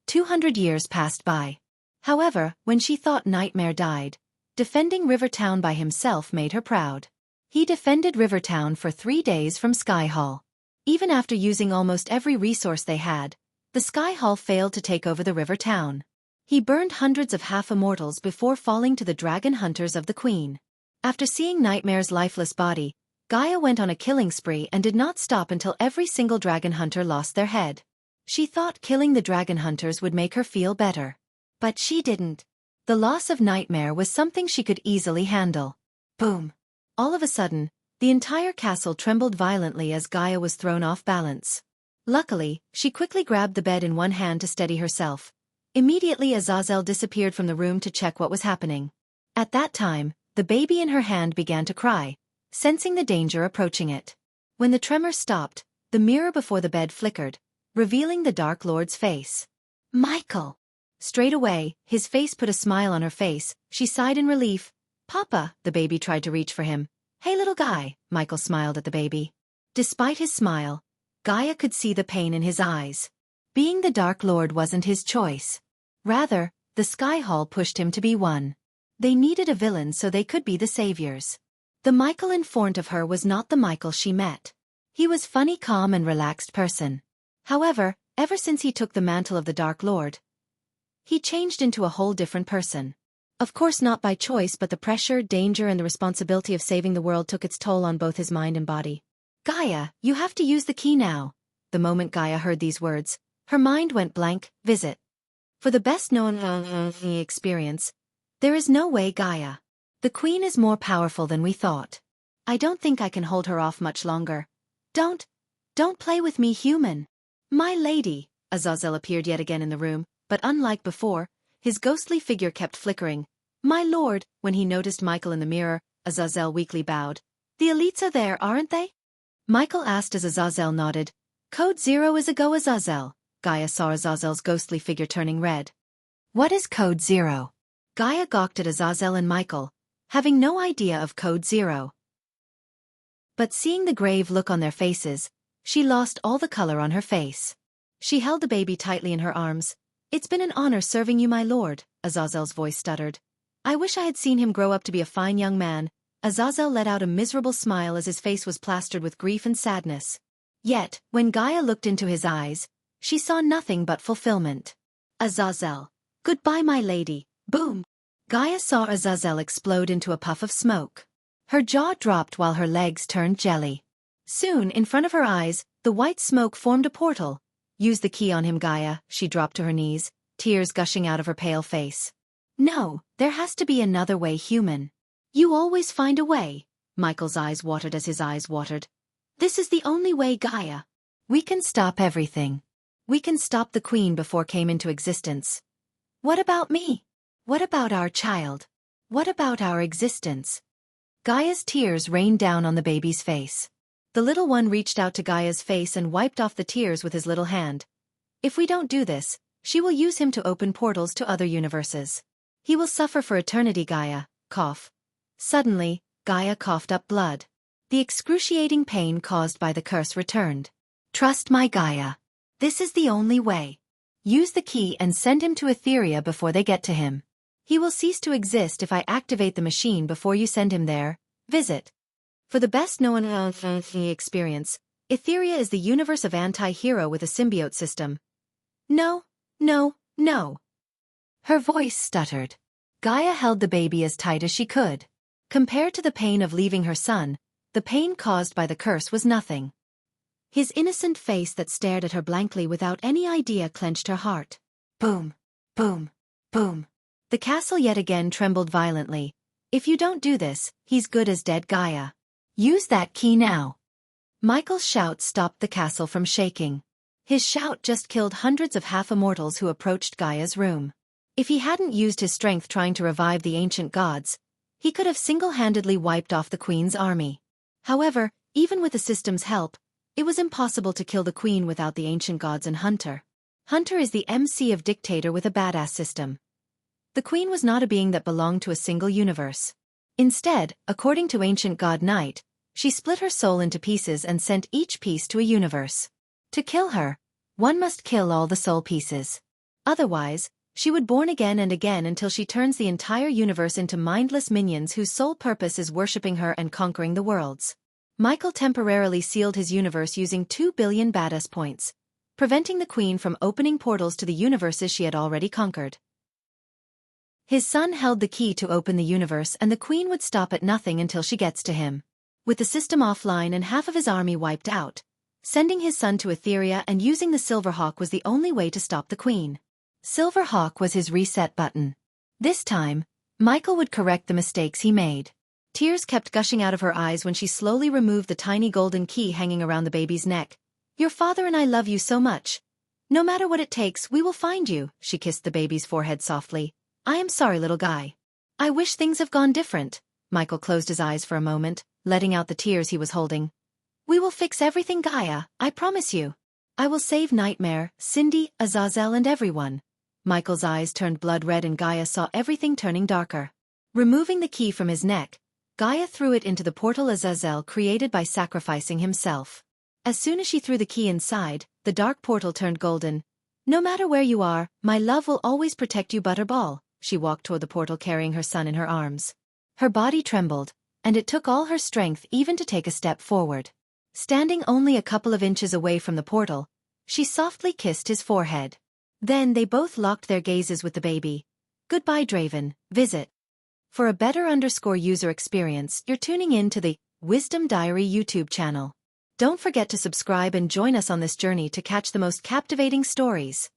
200 years passed by. However, when she thought Nightmare died, defending Rivertown by himself made her proud. He defended Rivertown for 3 days from Sky Hall. Even after using almost every resource they had, the Sky Hall failed to take over the river town. He burned hundreds of half-immortals before falling to the dragon hunters of the Queen. After seeing Nightmare's lifeless body, Gaia went on a killing spree and did not stop until every single dragon hunter lost their head. She thought killing the dragon hunters would make her feel better. But she didn't. The loss of Nightmare was something she could easily handle. Boom! All of a sudden, the entire castle trembled violently as Gaia was thrown off balance. Luckily, she quickly grabbed the bed in one hand to steady herself. Immediately Azazel disappeared from the room to check what was happening. At that time, the baby in her hand began to cry, sensing the danger approaching it. When the tremor stopped, the mirror before the bed flickered, revealing the Dark Lord's face. Michael! Straight away, his face put a smile on her face. She sighed in relief. Papa, the baby tried to reach for him. Hey little guy, Michael smiled at the baby. Despite his smile, Gaia could see the pain in his eyes. Being the Dark Lord wasn't his choice. Rather, the Sky Hall pushed him to be one. They needed a villain so they could be the saviors. The Michael in front of her was not the Michael she met. He was funny, calm and relaxed person. However, ever since he took the mantle of the Dark Lord, he changed into a whole different person. Of course not by choice, but the pressure, danger and the responsibility of saving the world took its toll on both his mind and body. Gaia, you have to use the key now. The moment Gaia heard these words, her mind went blank. Visit. For the best known experience, there is no way, Gaia. The Queen is more powerful than we thought. I don't think I can hold her off much longer. Don't play with me, human. My lady. Azazel appeared yet again in the room, but unlike before, his ghostly figure kept flickering. My lord, when he noticed Michael in the mirror, Azazel weakly bowed. The elites are there, aren't they? Michael asked as Azazel nodded. Code 0 is a go, Azazel. Gaia saw Azazel's ghostly figure turning red. What is Code 0? Gaia gawked at Azazel and Michael, having no idea of Code 0. But seeing the grave look on their faces, she lost all the color on her face. She held the baby tightly in her arms. It's been an honor serving you, my lord, Azazel's voice stuttered. I wish I had seen him grow up to be a fine young man. Azazel let out a miserable smile as his face was plastered with grief and sadness. Yet, when Gaia looked into his eyes, she saw nothing but fulfillment. Azazel. Goodbye, my lady. Boom! Gaia saw Azazel explode into a puff of smoke. Her jaw dropped while her legs turned jelly. Soon, in front of her eyes, the white smoke formed a portal. Use the key on him, Gaia. She dropped to her knees, tears gushing out of her pale face. No, there has to be another way, human. You always find a way. Michael's eyes watered as his eyes watered. This is the only way, Gaia. We can stop everything. We can stop the Queen before came into existence. What about me? What about our child? What about our existence? Gaia's tears rained down on the baby's face. The little one reached out to Gaia's face and wiped off the tears with his little hand. If we don't do this, she will use him to open portals to other universes. He will suffer for eternity, Gaia. Cough. Suddenly, Gaia coughed up blood. The excruciating pain caused by the curse returned. Trust my Gaia. This is the only way. Use the key and send him to Etheria before they get to him. He will cease to exist if I activate the machine before you send him there. Visit. For the best known experience, Etheria is the universe of anti-hero with a symbiote system. No. Her voice stuttered. Gaia held the baby as tight as she could. Compared to the pain of leaving her son, the pain caused by the curse was nothing. His innocent face that stared at her blankly without any idea clenched her heart. Boom, boom, boom. The castle yet again trembled violently. If you don't do this, he's good as dead, Gaia. Use that key now. Michael's shout stopped the castle from shaking. His shout just killed hundreds of half-immortals who approached Gaia's room. If he hadn't used his strength trying to revive the ancient gods, he could have single-handedly wiped off the Queen's army. However, even with the system's help, it was impossible to kill the Queen without the ancient gods and Hunter. Hunter is the MC of Dictator with a badass system. The Queen was not a being that belonged to a single universe. Instead, according to ancient god Night, she split her soul into pieces and sent each piece to a universe. To kill her, one must kill all the soul pieces. Otherwise, she would born again and again until she turns the entire universe into mindless minions whose sole purpose is worshipping her and conquering the worlds. Michael temporarily sealed his universe using 2 billion badass points, preventing the Queen from opening portals to the universes she had already conquered. His son held the key to open the universe, and the Queen would stop at nothing until she gets to him. With the system offline and half of his army wiped out, sending his son to Etheria and using the Silverhawk was the only way to stop the Queen. Silverhawk was his reset button. This time, Michael would correct the mistakes he made. Tears kept gushing out of her eyes when she slowly removed the tiny golden key hanging around the baby's neck. Your father and I love you so much. No matter what it takes, we will find you, she kissed the baby's forehead softly. I am sorry, little guy. I wish things have gone different. Michael closed his eyes for a moment, letting out the tears he was holding. We will fix everything, Gaia, I promise you. I will save Nightmare, Cindy, Azazel and everyone. Michael's eyes turned blood red and Gaia saw everything turning darker. Removing the key from his neck, Gaia threw it into the portal Azazel created by sacrificing himself. As soon as she threw the key inside, the dark portal turned golden. No matter where you are, my love will always protect you, Butterball. She walked toward the portal carrying her son in her arms. Her body trembled, and it took all her strength even to take a step forward. Standing only a couple of inches away from the portal, she softly kissed his forehead. Then they both locked their gazes with the baby. Goodbye, Draven. Visit. For a better user experience, you're tuning in to the Wisdom Diary YouTube channel. Don't forget to subscribe and join us on this journey to catch the most captivating stories.